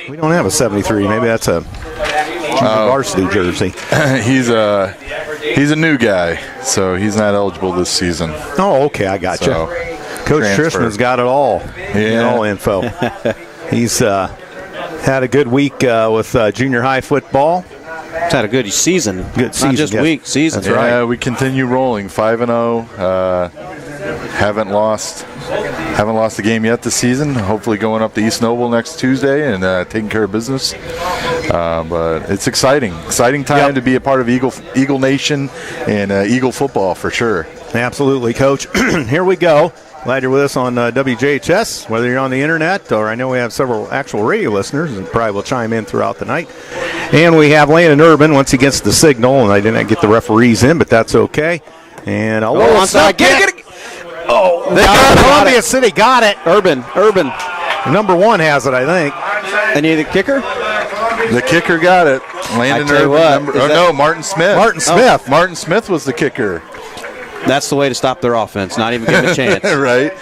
We don't have a 73. Maybe that's a varsity jersey. He's a new guy, so he's not eligible this season. Oh, okay, I got you. Coach Trishman's got it all. Yeah. All info. He's had a good week with junior high football. He's had a good season. Good season. Not just week, season. That's right. Yeah, we continue rolling 5-0. Haven't lost a game yet this season. Hopefully going up to East Noble next Tuesday and taking care of business. But it's exciting time to be a part of Eagle Nation and Eagle football for sure. Absolutely, Coach. Here we go. Glad you're with us on WJHS, whether you're on the internet or I know we have several actual radio listeners and probably will chime in throughout the night. And we have Landon Urban once he gets the signal, and I didn't get the referees in, but that's okay. And onside. Get it. Oh, Columbia City got it. Urban. Number 1 has it, I think. Any of the kicker? The kicker got it. Landon Urban. Martin Smith. Martin Smith was the kicker. That's the way to stop their offense, not even give them a chance. Right.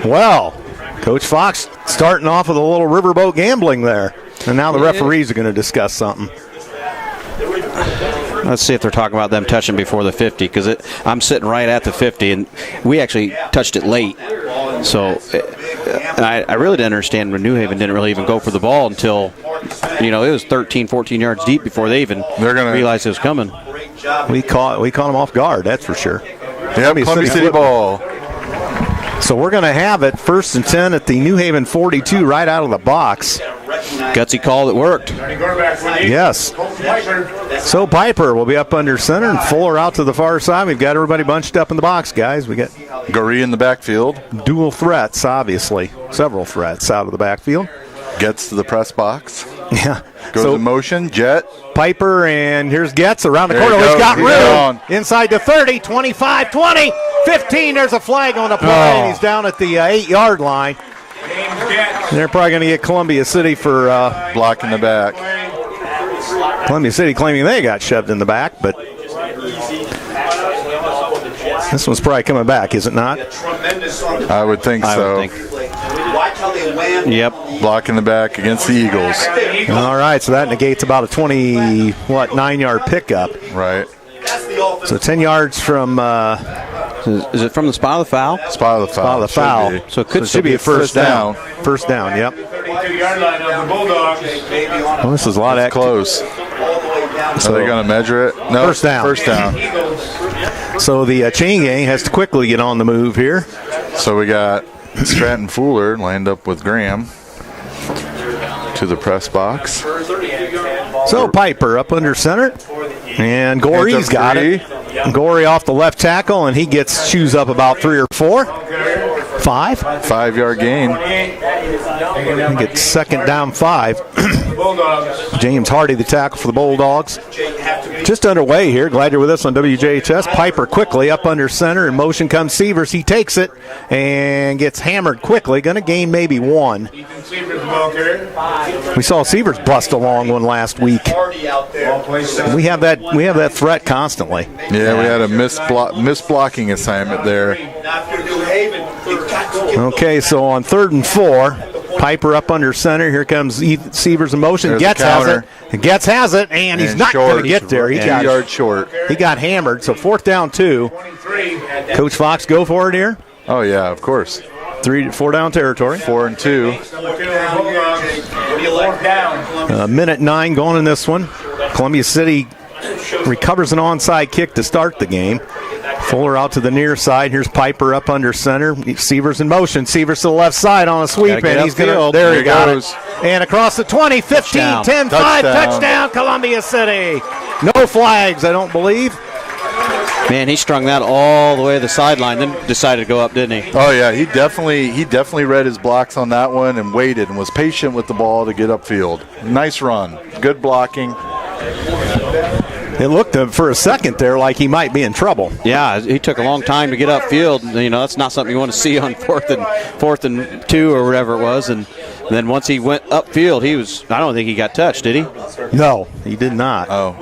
Well, Coach Fox starting off with a little riverboat gambling there. And now the referees are going to discuss something. Let's see if they're talking about them touching before the 50, because I'm sitting right at the 50, and we actually touched it late. So I really didn't understand when New Haven didn't really even go for the ball until, it was 13, 14 yards deep before they even realized it was coming. We caught them off guard, that's for sure. Yeah, Columbia City ball. So we're going to have it 1st and 10 at the New Haven 42 right out of the box. Gutsy call that worked. Yes. So Piper will be up under center and Fuller out to the far side. We've got everybody bunched up in the box, guys. We got Goree in the backfield. Dual threats, obviously. Several threats out of the backfield. Gets to the press box. Yeah. Goes in motion. Jet. Piper, and here's Getz around the corner. He's got room. Inside the 30, 25, 20, 15. There's a flag on the play. And he's down at the 8-yard line. They're probably going to get Columbia City for blocking the back. Columbia City claiming they got shoved in the back, but this one's probably coming back, is it not? I would think so. Yep. Blocking the back against the Eagles. All right, so that negates about a 9-yard pickup. Right. So 10 yards from... is it from the spot of the foul? Spot of the foul. So it should be a first down. First down, yep. Well, this is a lot of close. So they're going to measure it? No, first down. So the chain gang has to quickly get on the move here. So we got Stratton Fuller lined up with Graham to the press box. So Piper up under center. And Goree's got it. Goree off the left tackle, and he chews up about 3 or 4. 5. 5-yard gain. I think it's second down 5. James Hardy, the tackle for the Bulldogs. Just underway here. Glad you're with us on WJHS. Piper quickly up under center. In motion comes Sievers. He takes it and gets hammered quickly. Going to gain maybe 1. We saw Sievers bust a long one last week. We have that threat constantly. Yeah, we had a misblocking assignment there. Okay, so on 3rd and 4, Piper up under center. Here comes Sievers in motion. Getz has it. Getz has it, and he's not going to get there. He 2 yards short. He got hammered, so 4th down 2. Coach Fox, go for it here. Oh, yeah, of course. 4 down territory. 4 and 2. Minute 9 going in this one. Columbia City recovers an onside kick to start the game. Fuller out to the near side. Here's Piper up under center. Sievers in motion. Sievers to the left side on a sweep, and he's going to. There he goes. And across the 20, 15, touchdown. 10, 5, touchdown, Columbia City. No flags, I don't believe. Man, he strung that all the way to the sideline, then decided to go up, didn't he? Oh yeah, he definitely read his blocks on that one and waited and was patient with the ball to get upfield. Nice run, good blocking. It looked for a second there like he might be in trouble. Yeah, he took a long time to get upfield. That's not something you want to see on fourth and 2 or whatever it was. And then once he went upfield, I don't think he got touched, did he? No, he did not. Oh.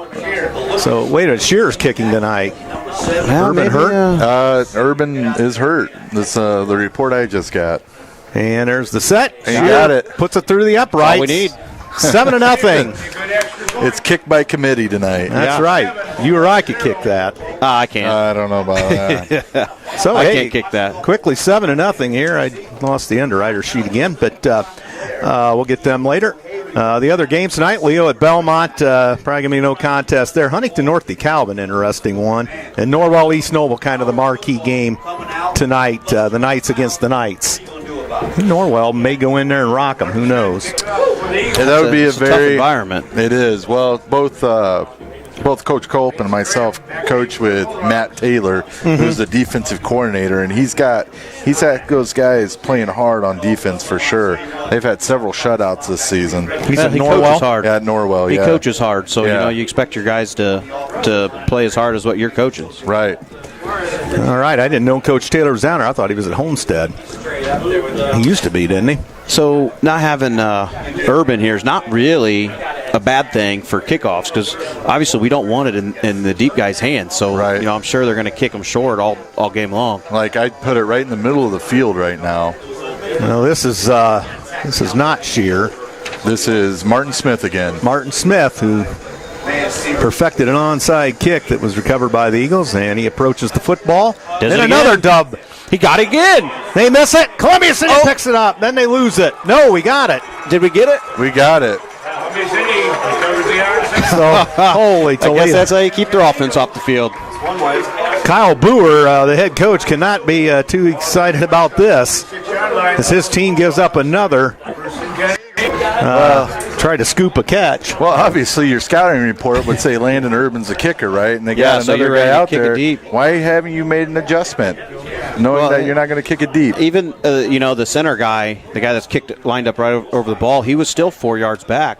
So, wait a minute, Shearer's kicking tonight. Well, Urban hurt? Urban is hurt. That's the report I just got. And there's the set. And you got it. Puts it through the uprights. All we need. 7-0. It's kicked by committee tonight. That's right. You or I could kick that. I can't. I don't know about that. So I hey, can't kick that. Quickly 7-0 here. I lost the underwriter sheet again, but we'll get them later. The other games tonight, Leo at Belmont, probably going to be no contest there. Huntington North DeKalb, interesting one. And Norwell East Noble, kind of the marquee game tonight, the Knights against the Knights. Norwell may go in there and rock them. Who knows? Yeah, that would be a very tough environment. It is. Well, both Coach Culp and myself coach with Matt Taylor, who's the defensive coordinator, and he's had those guys playing hard on defense for sure. They've had several shutouts this season. He coaches hard. Yeah, at Norwell. He coaches hard, so you expect your guys to play as hard as what your coaches. Right. All right, I didn't know Coach Taylor was down there. I thought he was at Homestead. He used to be, didn't he? So not having Urban here is not really a bad thing for kickoffs because obviously we don't want it in the deep guy's hands. So I'm sure they're going to kick them short all game long. Like I'd put it right in the middle of the field right now. No, this is not Shear. This is Martin Smith again. Martin Smith, who perfected an onside kick that was recovered by the Eagles, and he approaches the football. Then another dub. He got it again. They miss it. Columbia City picks it up. Then they lose it. No, we got it. Did we get it? We got it. So, holy Toledo. I guess that's how you keep their offense off the field. Kyle Boer, the head coach, cannot be too excited about this as his team gives up another. Tried to scoop a catch. Well, obviously your scouting report would say Landon Urban's a kicker, right? And they got so another you're guy ready to out kick there. it deep. Why haven't you made an adjustment, knowing that you're not going to kick it deep? Even the center guy, the guy that's lined up right over the ball, he was still 4 yards back.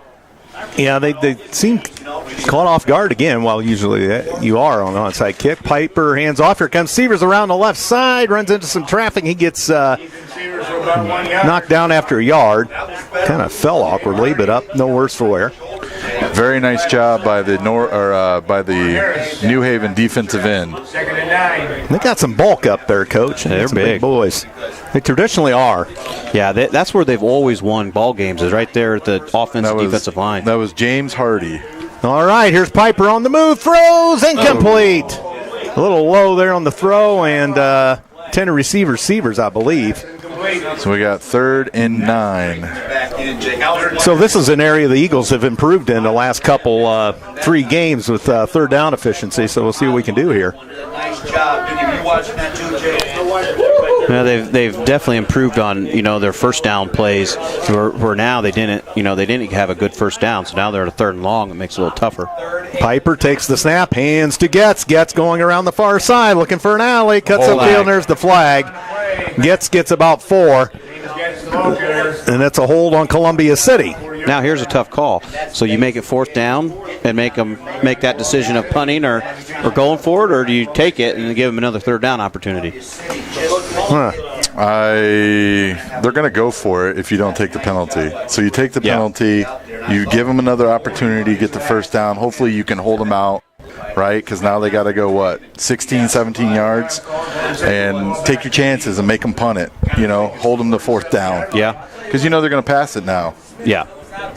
Yeah, they seem caught off guard again. Well, usually you are on an onside kick. Piper hands off. Here comes Severs around the left side, runs into some traffic. He gets knocked down after a yard. Kind of fell awkwardly, but up no worse for wear. Very nice job by the New Haven defensive end. They got some bulk up there, Coach. They're big boys. They traditionally are. Yeah, that's where they've always won ball games, is right there at the offensive defensive line. That was James Hardy. All right, here's Piper on the move. Throws incomplete. A little low there on the throw, and 10 receivers, I believe. So we got 3rd and 9. So this is an area the Eagles have improved in the last couple 3 games with third down efficiency. So we'll see what we can do here. Yeah, they've definitely improved on their first down plays. Where now they didn't have a good first down. So now they're at a 3rd and long. It makes it a little tougher. Piper takes the snap, hands to Getz. Getz going around the far side, looking for an alley. Cuts upfield, and there's the flag. Getz gets about 4. And that's a hold on Columbia City. Now here's a tough call. So you make it 4th down and make them make that decision of punting or going for it, or do you take it and give them another 3rd down opportunity? They're going to go for it if you don't take the penalty. So you take the penalty, you give them another opportunity to get the 1st down. Hopefully you can hold them out, right? Because now they got to go, 16, 17 yards? And take your chances and make them punt it. Hold them to 4th down. Yeah. Because they're going to pass it now. Yeah.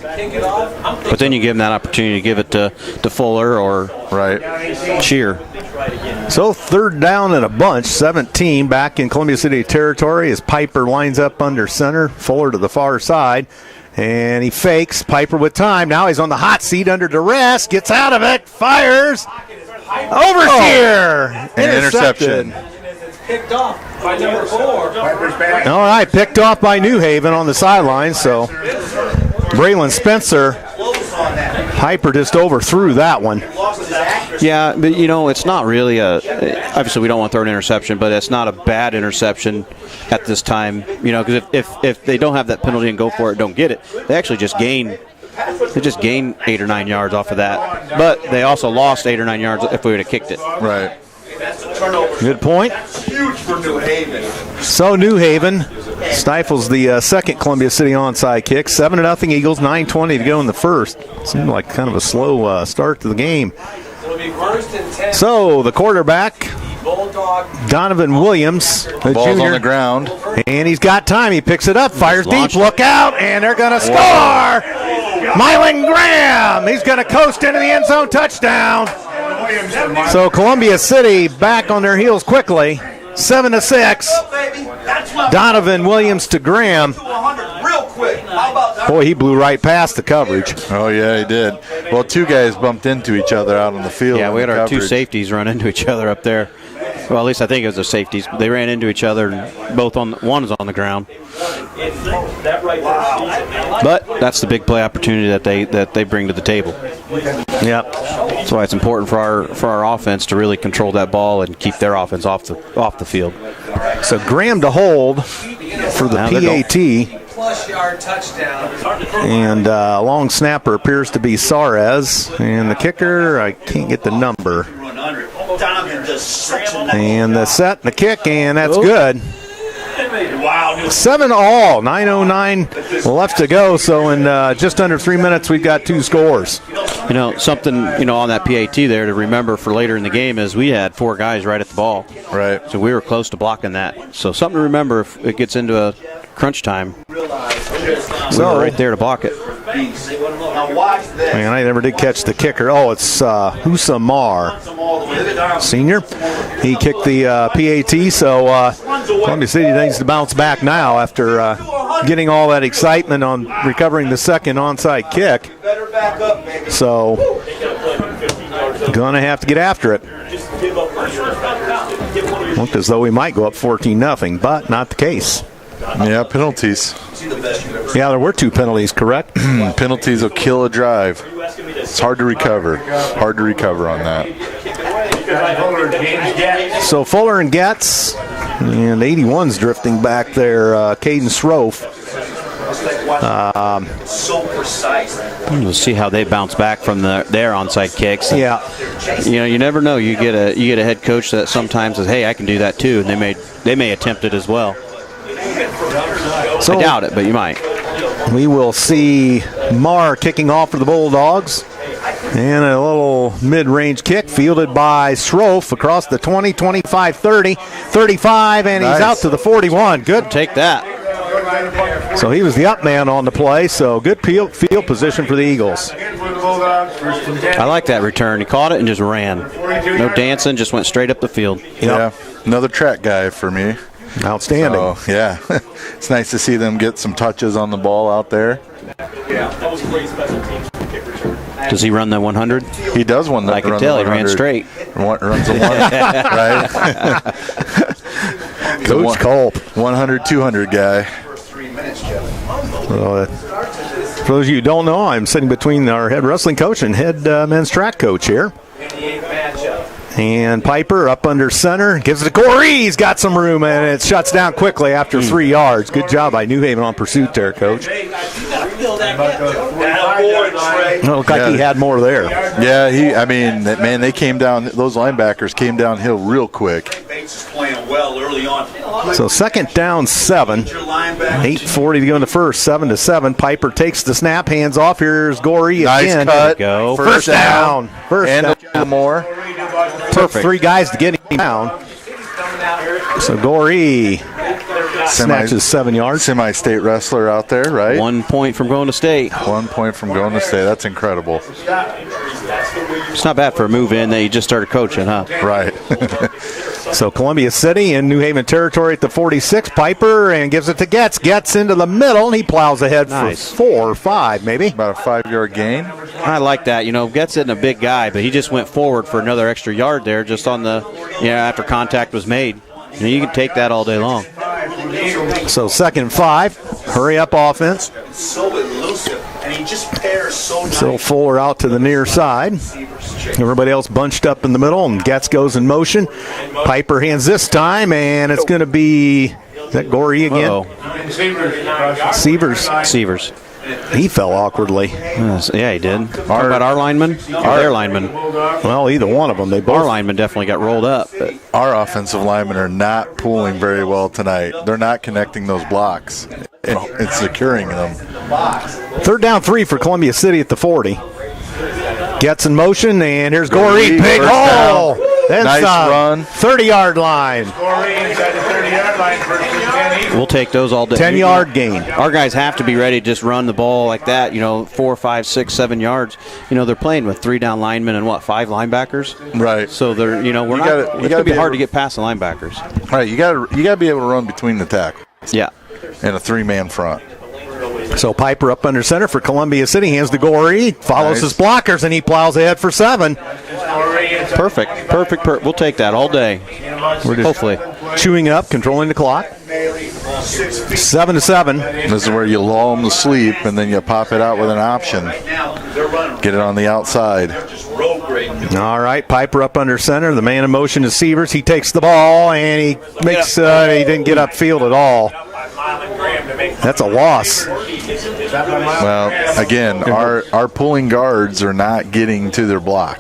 But then you give them that opportunity to give it to Fuller or Shear. So 3rd down and a bunch, 17 back in Columbia City territory as Piper lines up under center, Fuller to the far side. And he fakes. Piper with time. Now he's on the hot seat under duress. Gets out of it. Fires. Over Shear. Interception. Picked off by number 4. All right, picked off by New Haven on the sideline. So Braylon Spencer, Piper just overthrew that one. Yeah, but it's not really obviously we don't want to throw an interception, but it's not a bad interception at this time. Because if they don't have that penalty and go for it, don't get it, they actually just gain 8 or 9 yards off of that. But they also lost 8 or 9 yards if we would have kicked it. Right. Good point. Huge for New Haven. So New Haven stifles the second Columbia City onside kick. 7-0 Eagles, 9:20 to go in the first. Seemed like kind of a slow start to the game. So the quarterback Donovan Williams, the Ball's junior. on the ground. And he's got time. He picks it up, fires deep, look out, and they're going to score! Mylan Graham, he's going to coast into the end zone, touchdown. So Columbia City back on their heels quickly, 7-6. Donovan Williams to Graham. Boy, he blew right past the coverage. Oh, yeah, he did. Well, two guys bumped into each other out on the field. Yeah, we had our coverage. two safeties run into each other up there. Well, at least I think it was the safeties. They ran into each other, and one is on the ground. But that's the big play opportunity that they bring to the table. Yep. That's why it's important for our offense to really control that ball and keep their offense off the field. So Graham to hold for the PAT. +yard touchdown. And long snapper appears to be Sarez. And the kicker, I can't get the number. And the set and the kick, and that's good. 7-all, 9:09 left to go. So in just under 3 minutes, we've got two scores. Something on that PAT there to remember for later in the game is we had 4 guys right at the ball. Right. So we were close to blocking that. So something to remember if it gets into a crunch time. So we're right there to block it. Man, I never did catch the kicker. Oh, it's Husamar, senior. He kicked the PAT, so Columbia City needs to bounce back now after getting all that excitement on recovering the second onside kick. So, gonna have to get after it. Looked as though we might go up 14-0, but not the case. Yeah, penalties. Yeah, there were 2 penalties, correct? Penalties will kill a drive. It's hard to recover. Hard to recover on that. So Fuller and Getz, and 81's drifting back there, Caden Srofe. We'll see how they bounce back from their onside kicks. Yeah. You never know. You get a head coach that sometimes says, "Hey, I can do that too," and they may attempt it as well. So, I doubt it, but you might. We will see Marr kicking off for the Bulldogs. And a little mid-range kick fielded by Srofe across the 20, 25, 30, 35, and he's out to the 41. Good. Take that. So he was the up man on the play, so good field position for the Eagles. I like that return. He caught it and just ran. No dancing, just went straight up the field. Yeah, another track guy for me. Outstanding. So, yeah, it's nice to see them get some touches on the ball out there. Does he run the 100? He does one that I can tell he ran straight. Runs a 100, right? Coach Culp. 100, 200 guy. For those of you who don't know, I'm sitting between our head wrestling coach and head men's track coach here. And Piper up under center, gives it to Goree. He's got some room, and it shuts down quickly after 3 yards. Good job by New Haven on pursuit there, Coach. It looked like he had more there. Yeah, they came down. Those linebackers came downhill real quick. So 2nd down, 7. 8:40 to go in the first. 7-7. Piper takes the snap, hands off. Here's Goree again. Nice cut. Go. First down. And a little more. Perfect. 3 guys to get him down. So Goree snatches 7 yards. Semi-state wrestler out there, right? 1 point from going to state. 1 point from going to state. That's incredible. It's not bad for a move in that you just started coaching, huh? Right. So Columbia City in New Haven territory at the 46. Piper and gives it to Getz. Getz into the middle, and he plows ahead for 4 or 5, maybe. About a 5-yard gain. I like that. Getz isn't a big guy, but he just went forward for another extra yard there just on the, after contact was made. You can take that all day long. So 2nd and 5. Hurry up offense. So elusive, and he just pairs so nice. So Fuller out to the near side. Everybody else bunched up in the middle, and Getz goes in motion. Piper hands this time, and it's going to be, is that Goree again? Severs. He fell awkwardly. Yeah, he did. How about our lineman? Their lineman. Well, either one of them. Our lineman definitely got rolled up. But our offensive linemen are not pulling very well tonight. They're not connecting those blocks and securing them. 3rd down, 3 for Columbia City at the 40. Gets in motion, and here's Goree. Big hole. That's Nice run. 30-yard line. Inside the 30-yard line for 10 We'll take those all day. 10-yard gain. Our guys have to be ready to just run the ball like that, 4, 5, 6, 7 yards. They're playing with 3 down linemen and 5 linebackers. Right. So they're, it's going to be hard to get past the linebackers. Right. You got to be able to run between the tackles. Yeah. And a 3-man front. So Piper up under center for Columbia City. Hands to Gorey. Follows Nice. his blockers, and he plows ahead for 7. Perfect. We'll take that all day. We're just Hopefully. chewing up, controlling the clock. 7-7. This is where you lull them to sleep, and then you pop it out with an option. Get it on the outside. All right, Piper up under center. The man in motion is Severs. He takes the ball, and he makes. He didn't get upfield at all. That's a loss. Well, again, our pulling guards are not getting to their block.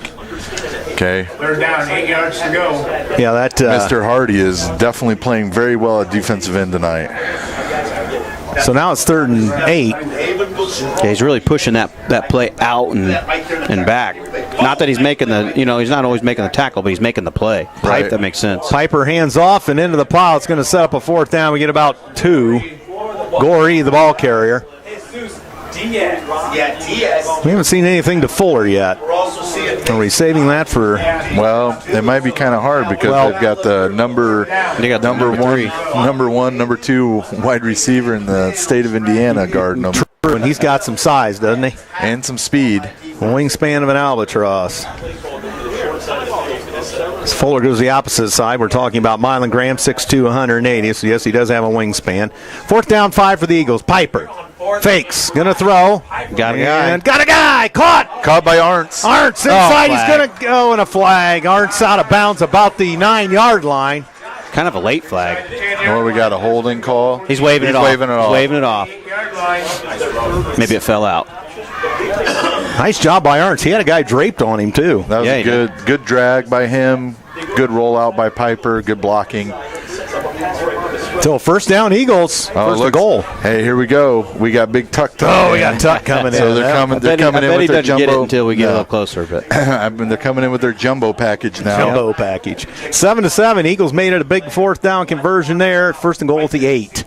Okay. They're down 8 yards to go. Yeah, that Mr. Hardy is definitely playing very well at defensive end tonight. So now it's 3rd and 8. Yeah, he's really pushing that play out and back. Not that he's making he's not always making the tackle, but he's making the play. Right. If that makes sense. Piper hands off and into the pile. It's going to set up a 4th down. We get about 2. Gorey, the ball carrier. Diaz. We haven't seen anything to Fuller yet. Are we saving that for? Well, it might be kind of hard because they've got the number one, number 2 wide receiver in the state of Indiana guarding them. True, and he's got some size, doesn't he? And some speed. Wingspan of an albatross. As Fuller goes the opposite side. We're talking about Mylan Graham, 6'2", 180. So, yes, he does have a wingspan. 4th down, 5 for the Eagles. Piper fakes. Going to throw. Got a guy. Got a guy. Caught by Arntz. Arntz inside. He's going to go in a flag. Arntz out of bounds about the 9-yard line. Kind of a late flag. Well, we got a holding call. He's waving it off. Waving it off. Maybe it fell out. Nice job by Arntz. He had a guy draped on him, too. That was a good drag by him. Good rollout by Piper. Good blocking. Till 1st down, Eagles. First and goal. Hey, here we go. We got big Tuck. Oh, we got Tuck coming in. So they're coming in with their jumbo. Get it until we get a little closer, but they're coming in with their jumbo package now. Jumbo package. 7-7. Eagles made it a big 4th down conversion there. 1st and goal at the 8.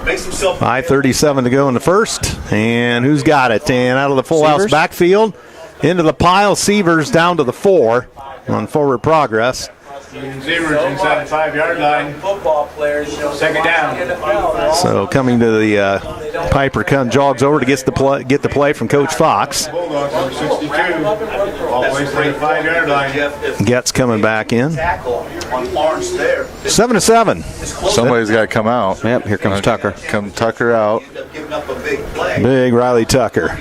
5:37 to go in the first. And who's got it? And out of the full house backfield, into the pile. Severs down to the 4 on forward progress. Severs inside the 5-yard line. Football players, 2nd down. So coming to the Piper jogs over to get the play from Coach Fox. Bulldogs number 62. All the way to the 5-yard line. Getz coming back in. 7-7. Somebody's got to come out. Yep, here comes Tucker. Come Tucker out. Big Riley Tucker.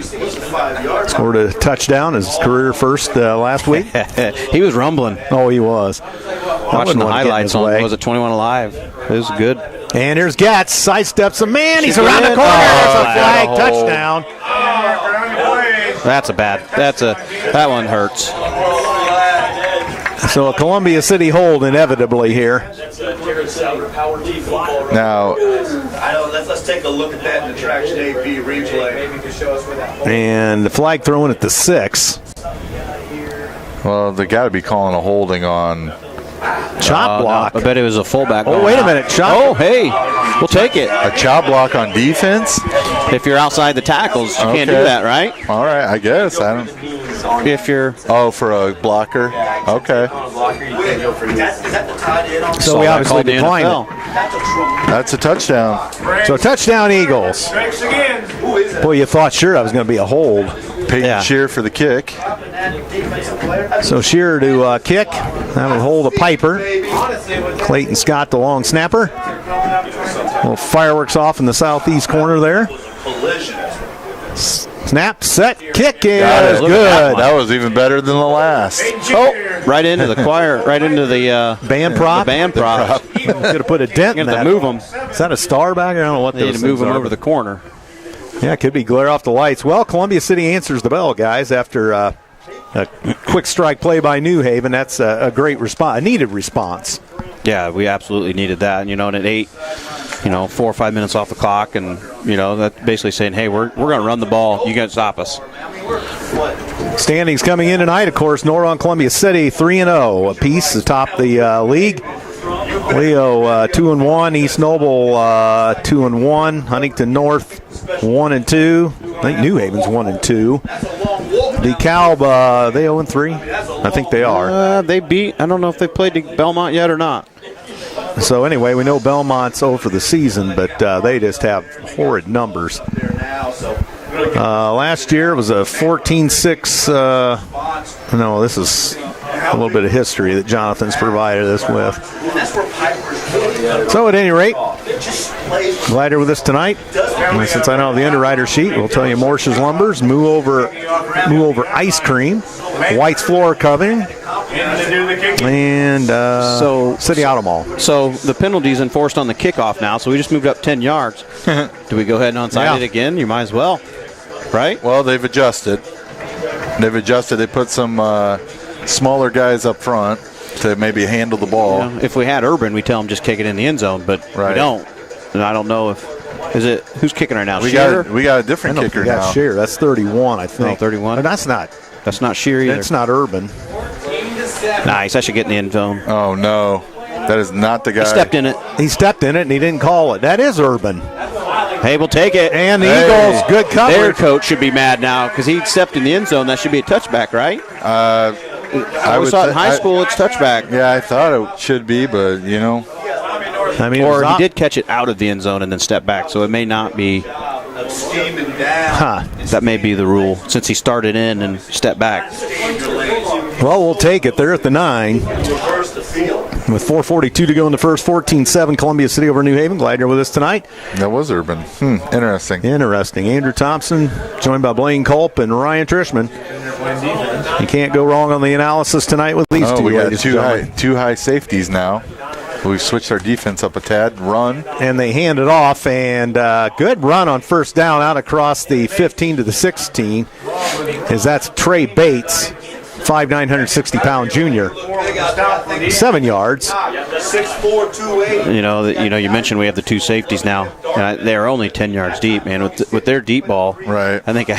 Scored a touchdown, his career first last week. He was rumbling. Oh, he was. Watching the highlights on, was it 21 Alive? It was good. And here's Getz, sidesteps a man. He's around the corner. There's a flag, touchdown. That one hurts. So a Columbia City hold inevitably here. Now, let's take a look at that in the Traction AP replay. And the flag thrown at the 6. well, they got to be calling a holding on. Chop block. I bet it was a fullback. Oh, wait a minute. Chop. Oh, hey. We'll take it. A chop block on defense? If you're outside the tackles, you can't do that, right? All right, I guess. If you're... Oh, for a blocker? Okay. So we obviously declined it. That's a touchdown. So touchdown Eagles. Boy, you thought sure that was going to be a hold. Peyton Shear for the kick. So Shearer to kick. That will hold a Piper. Clayton Scott, the long snapper. Little fireworks off in the southeast corner there. Snap, set, kick is good. That was even better than the last. Oh, right into the choir, right into the band prop. The band prop. Could have put a dent in that. Move them. Is that a star back? I don't know what they need to move them over the corner. Yeah, it could be glare off the lights. Well, Columbia City answers the bell, guys, after a quick strike play by New Haven. That's a great response, a needed response. Yeah, we absolutely needed that. And at 8, 4 or 5 minutes off the clock, and that's basically saying, hey, we're going to run the ball. You got to stop us. Standings coming in tonight, of course, Norwell and Columbia City 3-0 apiece atop the league. Leo 2-1, East Noble 2-1, Huntington North 1-2. I think New Haven's 1-2. DeKalb, they 0-3. I think they are. They beat. I don't know if they played Belmont yet or not. So anyway, we know Belmont's over for the season, but they just have horrid numbers. Last year it was a 14-6. No, this is a little bit of history that Jonathan's provided us with. So at any rate, glad you're with us tonight. And since I don't have the underwriter sheet, we'll tell you Morse's Lumbers, Move Over Ice Cream, White's Floor Covering, and City Auto Mall. So the penalty's enforced on the kickoff now, so we just moved up 10 yards. Do we go ahead and onside it again? You might as well, right? Well, they've adjusted. They put some smaller guys up front to maybe handle the ball. You know, if we had Urban, we tell them just kick it in the end zone, but we don't. And I don't know who's kicking right now? We got a different kicker now. Shearer. That's 31, I think. Oh, 31? But that's not Shearer either. That's not Urban. Nice. I should get in the end zone. Oh, no. That is not the guy. He stepped in it. He stepped in it, and he didn't call it. That is Urban. Hey, we'll take it. And the Eagles, good coverage. Their coach should be mad now because he stepped in the end zone. That should be a touchback, right? I thought in high school it's touchback. Yeah, I thought it should be, but, you know. I mean, or he did catch it out of the end zone and then step back, so it may not be. That may be the rule since he started in and stepped back. Well, we'll take it. They're at the 9. With 4:42 to go in the first, 14-7 Columbia City over New Haven. Glad you're with us tonight. That was Urban. Interesting. Andrew Thompson, joined by Blaine Culp and Ryan Trishman. You can't go wrong on the analysis tonight with these two. We got two high safeties now. We've switched our defense up a tad. Run. And they hand it off, and good run on first down out across the 15 to the 16, as that's Trey Bates, 5'9", 160-pound junior. 7 yards. You mentioned we have the two safeties now. They're only 10 yards deep, man. With their deep ball, right? I think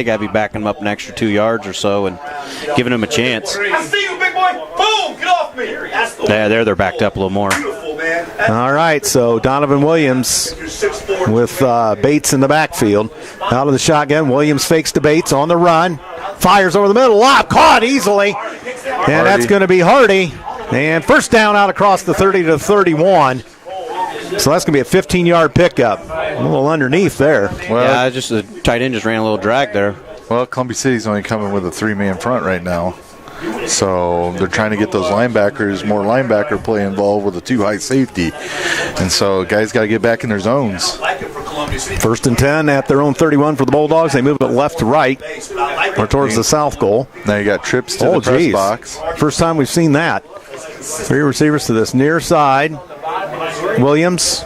I'd be backing them up an extra 2 yards or so and giving them a chance. I see you, big boy. Boom! Get off me. They're backed up a little more. All right, so Donovan Williams with Bates in the backfield. Out of the shotgun, Williams fakes to Bates on the run. Fires over the middle, lob caught easily. And that's going to be Hardy. And first down out across the 30 to 31. So that's going to be a 15-yard pickup. A little underneath there. Well, just the tight end just ran a little drag there. Well, Columbia City's only coming with a 3-man front right now. So they're trying to get those linebackers, more linebacker play involved with a 2 high safety. And so guys got to get back in their zones. First and 10 at their own 31 for the Bulldogs. They move it left to right or towards the south goal. Now you got trips to the press box. First time we've seen that. 3 receivers to this near side. Williams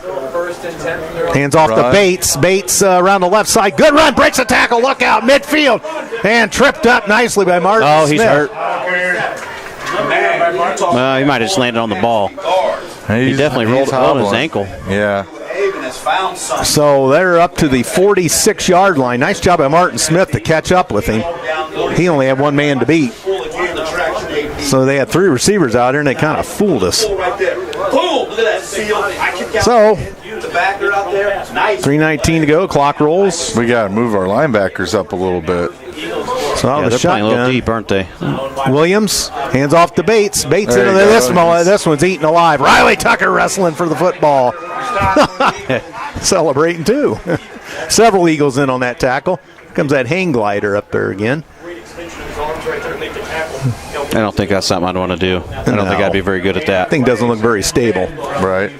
hands off to Bates. Bates around the left side. Good run. Breaks a tackle. Look out. Midfield. And tripped up nicely by Martin Smith. He's hurt. He might have just landed on the ball. He definitely rolled his ankle. Yeah. So they're up to the 46-yard line. Nice job by Martin Smith to catch up with him. He only had one man to beat. So they had 3 receivers out here, and they kind of fooled us. So 3:19 to go. Clock rolls. We got to move our linebackers up a little bit. So out of the they're playing a little shotgun, deep, aren't they? Williams hands off to Bates. Bates into this one. This one's eaten alive. Riley Tucker wrestling for the football. Celebrating too. Several Eagles in on that tackle. Comes that hang glider up there again. I don't think that's something I'd want to do. I don't think I'd be very good at that. Thing doesn't look very stable. Right.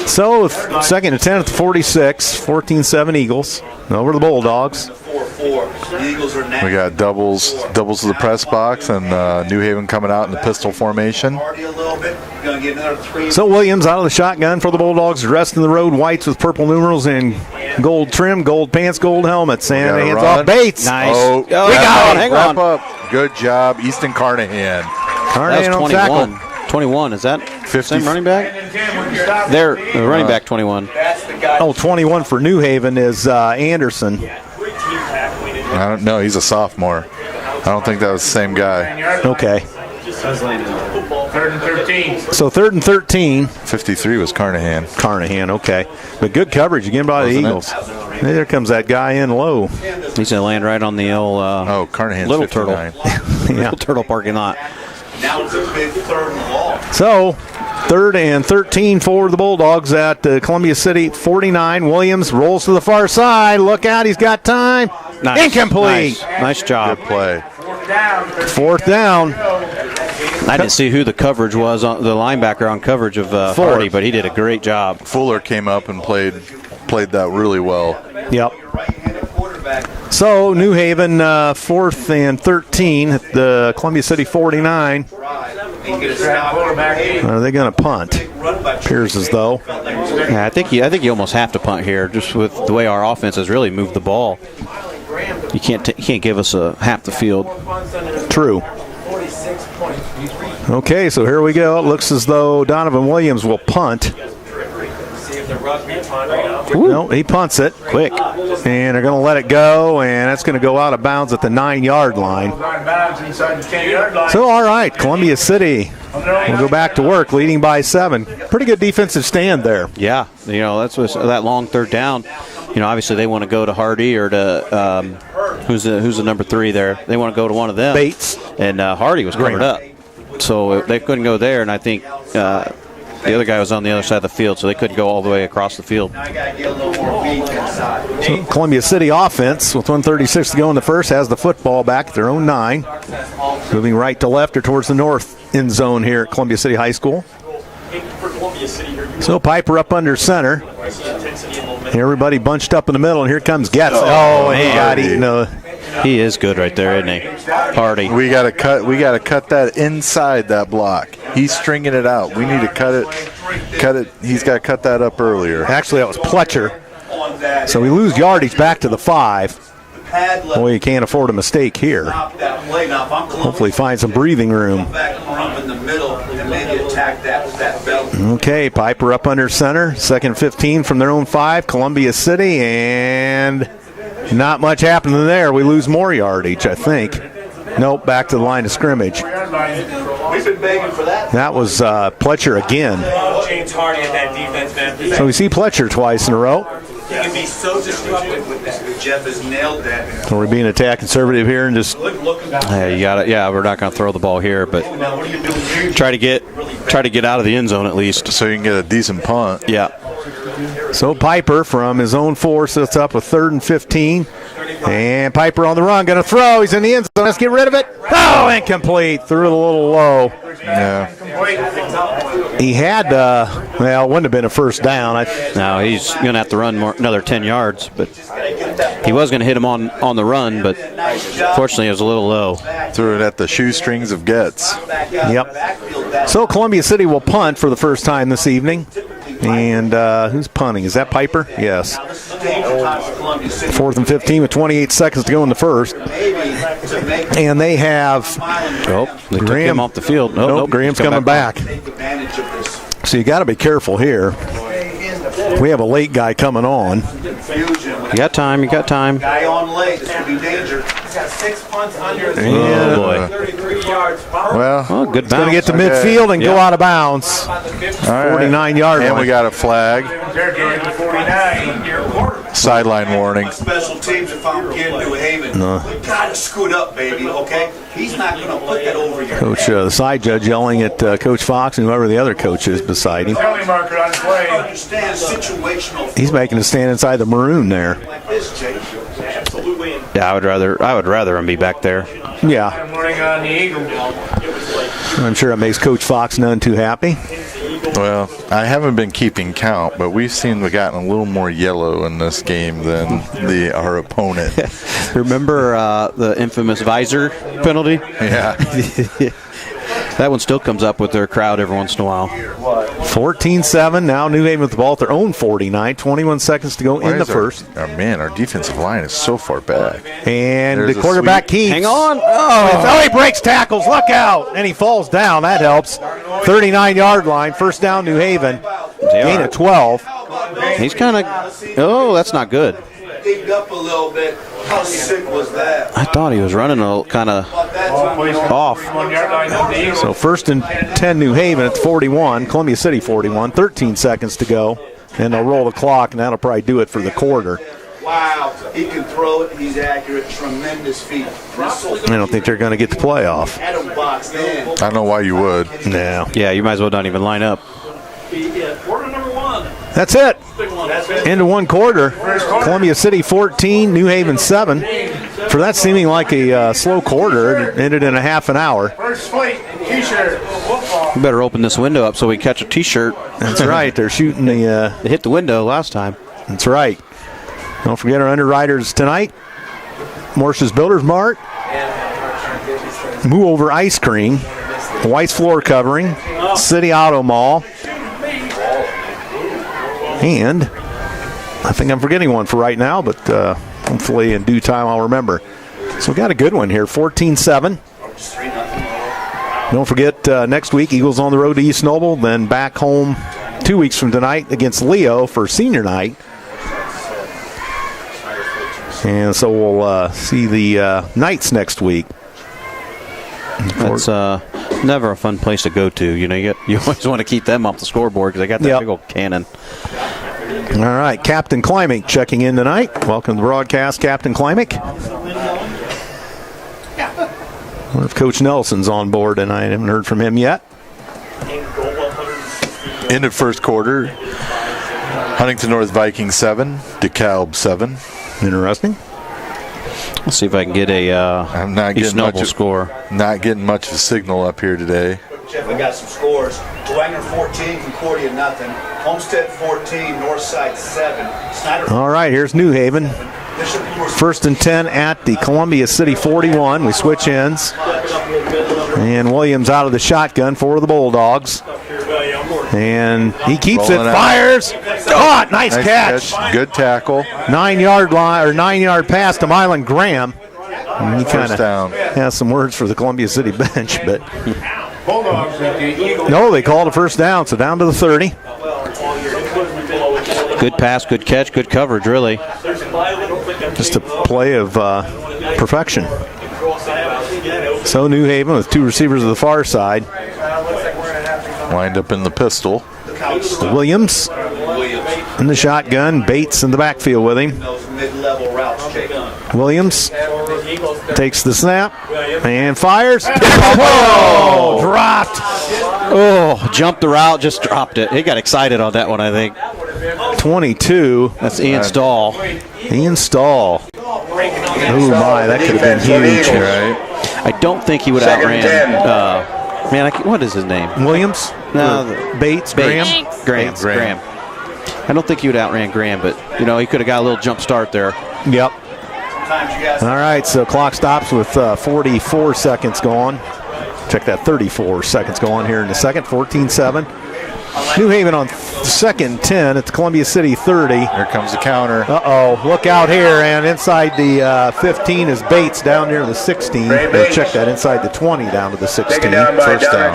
So second and 10 at the 46. 14-7 Eagles over the Bulldogs. We got doubles to the press box, and New Haven coming out in the pistol formation. So Williams out of the shotgun for the Bulldogs, dressed in the road whites with purple numerals and gold trim, gold pants, gold helmets, and hands off Bates. Nice. We got him. Hang on. Up. Good job, Easton Carnahan. That was 21. 21, is that 50. Same running back? They're the running back 21. 21 for New Haven is Anderson. I don't know. He's a sophomore. I don't think that was the same guy. Okay. 3rd and 13. So 3rd and 13. 53 was Carnahan. Carnahan, okay. But good coverage again by the Wasn't it? Eagles. Hey, there comes that guy in low. He's going to land right on the old Carnahan's Little 59. Turtle. Yeah. Little Turtle parking lot. Now it's a big 3rd and long. So 3rd and 13 for the Bulldogs at Columbia City 49. Williams rolls to the far side. Look out, he's got time. Nice. Incomplete. Nice job. Good play. 4th down. I didn't see who the coverage was, on the linebacker on coverage of Hardy, but he did a great job. Fuller came up and played that really well. Yep. So New Haven 4th and 13 at the Columbia City 49. Are they going to punt? Appears as though. Yeah, I think you almost have to punt here, just with the way our offense has really moved the ball. You can't give us half the field. True. Okay, so here we go. It looks as though Donovan Williams will punt. No, he punts it quick. And they're going to let it go, and that's going to go out of bounds at the 9-yard line. So, all right, Columbia City will go back to work, leading by 7. Pretty good defensive stand there. Yeah, that's that long 3rd down. Obviously they want to go to Hardy or to who's the number 3 there. They want to go to one of them. Bates. And Hardy was covered up, so they couldn't go there. And I think the other guy was on the other side of the field, so they couldn't go all the way across the field. So Columbia City offense, with 1:36 to go in the first, has the football back at their own 9. Moving right to left or towards the north end zone here at Columbia City High School. So Piper up under center. Everybody bunched up in the middle, and here comes Getz. Oh, he got eaten. He is good right there, isn't he? Hardy. We got to cut that inside that block. He's stringing it out. We need to cut it. He's got to cut that up earlier. Actually, that was Pletcher. So we lose yardage back to the 5. Boy, you can't afford a mistake here. Hopefully find some breathing room. Okay, Piper up under center. 2nd 15 from their own 5. Columbia City, and not much happening there. We lose more yardage, I think. Nope, back to the line of scrimmage. We've been begging for that. That was Pletcher again. James Hardy at that defense, man. So we see Pletcher twice in a row. He can be so disruptive with that. Jeff has nailed that. So we're being attack conservative here and just. Hey, you got it. Yeah, we're not going to throw the ball here, but try to get out of the end zone at least, so you can get a decent punt. Yeah. So Piper from his own 4 sets up with 3rd and 15. And Piper on the run, going to throw. He's in the end zone. Let's get rid of it. Oh, incomplete. Threw it a little low. Yeah. He had, it wouldn't have been a first down. No, he's going to have to run another 10 yards, but he was going to hit him on the run, but fortunately it was a little low. Threw it at the shoestrings of Getz. Yep. So Columbia City will punt for the first time this evening. And who's punting? Is that Piper? Yes. 4th and 15 with 28 seconds to go in the first. And they have they took him off the field. Nope, Graham's coming back. So you got to be careful here. We have a late guy coming on. You got time. Guy on late. This could be danger. He's got 6 punts under. Oh, boy. 33 yards. Well, Good bounce. Going to get to midfield and go out of bounds. all right. 49-yard And line. we got a flag. Territory to 49. Sideline warning. Special teams, if I'm getting New Haven, we gotta scoot up, baby. Okay, he's not gonna put that over your Coach, head. the side judge yelling at Coach Fox and whoever the other coach is beside him. Penalty marker on play. Understand situational. He's making a stand inside the maroon there. Like this, Jay. Absolutely. Yeah, I would rather him be back there. Yeah, Morning on the Eagle. I'm sure it makes Coach Fox none too happy. Well, I haven't been keeping count, but we've seen we've gotten a little more yellow in this game than our opponent. Remember the infamous visor penalty? Yeah. That one still comes up with their crowd every once in a while. 14-7. Now New Haven with the ball at their own 49. 21 seconds to go in the first. Our defensive line is so far back. And There's the a quarterback sweep. keeps. Hang on. Oh, he breaks tackles. Look out. And he falls down. That helps. 39-yard line. First down, New Haven. Gain of 12. He's kind of. Oh, that's not good. digged up a little bit. How sick was that? I thought he was running a kind of off. 1 yard line of the Eagles. So first and 10 New Haven at 41, Columbia City 41, 13 seconds to go. And they'll roll the clock, and that'll probably do it for the quarter. Wow, he can throw it. He's accurate. Tremendous feet. I don't think they're going to get the playoff. Had him boxed in. I don't know why you would. No. Yeah, you might as well not even line up. That's it. Into one quarter. Columbia City 14, New Haven 7. For that seeming like a slow quarter, it ended in a half an hour. First fleet, T-shirt. We better open this window up so we catch a T-shirt. That's right. They're shooting the. They hit the window last time. That's right. Don't forget our underwriters tonight. Morse's Builders Mart. Move Over Ice Cream. White's Floor Covering. City Auto Mall. And I think I'm forgetting one for right now, but hopefully in due time I'll remember. So we got a good one here, 14-7. Don't forget, next week, Eagles on the road to East Noble, then back home 2 weeks from tonight against Leo for senior night. And so we'll see the Knights next week. That's never a fun place to go to. You know, you always want to keep them off the scoreboard because they got that big old cannon. All right, Captain Klimek checking in tonight. Welcome to the broadcast, Captain Klimek. I wonder if Coach Nelson's on board tonight. I haven't heard from him yet. End of first quarter. Huntington North Vikings 7, DeKalb 7. Interesting. Let's see if I can get a I'm not East getting much Noble score. Not getting much of a signal up here today. Jeff, I got some scores. Dwenger 14, Concordia nothing. Homestead 14, Northside 7. Snyder. All right, here's New Haven. First and 10 at the Columbia City 41. We switch ends. And Williams out of the shotgun for the Bulldogs. And he keeps Rolling it, fires. Caught, nice catch. Good tackle. 9 yard line or 9 yard pass to Mylan Graham. And he kind First down. of has some words for the Columbia City bench, but Bulldogs at the Eagles. no, they called a first down, so down to the 30. Good pass, good catch, good coverage, really. Just a play of perfection. So New Haven with two receivers to the far side. Wind up in the pistol. Williams in the shotgun. Bates in the backfield with him. Those mid-level routes, Jake. Williams takes the snap and fires. Oh, dropped. Oh, jumped the route, just dropped it. He got excited on that one, I think. 22. That's Ian Stahl. Ian Stahl. Oh, my, that could have been huge. Right. I don't think he would have outran. What is his name? Williams? No, Bates? Graham? Graham. I don't think he would outran Graham, but he could have got a little jump start there. Yep. All right, so clock stops with 44 seconds gone. Check that, 34 seconds going here in a second. 14-7. New Haven on second 10 at the Columbia City 30. Here comes the counter. Uh-oh, look out here, and inside the 15 is Bates down near the 16. Check that, inside the 20 down to the 16. First down.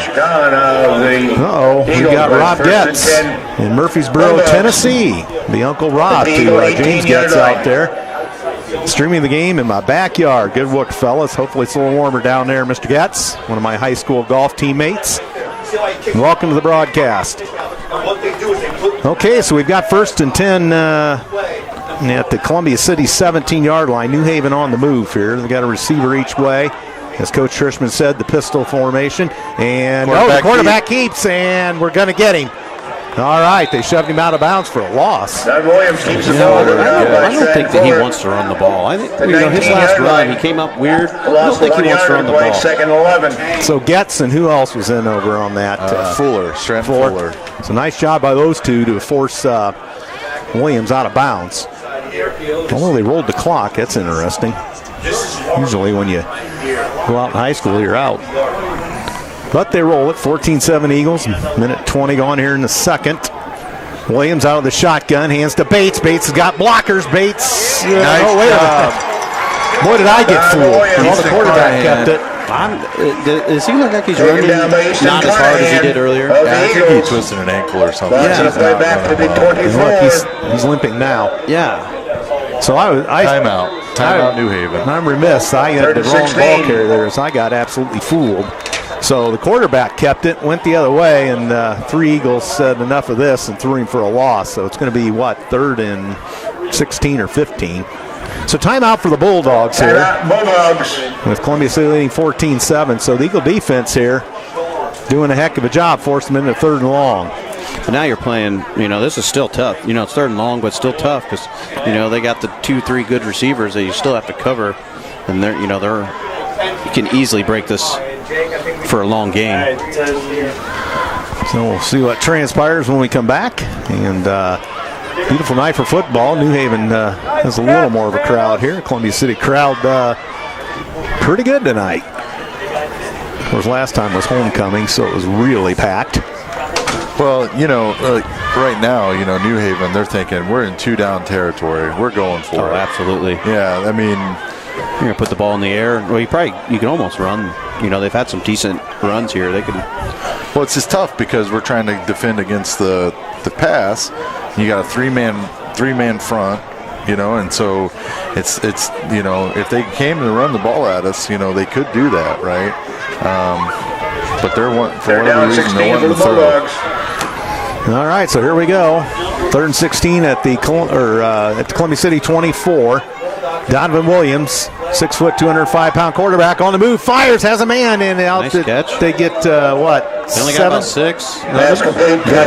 Uh-oh, we got Rob Getz in Murfreesboro, Tennessee. The Uncle Rob to James Getz out there. Streaming the game in my backyard. Good work, fellas. Hopefully it's a little warmer down there, Mr. Getz, one of my high school golf teammates. Welcome to the broadcast. Okay, so we've got first and 10 at the Columbia City 17-yard line. New Haven on the move here. They've got a receiver each way. As Coach Trishman said, the pistol formation. And the quarterback keeps, and we're going to get him. All right, they shoved him out of bounds for a loss. Doug Williams keeps the I ball. don't think that he wants to run the ball. I think his last run, he came up weird. I don't think he wants to run the ball. Second 11. So Getz, and who else was in over on that? Fuller. Fuller. It's a nice job by those two to force Williams out of bounds. Although they rolled the clock, that's interesting. Usually when you go out in high school, you're out. But they roll it, 14-7 Eagles. Minute 20 gone here in the second. Williams out of the shotgun, hands to Bates. Bates has got blockers. Bates. Wait a minute. Boy, did I get fooled. Well, the quarterback kept it. Does he look like he's running not as hard as he did earlier? I think he twisted an ankle or something. Back to the 24. Look, he's limping now. Yeah. So Timeout, New Haven. I'm remiss. I got the wrong ball carrier there, so I got absolutely fooled. So the quarterback kept it, went the other way, and 3 Eagles said enough of this and threw him for a loss. So it's going to be, 3rd and 16 or 15. So timeout for the Bulldogs here. Bulldogs. With Columbia City leading 14-7. So the Eagle defense here doing a heck of a job, forcing them into 3rd and long. But now you're playing, this is still tough. It's 3rd and long, but still tough because, they got the 2-3 good receivers that you still have to cover. And you can easily break this for a long game. So we'll see what transpires when we come back. And beautiful night for football. New Haven has a little more of a crowd here. Columbia City crowd pretty good tonight. Of course, last time was homecoming, so it was really packed. Well, right now, New Haven, they're thinking we're in 2-down territory. We're going for it. Absolutely. Yeah, I mean, you're going to put the ball in the air. Well, you can almost run. They've had some decent runs here. They could. Well, it's just tough because we're trying to defend against the pass. You got a three-man front, and so it's if they came to run the ball at us, they could do that, right? But for whatever reason, they want to throw. All right, so here we go. 3rd and 16 at the Columbia City 24. Donovan Williams, 6 foot, 205-pound quarterback on the move, fires, has a man, and out. Nice catch. They get They only got about 6. Yeah,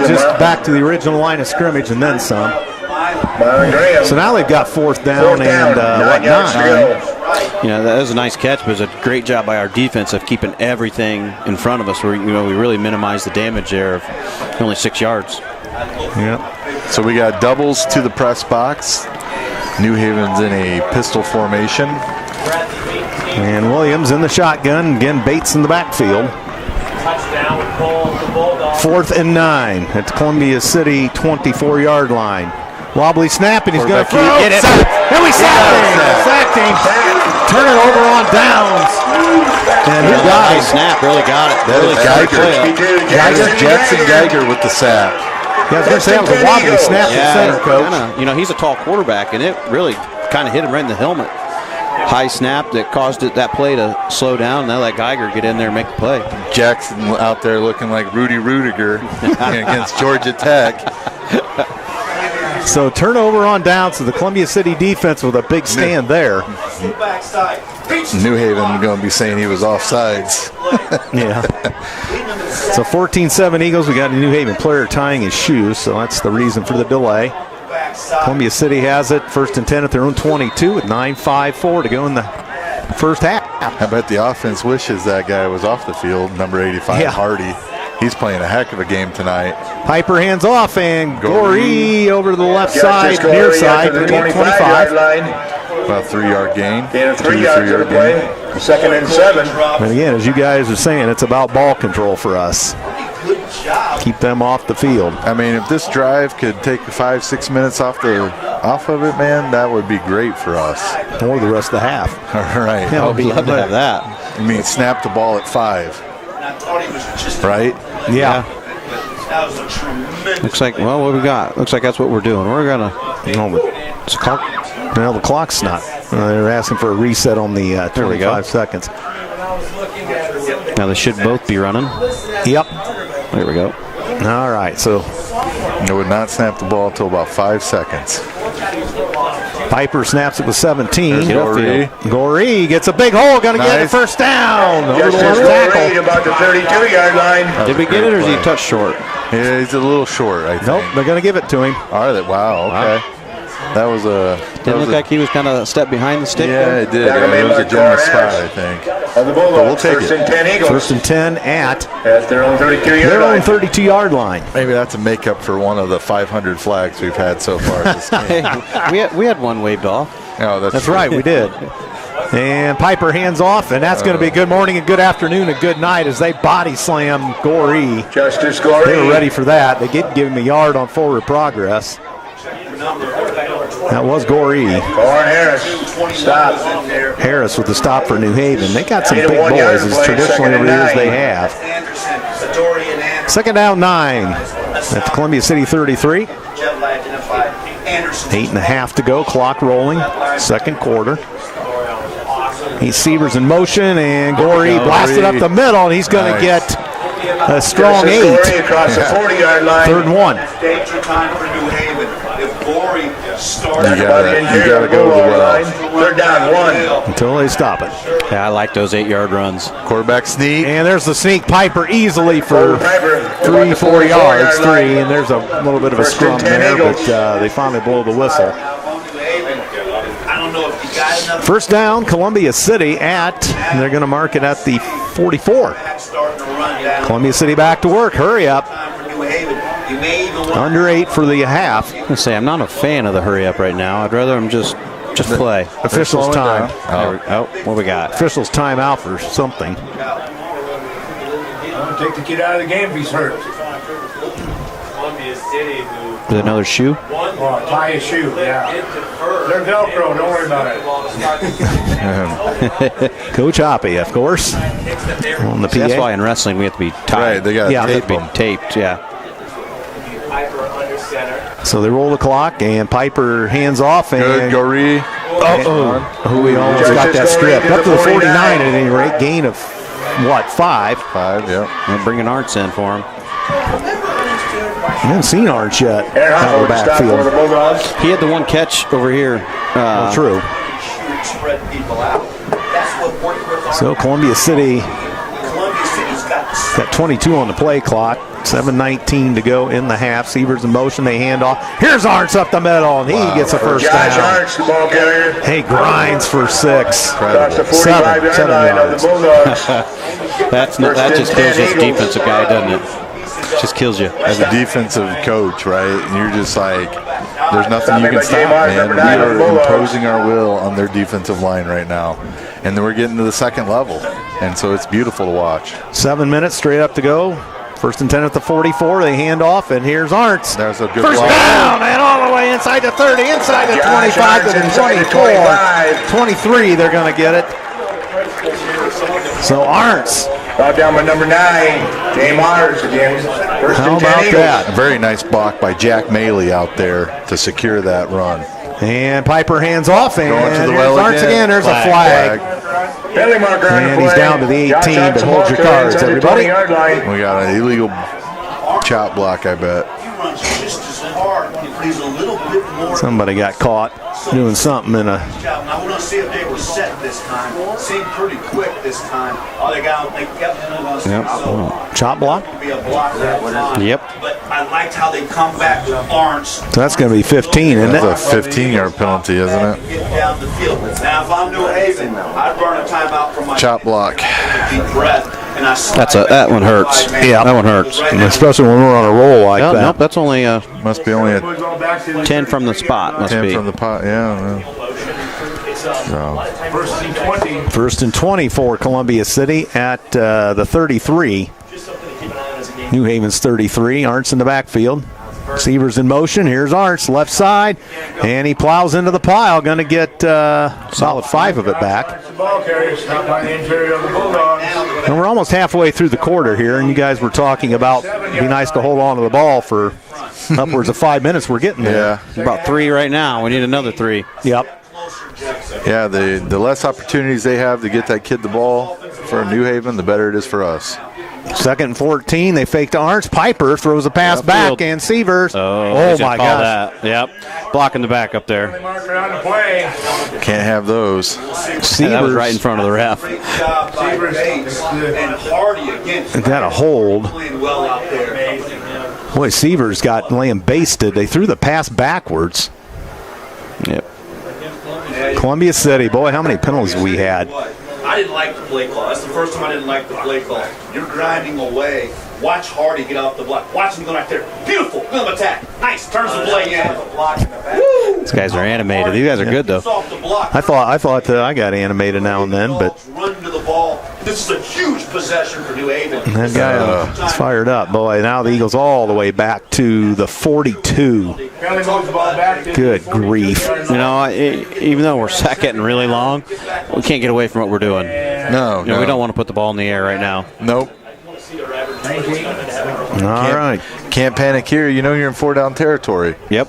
just back to the original line of scrimmage and then some. So now they've got 4th down and 9. That was a nice catch, but it was a great job by our defense of keeping everything in front of us. We really minimized the damage there of only 6 yards. Yeah. So we got doubles to the press box. New Haven's in a pistol formation. And Williams in the shotgun. Again, Bates in the backfield. 4th and 9 at the Columbia City 24-yard line. Wobbly snap, and he's going to throw. Get it. And we sacked him. Turn it over on downs. And he got it. Snap, really got it. That is Geiger. Jackson Geiger with the sack. Yeah, I was going to say that was a wobbly snap to center, Coach. He's a tall quarterback, and it really kind of hit him right in the helmet. High snap that caused that play to slow down, and they let Geiger get in there and make the play. Jackson out there looking like Rudy Rudiger against Georgia Tech. So turnover on downs to the Columbia City defense with a big stand there. New Haven going to be saying he was offsides. Yeah. So 14-7 Eagles. We got a New Haven player tying his shoes, so that's the reason for the delay. Columbia City has it 1st and 10 at their own 22 with 9:54 to go in the first half. I bet the offense wishes that guy was off the field, number 85, Hardy. He's playing a heck of a game tonight. Piper hands off, and Goree over to the left side, near side, 25. About 3-yard gain. Gain of 3 yards of play. 2nd and 7. And again, as you guys are saying, it's about ball control for us. Keep them off the field. I mean, if this drive could take 5-6 minutes off of it, man, that would be great for us. Or the rest of the half. All right. I would love to have that. I mean, snap the ball at 5. Right? Yeah. Looks like, what we got? Looks like that's what we're doing. We're going to... Well, the clock's not. They're asking for a reset on the 25 seconds. Now they should both be running. Yep. There we go. All right, so they would not snap the ball until about 5 seconds. Piper snaps it with 17. Goree gets a big hole, going to get a first down. Over the left tackle. About the 32-yard line. Did we get it, or is he touched short? Yeah, he's a little short, I think. Nope, they're going to give it to him. Are they? Wow, okay. That was Didn't look like he was kind of a step behind the stick. Yeah, it did. It was a generous spot, I think. But we'll take it. 1st and 10 Eagles. 1st and 10 at their own 32-yard line. Maybe that's a makeup for one of the 500 flags we've had so far this game. we had one waved off. Oh, that's right, we did. And Piper hands off, and that's going to be good morning and good afternoon and good night as they body slam Goree. Justice Goree. They were ready for that. They did give him a yard on forward progress. That was Goree. Harris. Stop. Harris with the stop for New Haven. They got some big boys, as traditionally over the years they have. 2nd down 9 at the Columbia City 33. 8.5 to go, clock rolling, second quarter. He's Severs in motion, and Gorey blasted up the middle, and he's going to get a strong 8. Across the 40-yard line. 3rd and 1. Danger time for New Haven. If Gorey starts You gotta go to the well. 3rd down, 1. Until they stop it. Yeah, I like those 8-yard runs. Quarterback sneak. And there's the sneak. Piper easily for Piper, 3-4 yards. 3, line. and there's a little bit of a First scrum and 10 there, Eagles. but they finally blow the whistle. I don't know if you got enough. First down, Columbia City they're going to mark it at the 44. Starting to run down. Columbia City back to work. Hurry up. Time for New Haven. You may even want Under 8 for the half. I say I'm not a fan of the hurry up right now. I'd rather them just play. Officials slowing time. down. What we got? Officials time out for something. Take the kid out of the game if he's hurt. Is it another shoe? Oh, tie his shoe, yeah. They're Velcro, don't worry about it. Coach Hoppy, of course, on the PA. That's why in wrestling we have to be tied. Right, they got to Yeah, tape Be them. taped. Yeah. So they roll the clock, and Piper hands off, Good, and Goree. we almost got that stripped. Up to the 49 at any rate, gain of, 5? 5, yeah. I'm bringing Arts in for him. I haven't seen Arch yet Aaron out of the Howard, stop for the backfield. Bulldogs. He had the one catch over here. True. spread people out. That's what worked with our So Columbia City Columbia City's got 22 on the play clock. 7:19 to go in the half. Severs in motion. They hand off. Here's Arntz up the middle, and he gets a first Josh down. Arch, the ball carrier. Hey, grinds for 6. Across the 45-yard 7 line of yards. the Bulldogs. That just kills this Eagles. defensive guy, doesn't it? Just kills you. As a defensive coach, right? And you're just like, there's nothing you can stop, man. Number We 9 of the are Bulldogs. imposing our will on their defensive line right now. And then we're getting to the second level. And so it's beautiful to watch. 7 minutes straight up to go. First and 10 at the 44. They hand off, and here's Arntz. There's a good First block. down, and all the way inside the 30, inside the 25 to the Inside the 24. 25. 23, they're going to get it. So Arntz, Brought down by number 9, James Mars again. First how and 10 about Eagles. that? A very nice block by Jack Maley out there to secure that run. And Piper hands off, and Going to the here's well Arntz again. There's a flag. Penalty marker on the And play. he's down to the 18, Josh Arch, but the hold ball your carrier cards, inside the everybody. 20-yard line. We got an illegal chop block, I bet. he runs just as hard if he's a little bit more. Somebody got caught doing something in a Now we're gonna see if they were set this time. Seemed pretty quick this time. Oh, they kept moving. So chop block. be a block that time. Yep. But I liked how they come back to Arntz. So that's going to be 15, isn't it? That's a 15-yard penalty, isn't it? Get down the field. Now, if I'm New Haven, I'd burn a timeout for my Chop block. deep breath, and I That one hurts. Yeah. That one hurts. Especially when we're on a roll like Nope, that. nope, that's only Must be only a 10 from the spot. Must 10 be. from the pot. Yeah. First and 20. First and 20 for Columbia City at the 33. New Haven's 33. Arntz in the backfield. Severs in motion. Here's Arntz, left side, and he plows into the pile. Going to get solid 5 of it back. The ball carrier stopped by the interior of the Bulldogs. And we're almost halfway through the quarter here, and you guys were talking about it'd be nice to hold on to the ball for upwards of 5 minutes. We're getting there. Yeah. About 3 right now. We need another 3. Yep. Yeah, the less opportunities they have to get that kid the ball for New Haven, the better it is for us. Second and 14. They fake to Arntz. Piper throws a pass back, Upfield. and Severs. Oh my gosh. that. Yep. Blocking the back up there. Marker on the play. Can't have those. Severs That was right in front of the ref. Great job by Bates and Hardy again. got a hold. Playing well out there. Boy, Severs got lambasted. They threw the pass backwards. Yep. Columbia City, boy, how many penalties we had. I didn't like the play call. That's the first time I didn't like the play call. You're grinding away. Watch Hardy get off the block. Watch him go right there. Beautiful. Good attack. Nice. Turns the play in. These guys are animated. These guys are good, though. Off the block. I thought I got animated now and then, but Run to the ball. This is a huge possession for New Haven. that guy is fired up. Boy, now the Eagles all the way back to the 42. Penalty moves the ball back to Good the grief. 40-yard You know, even though we're second really long, we can't get away from what we're doing. No, You know, we don't want to put the ball in the air right now. Nope. All right. Can't panic here. You know you're in 4-down territory. Yep.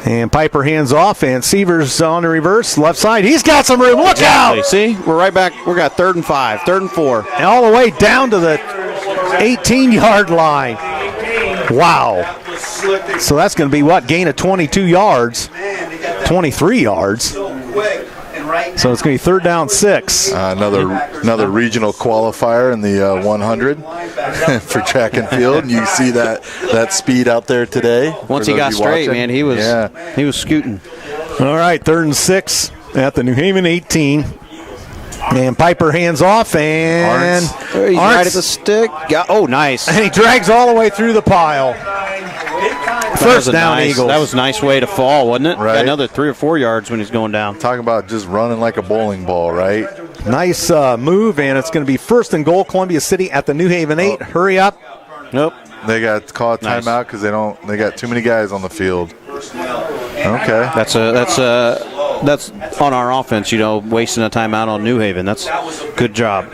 And Piper hands off, and Severs on the reverse, left side. He's got some room. Look out! See, we're right back. We got 3rd and 5, 3rd and 4. And all the way down to the 18-yard line. Wow. So that's going to be what? Gain of 22 yards, 23 yards. So it's going to be 3rd down 6. Another regional qualifier in the 100 for track and field. And you see that speed out there today. Once he got straight, man, he was scooting. All right, 3rd and 6 at the New Haven 18. And Piper hands off, and He's right at the stick. Nice. And he drags all the way through the pile. First down, Eagles. That was a nice way to fall, wasn't it? Right. Got another 3 or 4 yards when he's going down. Talking about just running like a bowling ball, right? Nice move, and it's going to be 1st and goal, Columbia City at the New Haven 8. Hurry up. Nope. They got caught timeout because they got too many guys on the field. Okay. That's on our offense, wasting a timeout on New Haven. That's good job.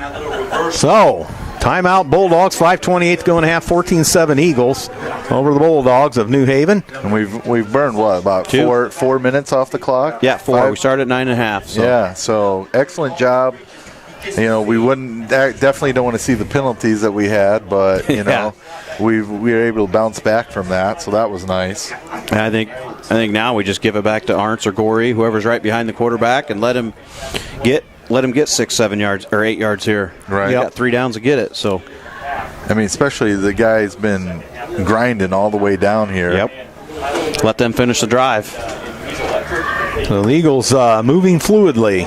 So, timeout Bulldogs, 5:28 to go in half, 14-7 Eagles over the Bulldogs of New Haven. And we've burned about 4 minutes off the clock? Yeah, 4. 5? We started at 9.5. So. Yeah, so excellent job. We definitely don't want to see the penalties that we had, but we were able to bounce back from that, so that was nice. And I think now we just give it back to Arntz or Gorey, whoever's right behind the quarterback, and let him get 6, 7 yards or 8 yards here. Right. You got 3 downs to get it. So, especially the guy's been grinding all the way down here. Yep. Let them finish the drive. So the Eagles moving fluidly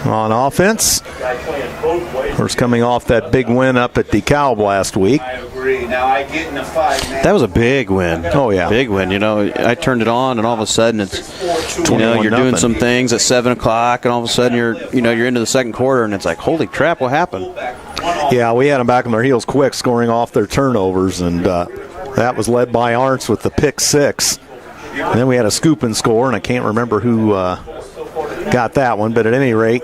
on offense. Of course, coming off that big win up at DeKalb last week. That was a big win. Oh, yeah. Big win. I turned it on, and all of a sudden it's, you're doing some things at 7 o'clock, and all of a sudden you're into the second quarter, and it's like, holy crap, what happened? Yeah, we had them back on their heels quick, scoring off their turnovers, and that was led by Arntz with the pick 6. And then we had a scoop and score, and I can't remember who got that one, but at any rate.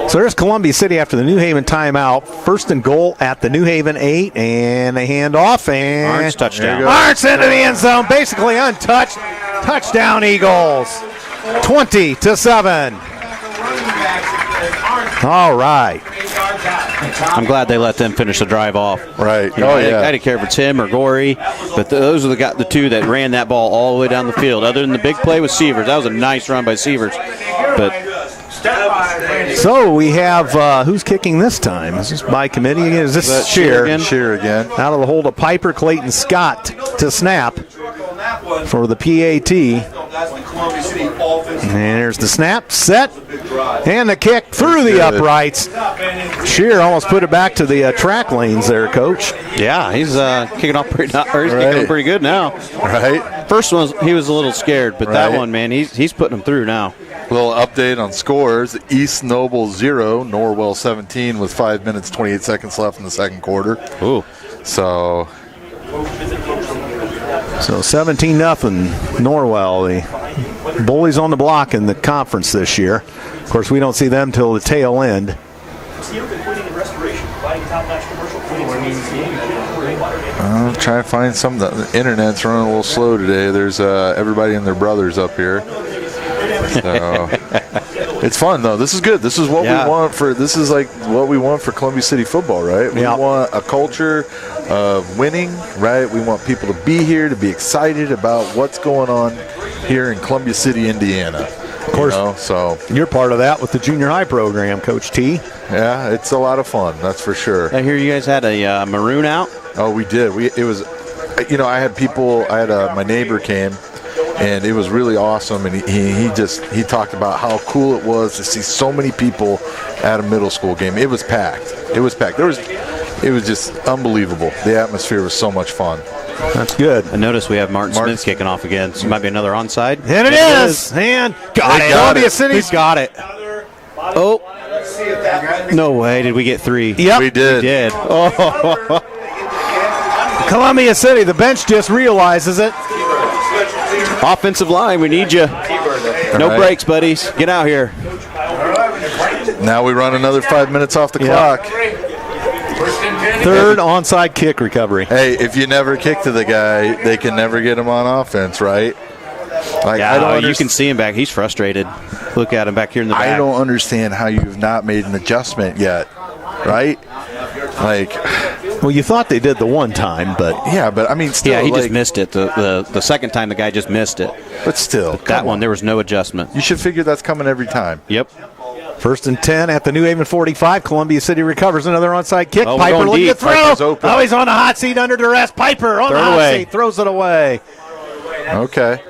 So there's Columbia City after the New Haven timeout. 1st and goal at the New Haven 8, and they hand off, and Arntz touchdown. Arntz into the end zone, basically untouched. Touchdown, Eagles. 20-7. All right. I'm glad they let them finish the drive off. Right. I didn't care if it's him or Gorey, but those are the 2 that ran that ball all the way down the field. Other than the big play with Severs, that was a nice run by Severs. But so we have who's kicking this time? Is this by committee again? Is this Shear? Shear again. Out of the hold of Piper, Clayton Scott to snap for the PAT. And there's the snap, set, and the kick through the uprights. Shear almost put it back to the track lanes there, Coach. yeah, he's kicking off pretty good now. Right. First one, he was a little scared, but that one, man, he's putting them through now. Little update on scores. East Noble 0, Norwell 17 with 5 minutes, 28 seconds left in the second quarter. Ooh. So 17-0 Norwell, the bullies on the block in the conference this year. Of course, we don't see them till the tail end. I'm trying to find some. The internet's running a little slow today. There's everybody and their brothers up here. So it's fun though. This is good. This is what we want for. This is like what we want for Columbia City football, right? We want a culture of winning, right? We want people to be here, to be excited about what's going on here in Columbia City, Indiana. Of course, so you're part of that with the junior high program, Coach T. Yeah, it's a lot of fun. That's for sure. I hear you guys had a maroon out. Oh, we did. It was, I had people. I had my neighbor came. And it was really awesome, and he talked about how cool it was to see so many people at a middle school game. It was packed. It was just unbelievable. The atmosphere was so much fun. That's good. I noticed we have Martin Smith kicking off again, so it might be another onside. And it is. And got it. Columbia City's got it. Oh, no way! Did we get 3? Yep, we did. We did. Oh. Columbia City. The bench just realizes it. Offensive line, we need you. No breaks, buddies. Get out here. Now we run another 5 minutes off the clock. Third onside kick recovery. Hey, if you never kick to the guy, they can never get him on offense, right? Like, Yeah, you can see him back. He's frustrated. Look at him back here in the back. I don't understand how you've not made an adjustment yet, right? Like, well, you thought they did the one time, but yeah, but I mean, still, yeah, he like, just missed it. The second time the guy just missed it. But still, That one, there was no adjustment. you should figure that's coming every time. Yep. 1st and 10 at the New Haven 45. Columbia City recovers another onside kick. Oh, we're Piper going looking to deep. throw. Piper's open. Oh, he's on the hot seat under duress. Piper on Throw the it hot away. seat. Throws it away. Okay.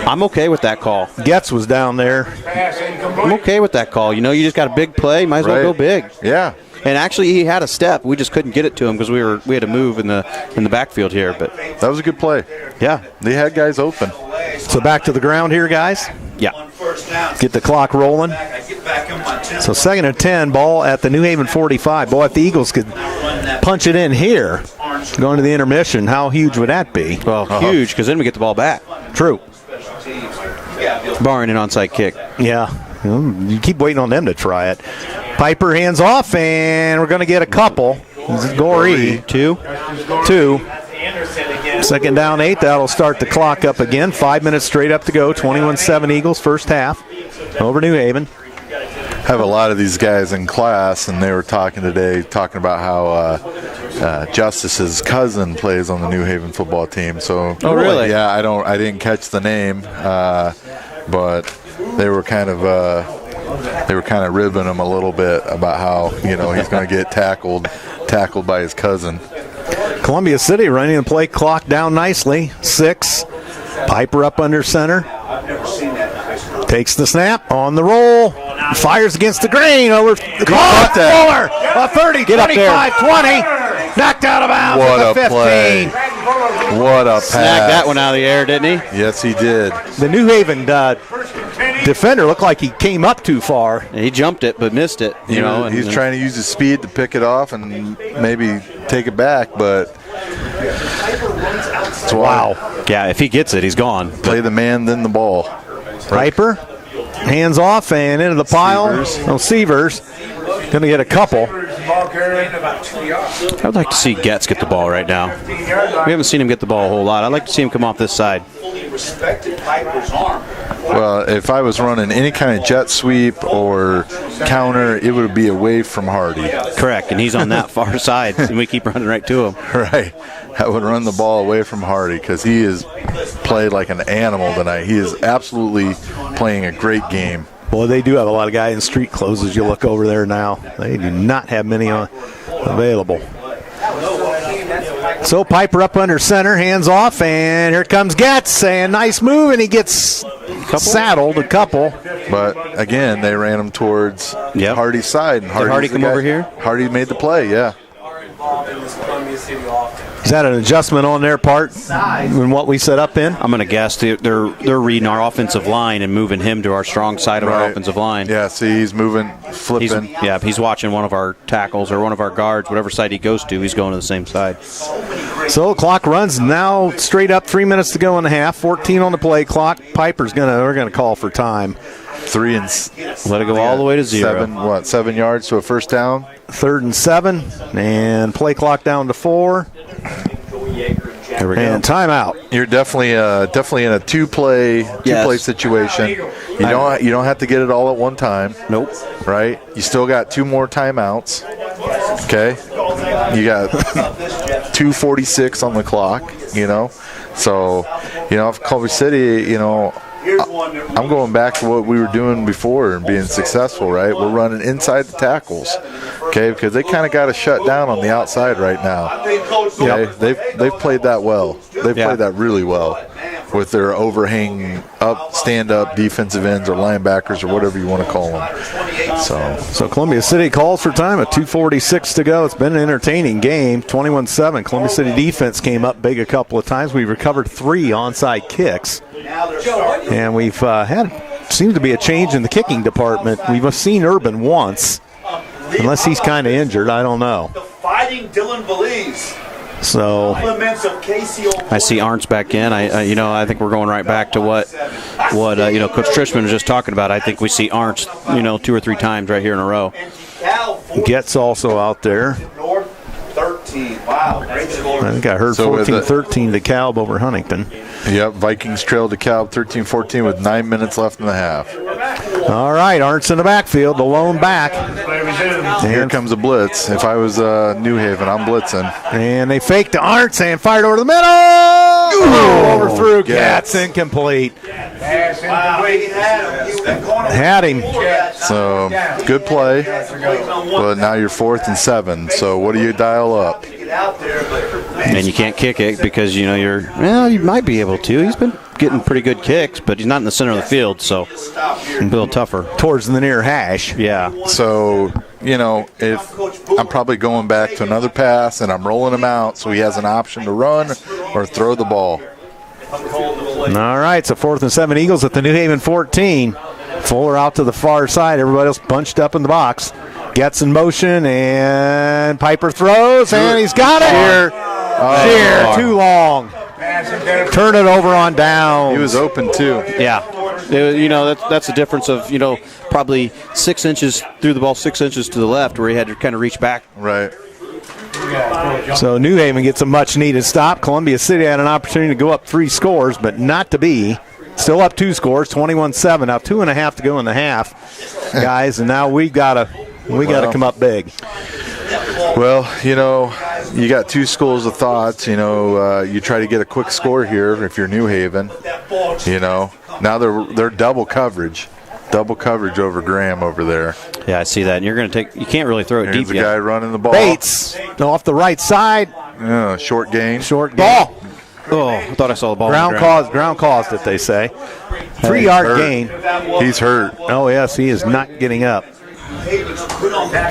I'm okay with that call. Getz was down there. I'm okay with that call. You know, you just got a big play. Might as well go big. Yeah. And actually, he had a step. We just couldn't get it to him because we had to move in the backfield here. But That was a good play. yeah, They had guys open. So back to the ground here, guys. yeah. Get the clock rolling. So 2nd and 10, ball at the New Haven 45. Boy, if the Eagles could punch it in here, going to the intermission, how huge would that be? Well, huge because then we get the ball back. True. Barring an onside kick. Yeah. You keep waiting on them to try it. Piper hands off, and we're going to get a couple. This is Goree. Two. 2nd down, 8. That'll start the clock up again. 5 minutes straight up to go. 21-7 Eagles, first half. Over New Haven. Have a lot of these guys in class, and they were talking about how Justice's cousin plays on the New Haven football team. So, Oh, really? Yeah, I didn't catch the name, but they were kind of ribbing him a little bit about how he's going to get tackled by his cousin. Columbia City running the play clock down nicely. 6. Piper up under center. Takes the snap on the roll. Fires against the grain over the caught that. Fuller. A 30, Get up 25, 20. Knocked out of bounds What at the a 15. play. What a pass. Snagged that one out of the air, didn't he? Yes, he did. The New Haven defender looked like he came up too far. He jumped it but missed it. He's trying to use his speed to pick it off and maybe take it back, but that's why. Wow. Yeah, if he gets it, he's gone. Play the man, then the ball. Piper, hands off and into the pile. Severs going to get a couple. I would like to see Getz get the ball right now. We haven't seen him get the ball a whole lot. I'd like to see him come off this side. Well, if I was running any kind of jet sweep or counter, it would be away from Hardy. Correct, and he's on that far side, and we keep running right to him. Right. I would run the ball away from Hardy because he has played like an animal tonight. He is absolutely playing a great game. Boy, they do have a lot of guys in street clothes as you look over there now. They do not have many available. So Piper up under center, hands off, and here comes Getz. And nice move, and he gets saddled a couple. But, again, they ran him towards Hardy's side. And Did Hardy come over here? Hardy made the play, yeah. Is that an adjustment on their part in what we set up in? I'm going to guess they're reading our offensive line and moving him to our strong side of our offensive line. Yeah, see, he's moving, flipping. He's watching one of our tackles or one of our guards, whatever side he goes to, he's going to the same side. So clock runs now straight up. 3 minutes to go in the half. 14 on the play clock. We're gonna call for time. 3 and let it go all the way to 0. 7 yards to a first down. 3rd and 7, and play clock down to 4. Here we go. And timeout. You're definitely in a two-play situation. You don't have to get it all at one time. Nope. Right? You still got 2 more timeouts. Okay? You got 2:46 on the clock, So, if Culver City, I'm going back to what we were doing before and being successful, right? We're running inside the tackles, okay? Because they kind of got to shut down on the outside right now. Okay? They've played that well. They've played that really well with their overhang stand-up defensive ends or linebackers or whatever you want to call them. So Columbia City calls for time at 2:46 to go. It's been an entertaining game. 21-7. Columbia City defense came up big a couple of times. We recovered 3 onside kicks. And we've seems to be a change in the kicking department. We've seen Urban once. Unless he's kind of injured, I don't know. The Fighting Dylan Belize. So I see Arndt's back in. I think we're going right back to what Coach Trishman was just talking about. I think we see Arndt's 2 or 3 times right here in a row. Getz also out there. North 13. 14. Wow, great score. I think I heard So with 14-13 DeKalb over Huntington. Yep, Vikings trailed DeKalb 13-14 with 9 minutes left in the half. All right, Arntz in the backfield, the lone back. Here comes a blitz. If I was New Haven, I'm blitzing. And they faked to Arntz and fired over the middle. Overthrew Katz, incomplete. Wow, he had him. That corner Had him. So, good play. But now you're 4th and 7. So, what do you dial up? get out there, but And you can't kick it because, you might be able to. He's been getting pretty good kicks, but he's not in the center of the field, so it's a little tougher. Towards the near hash. Yeah. So, if I'm probably going back to another pass and I'm rolling him out so he has an option to run or throw the ball. All right, so 4th and 7 Eagles at the New Haven 14. Fuller out to the far side. Everybody else bunched up in the box. Gets in motion, and Piper throws, and he's got it. Shear, too long. Turn it over on down. He was open, too. Yeah. That's the difference of, probably 6 inches through the ball, 6 inches to the left, where he had to kind of reach back. Right. So New Haven gets a much-needed stop. Columbia City had an opportunity to go up 3 scores, but not to be. Still up 2 scores, 21-7. Now 2.5 to go in the half, guys, and now we gotta come up big. Well, you got 2 schools of thoughts. You try to get a quick score here if you're New Haven. Now they're double coverage over Graham over there. Yeah, I see that. And you can't really throw it Here's deep the yet. guy running the ball. Bates off the right side. Yeah, short gain. Ball. Oh, I thought I saw the ball. Ground caused it, they say. 3-yard gain. He's hurt. Oh, yes, he is not getting up.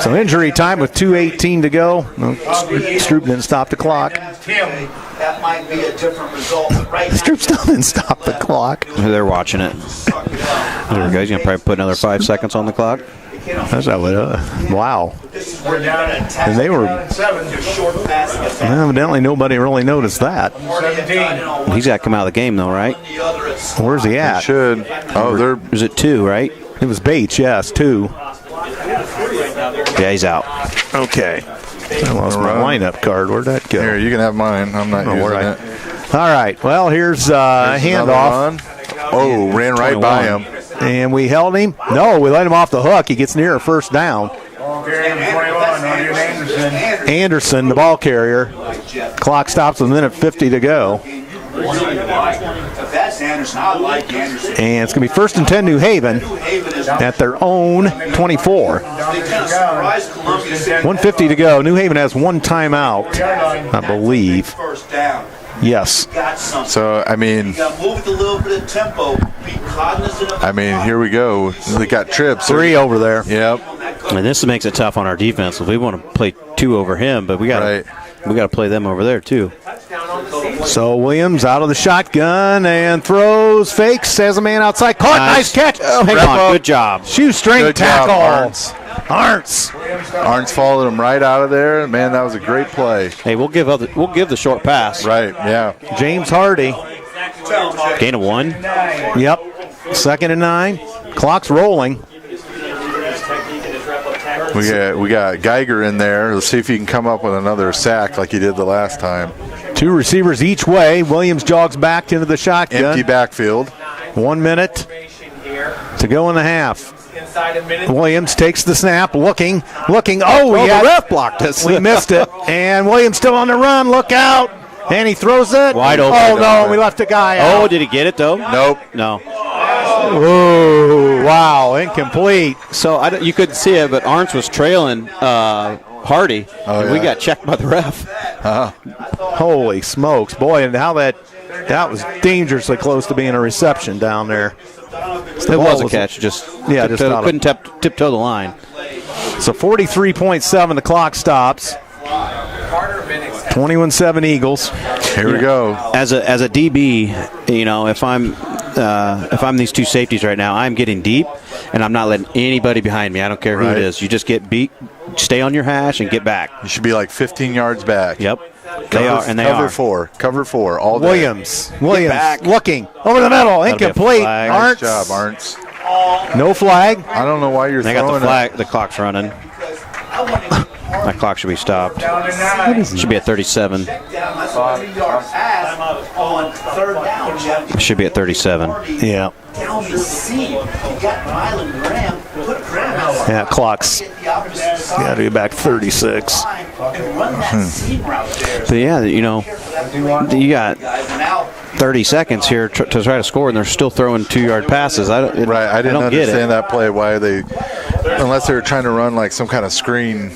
So injury time with 2:18 to go. Stroop didn't stop the clock. that might be a different result. Right now, Stroop still didn't stop the clock. They're watching it. There we go. He's going to probably put another 5 seconds on the clock. That's how wow. we're down at 10. And they were Short passing attack. evidently nobody really noticed that. 17. He's got to come out of the game, though, right? The other is Where's he at? Should. Oh, they're Is it 2, right? It was Bates, yes, 2. Yeah, he's out. Okay. I lost my lineup card. Where'd that go? here. You can have mine. I'm not using where it. All right. Well, here's a Another handoff. run. Oh, ran right by him. And we held him. No, we let him off the hook. He gets near a first down. Anderson, the ball carrier. Clock stops with 1:50 to go. If that's Anderson, I like Anderson. And it's going to be 1st and 10 New Haven at their own 24. They kind of surprised Columbia City. 1:50 to go. New Haven has 1 timeout, I believe. First down. Yes. Got something. So, You got moved a little bit of tempo. Be cognizant of here we go. They got trips. 3 over there. Yep. And this makes it tough on our defense. We want to play 2 over him, but we got to play them over there too. So Williams out of the shotgun and throws, fakes, has a man outside. Caught, nice catch. Oh, hang Wrap on, up. good job. Shoestring Good tackle. job, Arntz. Arntz followed him right out of there. Man, that was a great play. Hey, we'll give the short pass. Right, yeah. James Hardy. Gain of 1. Yep. 2nd and 9. Clock's rolling. We got Geiger in there. Let's see if he can come up with another sack like he did the last time. 2 receivers each way. Williams jogs back into the shotgun. Empty backfield. 1 minute to go in the half. Williams takes the snap, looking. Oh, the ref blocked us. We missed it. And Williams still on the run. Look out. And he throws it. Wide open. Oh, no, we left a guy out. Oh, did he get it, though? Nope. No. Oh, wow, incomplete. So you couldn't see it, but Arntz was trailing Hardy, and we got checked by the ref. Holy smokes. Boy, and how that was dangerously close to being a reception down there. It was a catch, couldn't tiptoe the line. So 43.7, the clock stops. 21-7 Eagles. Here we go. As a DB, if I'm these 2 safeties right now, I'm getting deep, and I'm not letting anybody behind me. I don't care who it is. You just get beat, stay on your hash, and get back. You should be like 15 yards back. Yep. They are. Cover 4 all day. Williams looking over the middle, incomplete. Nice job, Arntz. No flag. I don't know why you're They throwing got the flag. The clock's running. My clock should be stopped. Down to 9. Should be at 37. Down, that's a 30-yard pass on third down, Jeff. It should be at 37. Yeah. Down the seam. You got Mylan Graham. Put Graham out. Yeah, clock's Get the opposite side. got to be back 36. And run that seam route there. But yeah, you know, you got Guys, and now 30 seconds here to try to score, and they're still throwing 2-yard passes. I I didn't don't get understand it. that play. Why they, unless they were trying to run like some kind of screen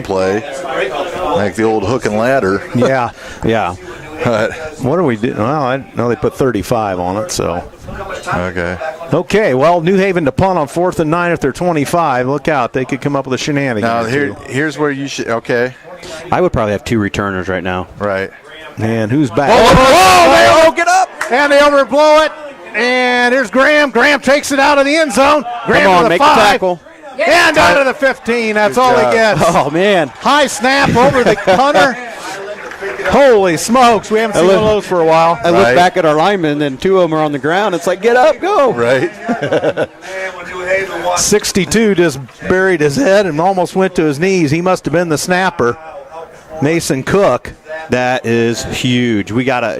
play, like the old hook and ladder. Yeah. Yeah. But What are we doing? Well, I know they put 35 on it, so. okay, Okay, well, New Haven to punt on 4th and 9 at their 25. Look out, they could come up with a shenanigan. now or two. here's where you should. Okay, I would probably have 2 returners right now. right. And who's back? Oh, get up! And they overblow it. And here's Graham. Graham takes it out of the end zone. Graham Come on, to the make 5. the tackle. And out to the 15. That's all he job. gets. Oh, man. High snap over the punter. Holy smokes, we haven't seen one of those for a while. I look Right. back at our linemen, and 2 of them are on the ground. It's like, get up, go. Right. man, when New Haven won. 62 just buried his head and almost went to his knees. He must have been the snapper, Mason Cook. That is huge. We got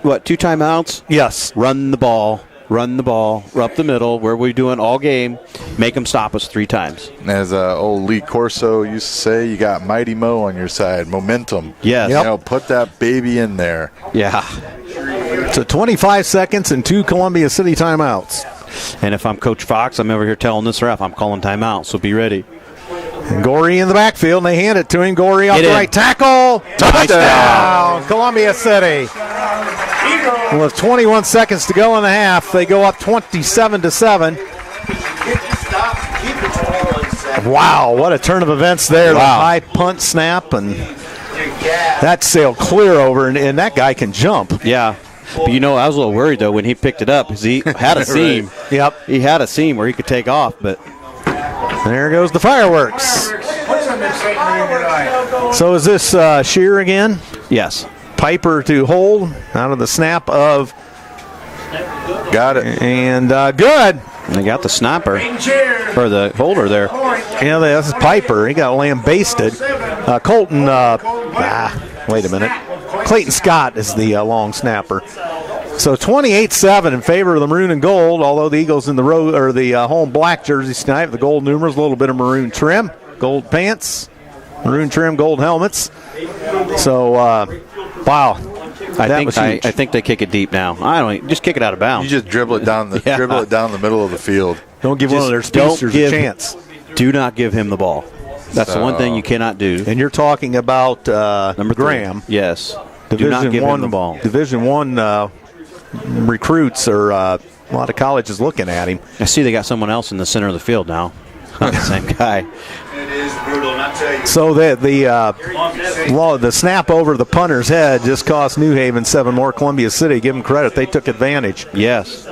what, 2 timeouts? Yes. Run the ball up the middle. Where we doing all game? Make them stop us 3 times. As old Lee Corso used to say, you got Mighty Mo on your side. Momentum. Yes. You know, put that baby in there. Yeah. So 25 seconds and 2 Columbia City timeouts. And if I'm Coach Fox, I'm over here telling this ref, I'm calling timeout, so be ready. And Gorey in the backfield, and they hand it to him. Gorey off Get the in. right tackle. Touchdown, Columbia City. With 21 seconds to go in the half, they go up 27-7. Wow, what a turn of events there. The Wow. high punt snap, and that sailed clear over, and that guy can jump. Yeah. But I was a little worried, though, when he picked it up, because he had a seam. Yep. He had a seam where he could take off, but There goes the fireworks. What's on this St. Reunion night? So is this Shear again? yes. Piper to hold out of the snap of, Got it. and good. And they got the sniper, Cheer. or the holder there. Yeah, this is Piper. He got lambasted. Colton, wait a minute. Clayton Scott is the long snapper. So 28-7 in favor of the maroon and gold, although the Eagles in the home black jerseys tonight, the gold numerals, a little bit of maroon trim, gold pants, maroon trim, gold helmets. So, wow. I think they kick it deep now. Just kick it out of bounds. You just dribble it down the Yeah. dribble it down the middle of the field. Don't give one of their Don't speedsters give- a chance. Do not give him the ball. That's the one thing you cannot do. And you're talking about Number 3. Graham. Yes. Do not give him the ball. Division I recruits, or a lot of colleges looking at him. I see they got someone else in the center of the field now. Not the same guy. It is brutal, and I tell you. So the snap over the punter's head just cost New Haven 7 more. Columbia City, give them credit, they took advantage. Yes.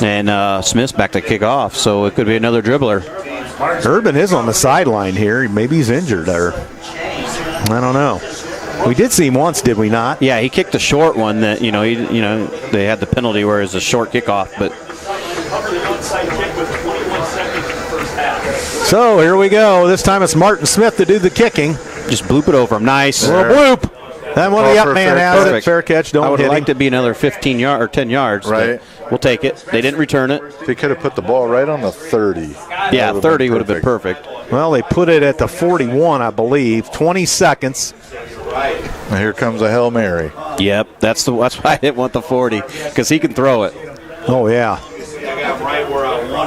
And Smith's back to kick off, so it could be another dribbler. Urban is on the sideline here. Maybe he's injured, or I don't know. We did see him once, did we not? Yeah, he kicked a short one that they had the penalty where it was a short kickoff, but So here we go. This time it's Martin Smith to do the kicking. just bloop it over him. Nice. Little bloop. Then one of the Oh, up for man fair- has it. perfect. Fair catch. I Don't would hit have him. liked it to be another 15 yard or 10 yards. but Right. We'll take it. They didn't return it. They could have put the ball right on the 30. Yeah, That 30 would have been perfect. Well, they put it at the 41, I believe. 20 seconds. And here comes a Hail Mary. Yep, that's why I didn't want the 40, because he can throw it. Oh, yeah.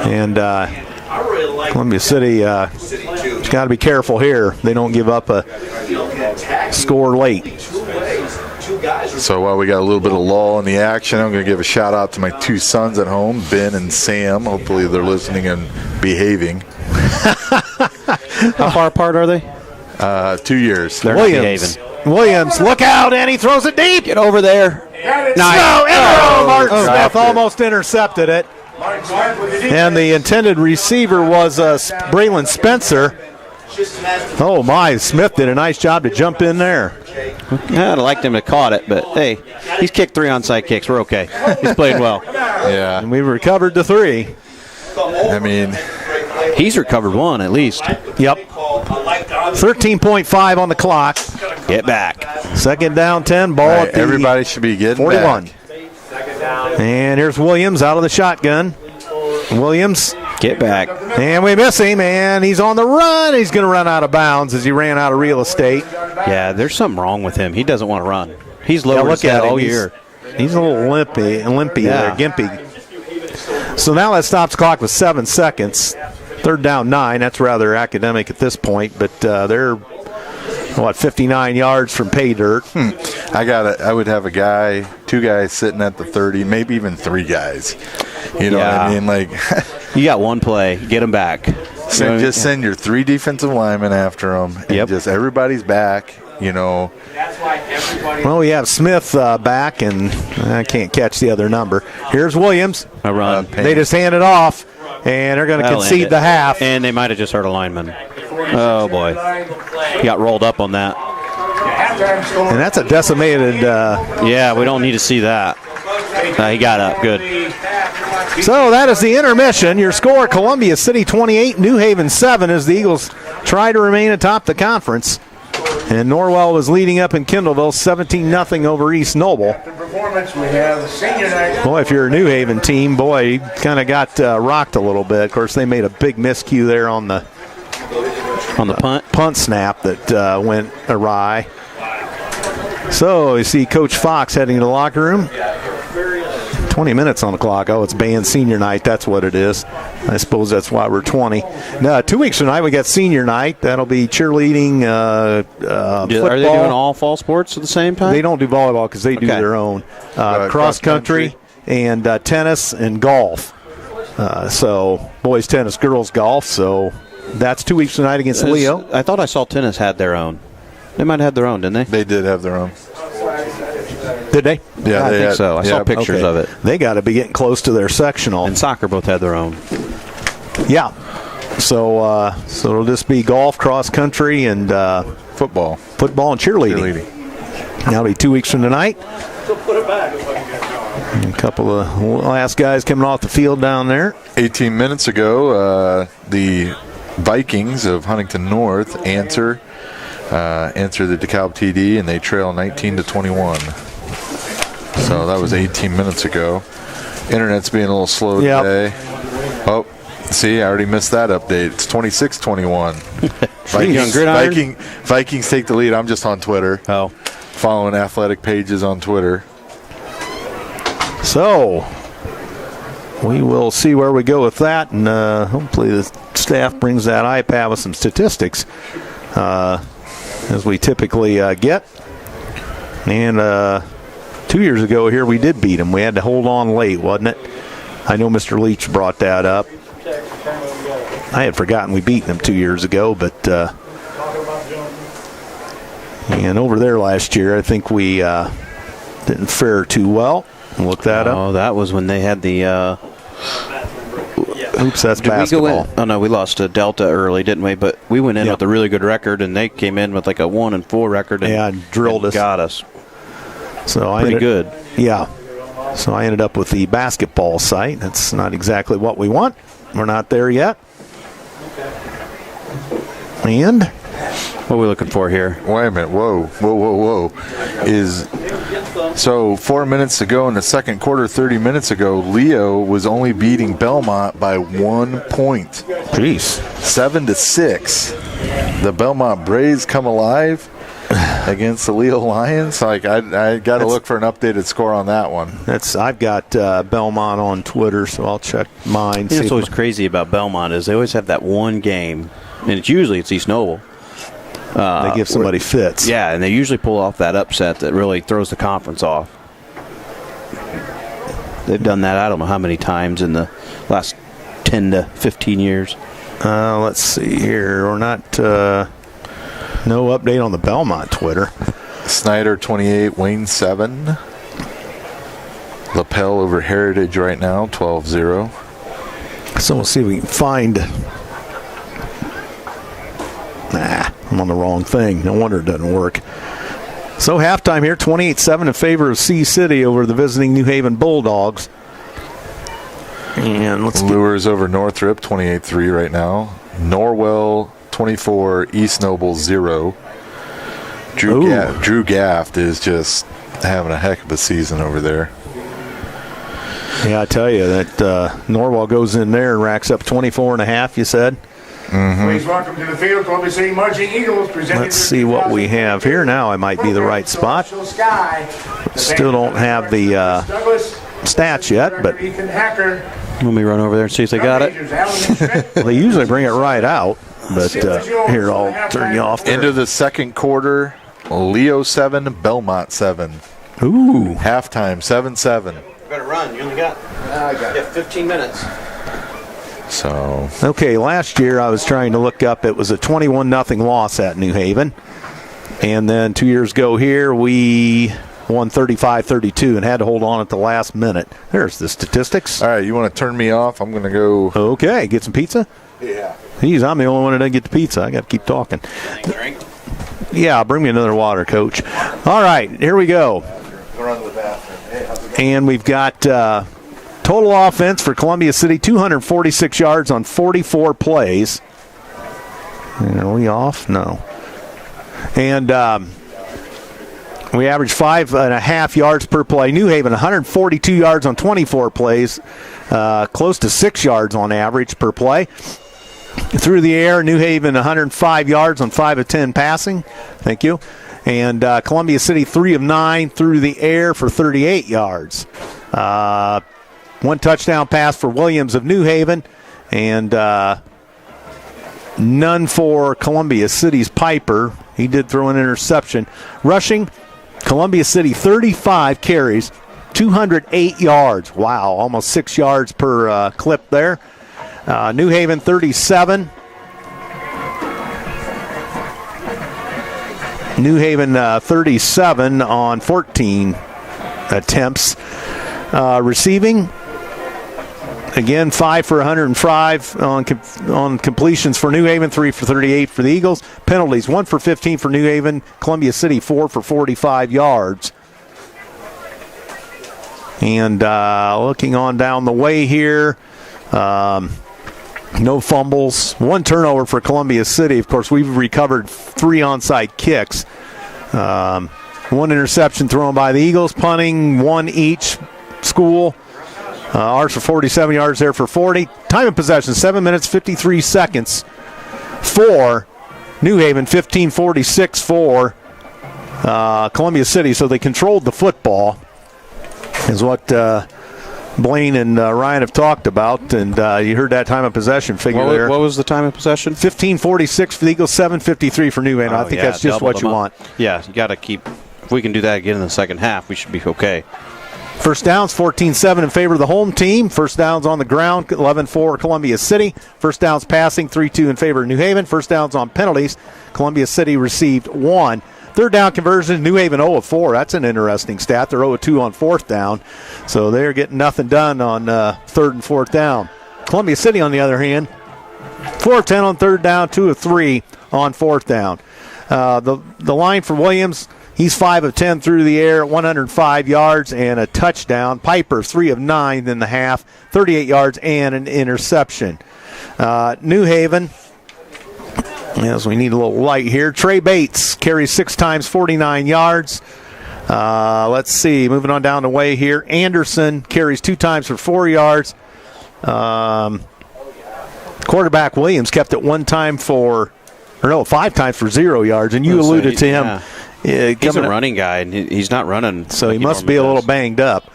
And Columbia City has got to be careful here. They don't give up a score late. So while we got a little bit of lull in the action, I'm going to give a shout out to my 2 sons at home, Ben and Sam. Hopefully they're listening and behaving. How far apart are they? 2 years. They're not behaving. Williams, look out, and he throws it deep. Get over there. Nice. No, Martin Oh, Smith dropped it. almost intercepted it. And the intended receiver was Braylon Spencer. Oh, my. Smith did a nice job to jump in there. I'd have liked him to have caught it, but hey, he's kicked 3 onside kicks. We're okay. He's played well. Yeah. And we recovered the 3. I mean, He's recovered one at least. Yep. 13.5 on the clock. Get back. Second down, 10. Ball at the everybody should be getting 41. back. And here's Williams out of the shotgun. Williams. Get back. And we miss him, and he's on the run. He's going to run out of bounds as he ran out of real estate. Yeah, there's something wrong with him. He doesn't want to run. He's lowered his head all year. He's a little limpy there, gimpy. So now that stops the clock with 7 seconds. Third down, 9. That's rather academic at this point, but they're 59 yards from pay dirt. I would have two guys sitting at the 30, maybe even 3 guys. You know what I mean? Like, you got one play, get them back. Send your 3 defensive linemen after them, and just everybody's back. You know. Well, we have Smith back, and I can't catch the other number. Here's Williams. A run. They just hand it off, and they're going to concede the half. And they might have just hurt a lineman. Oh, boy. He got rolled up on that. And that's a decimated. Yeah, we don't need to see that. He got up. Good. So that is the intermission. Your score, Columbia City 28, New Haven 7, as the Eagles try to remain atop the conference. And Norwell was leading up in Kindleville 17-0 over East Noble. Boy, if you're a New Haven team, boy, you kind of got rocked a little bit. Of course, they made a big miscue there on the punt snap that went awry. So you see Coach Fox heading to the locker room. 20 minutes on the clock. Oh, it's band senior night. That's what it is. I suppose that's why we're 20. Now, 2 weeks from tonight, we got senior night. That'll be cheerleading, football. Are they doing all fall sports at the same time? They don't do volleyball because they do their own. Cross country and tennis and golf. So boys tennis, girls golf. So that's 2 weeks tonight against Leo. I thought I saw tennis had their own. They might have had their own, didn't they? They did have their own. Did they? Yeah, I think so. I saw pictures of it. They got to be getting close to their sectional. And soccer both had their own. Yeah. So it'll just be golf, cross country, and football and cheerleading. That'll be 2 weeks from tonight. And a couple of last guys coming off the field down there. 18 minutes ago, the Vikings of Huntington North answer the DeKalb TD, and they trail 19-21. So that was 18 minutes ago. Internet's being a little slow today. Oh, see, I already missed that update. It's 26-21. Vikings take the lead. I'm just on Twitter. Oh. Following athletic pages on Twitter. So we will see where we go with that, and hopefully the staff brings that iPad with some statistics, as we typically get. And 2 years ago here we did beat them. We had to hold on late, wasn't it? I know Mr. Leach brought that up. I had forgotten we beat them 2 years ago, but and over there last year I think we didn't fare too well. Look that up. Oh, that was when they had the oops, that's basketball. We lost to Delta early, didn't we? But we went in with a really good record, and they came in with like a 1-4 record and drilled us. Got us. So pretty good. Yeah. So I ended up with the basketball site. That's not exactly what we want. We're not there yet. And what are we looking for here? Wait a minute. Whoa. So 4 minutes ago in the second quarter, 30 minutes ago, Leo was only beating Belmont by 1 point. Jeez. 7-6. The Belmont Braves come alive against the Leo Lions. Like I got to look for an updated score on that one. I've got Belmont on Twitter, so I'll check mine. What's always crazy about Belmont is they always have that one game, and it's East Noble. They give somebody fits. Yeah, and they usually pull off that upset that really throws the conference off. They've done that I don't know how many times in the last 10 to 15 years. Let's see here. We're not no update on the Belmont Twitter. Snyder 28, Wayne 7. Lapel over Heritage right now, 12-0. So we'll see if we can find. I'm on the wrong thing. No wonder it doesn't work. So halftime here, 28-7 in favor of C City over the visiting New Haven Bulldogs. And let's Lures over Northrop, 28-3 right now. Norwell, 24. East Noble, 0. Drew Gaft is just having a heck of a season over there. Yeah, I tell you that Norwell goes in there and racks up 24.5, you said? Please welcome to the field, Columbia City Marching Eagles. Let's see what we have here now. I might be the right spot. Still don't have the stats yet, but Let me run over there and see if they got it. well, they usually bring it right out. But here, I'll turn you off there. Into the second quarter, Leo 7, Belmont 7. Ooh. Halftime, 7-7. Better run. You only got 15 minutes. So Okay, last year I was trying to look up. It was a 21-0 loss at New Haven. And then 2 years ago here, we won 35-32 and had to hold on at the last minute. There's the statistics. all right, you want to turn me off? I'm going to go. Okay, get some pizza? Yeah. Geez, I'm the only one that doesn't get the pizza. I got to keep talking. Yeah, bring me another water, Coach. All right, here we go. And we've got total offense for Columbia City, 246 yards on 44 plays. And are we off? No. And we averaged 5.5 yards per play. New Haven, 142 yards on 24 plays, close to 6 yards on average per play. Through the air, New Haven 105 yards on 5 of 10 passing. Thank you. And Columbia City 3 of 9 through the air for 38 yards. One touchdown pass for Williams of New Haven, and none for Columbia City's Piper. He did throw an interception. Rushing, Columbia City 35 carries, 208 yards. Wow, almost 6 yards per clip there. New Haven 37. New Haven 37 on 14 attempts. Receiving, again, 5 for 105 on completions for New Haven, 3 for 38 for the Eagles. Penalties, 1 for 15 for New Haven. Columbia City, 4 for 45 yards. And looking on down the way here, no fumbles, 1 turnover for Columbia City. Of course, we've recovered 3 onside kicks. 1 interception thrown by the Eagles, punting 1 each school. Ours for 47 yards, there for 40. Time of possession, 7 minutes, 53 seconds for New Haven, 15:46 for Columbia City. So they controlled the football, is what Blaine and Ryan have talked about, and you heard that time of possession figure there. What was the time of possession? 15:46 for the Eagles, 7:53 for New Haven. I think that's just what you want. Yeah, you got to keep. If we can do that again in the second half, we should be okay. First downs, 14-7 in favor of the home team. First downs on the ground, 11-4 Columbia City. First downs passing, 3-2 in favor of New Haven. First downs on penalties, Columbia City received 1. Third down conversions, New Haven 0 of 4. That's an interesting stat. They're 0 of 2 on fourth down. So they're getting nothing done on third and fourth down. Columbia City, on the other hand, 4 of 10 on third down, 2 of 3 on fourth down. The line for Williams, he's 5 of 10 through the air, 105 yards and a touchdown. Piper, 3 of 9 in the half, 38 yards and an interception. New Haven, yes, we need a little light here. Trey Bates carries 6 times, 49 yards. Let's see, moving on down the way here. Anderson carries 2 times for 4 yards. Quarterback Williams kept it 5 times for 0 yards, and you alluded to him. Yeah. He's a running guy, and he's not running. So like he must be a little banged up.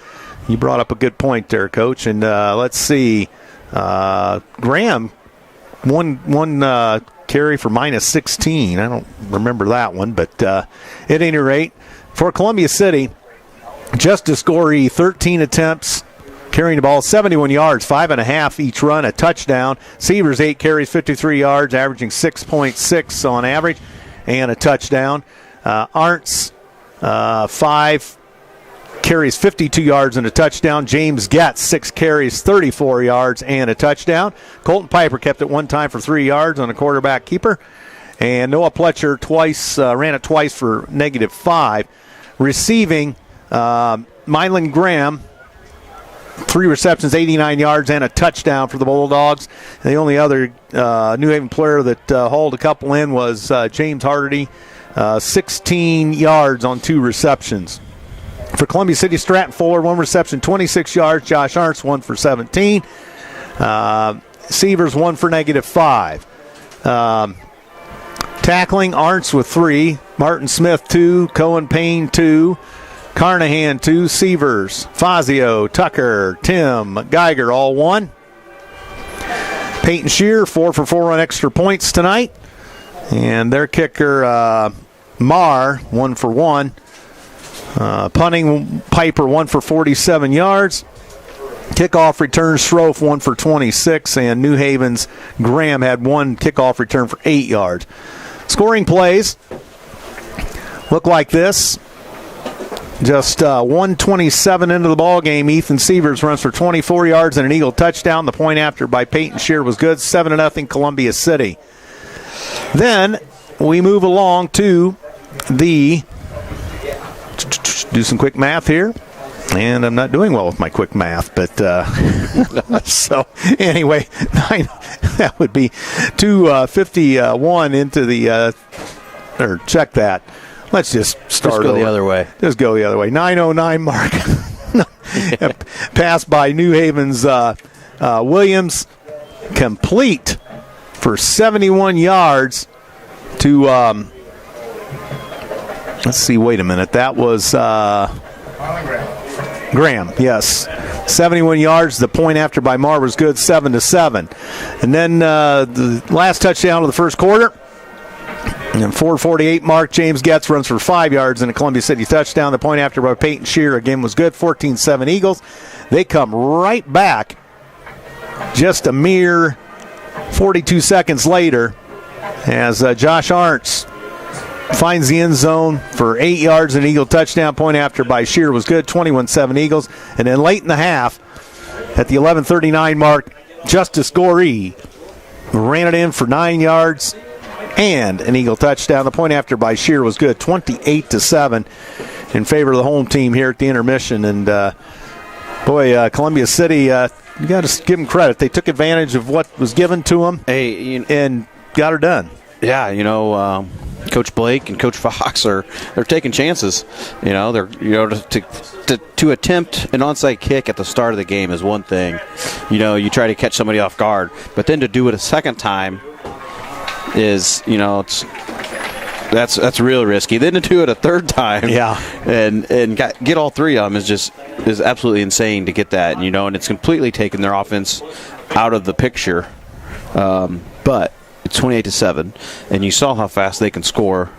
You brought up a good point there, Coach. And let's see. Graham, one carry for minus 16. I don't remember that one. But at any rate, for Columbia City, Justice Gorey, 13 attempts, carrying the ball 71 yards, 5.5 each run, a touchdown. Severs, 8 carries, 53 yards, averaging 6.6 on average, and a touchdown. Arntz, 5 carries, 52 yards and a touchdown. James Getz, 6 carries, 34 yards and a touchdown. Colton Piper kept it 1 time for 3 yards on a quarterback keeper. And Noah Pletcher ran it twice for -5. Receiving, Mylan Graham, 3 receptions, 89 yards, and a touchdown for the Bulldogs. And the only other New Haven player that hauled a couple in was James Hardy, 16 yards on 2 receptions. For Columbia City, Stratton Fuller, 1 reception, 26 yards. Josh Arntz, 1 for 17. Severs, 1 for -5. Tackling, Arntz with 3. Martin Smith, 2. Cohen Payne, 2. Carnahan, 2. Severs, Fazio, Tucker, Tim, Geiger, all 1. Peyton Shear, 4 for 4 on extra points tonight. And their kicker, Marr, 1 for 1. Punting, Piper, 1 for 47 yards. Kickoff return, Schroff, 1 for 26. And New Haven's Graham had 1 kickoff return for 8 yards. Scoring plays look like this. Just 1:27 into the ball game, Ethan Severs runs for 24 yards and an Eagle touchdown. The point after by Peyton Shear was good, 7-0 Columbia City. Then we move along to do some quick math here. And I'm not doing well with my quick math, but so anyway, that would be 2:51 into the or check that. Let's just start Just go the other way. Just go the other way. 9:09 mark. Pass by New Haven's Williams, complete for 71 yards to. Let's see. Wait a minute. That was. Graham, yes. 71 yards. The point after by Marr was good, 7-7. And then the last touchdown of the first quarter. And 4:48 mark, James Getz runs for 5 yards and a Columbia City touchdown. The point after by Peyton Shear again was good, 14-7 Eagles. They come right back just a mere 42 seconds later as Josh Arntz finds the end zone for 8 yards and an Eagle touchdown. Point after by Shear was good, 21-7 Eagles. And then late in the half, at the 11:39 mark, Justice Goree ran it in for 9 yards and an Eagle touchdown. The point after by Shear was good, 28-7 in favor of the home team here at the intermission. And Columbia City, you got to give them credit. They took advantage of what was given to them and got her done. Yeah, Coach Blake and Coach Fox they're taking chances. To attempt an onside kick at the start of the game is one thing. You try to catch somebody off guard, but then to do it a second time is that's real risky. Then to do it a third time, and get all 3 of them is absolutely insane to get that. And it's completely taken their offense out of the picture. But it's 28-7, and you saw how fast they can score.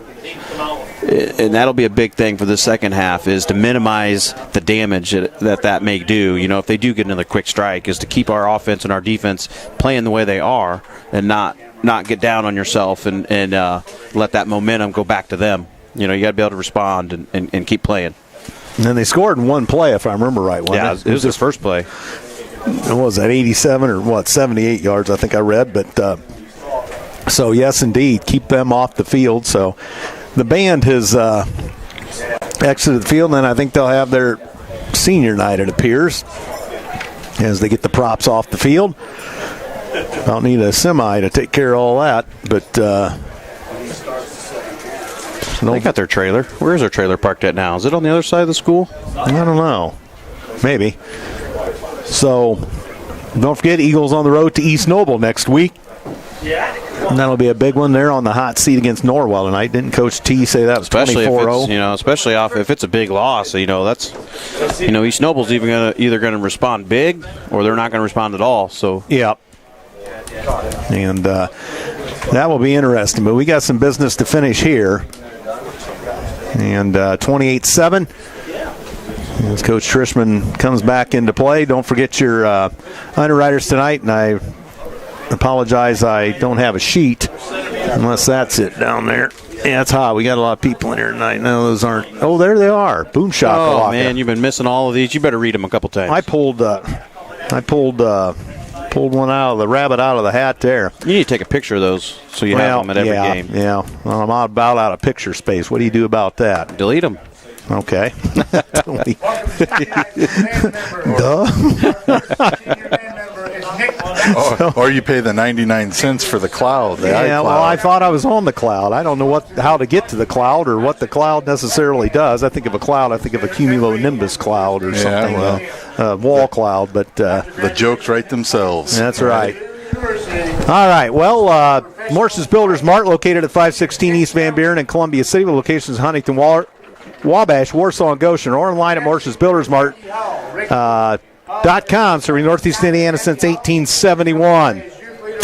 And that'll be a big thing for the second half, is to minimize the damage that may do. If they do get another quick strike, is to keep our offense and our defense playing the way they are and not get down on yourself and let that momentum go back to them. You got to be able to respond and keep playing. And then they scored in one play, if I remember right. It was their first play. What was that, 87 or 78 yards, I think I read. But so, yes, indeed, keep them off the field. So the band has exited the field, and I think they'll have their senior night, it appears, as they get the props off the field. I'll need a semi to take care of all that, but they got their trailer. Where is their trailer parked at now? Is it on the other side of the school? I don't know. Maybe. So don't forget, Eagles on the road to East Noble next week. And that'll be a big one. They're on the hot seat against Norwell tonight. Didn't Coach T say that was 24-0? Especially if it's a big loss. That's East Noble's either going to respond big or they're not going to respond at all. So yeah. And that will be interesting. But we got some business to finish here. And 28-7. As Coach Trishman comes back into play. Don't forget your underwriters tonight. And I apologize, I don't have a sheet. Unless that's it down there. Yeah, it's hot. We got a lot of people in here tonight. No, those aren't. Oh, there they are. Boomshot. Oh, man, you've been missing all of these. You better read them a couple times. I pulled one out of the rabbit out of the hat there. You need to take a picture of those so you have them at every game. Yeah. Well, I'm about out of picture space. What do you do about that? Delete them. Okay. Duh. Or you pay the 99 cents for the cloud. Yeah, well, I thought I was on the cloud. I don't know how to get to the cloud or what the cloud necessarily does. I think of a cloud, I think of a cumulonimbus cloud or something, wall cloud. But the jokes write themselves. That's right. All right. Well, Morse's Builders Mart, located at 516 East Van Buren in Columbia City, with locations in Huntington, Wabash, Warsaw, and Goshen, or online at morsesbuildersmart.com, serving Northeast Indiana since 1871.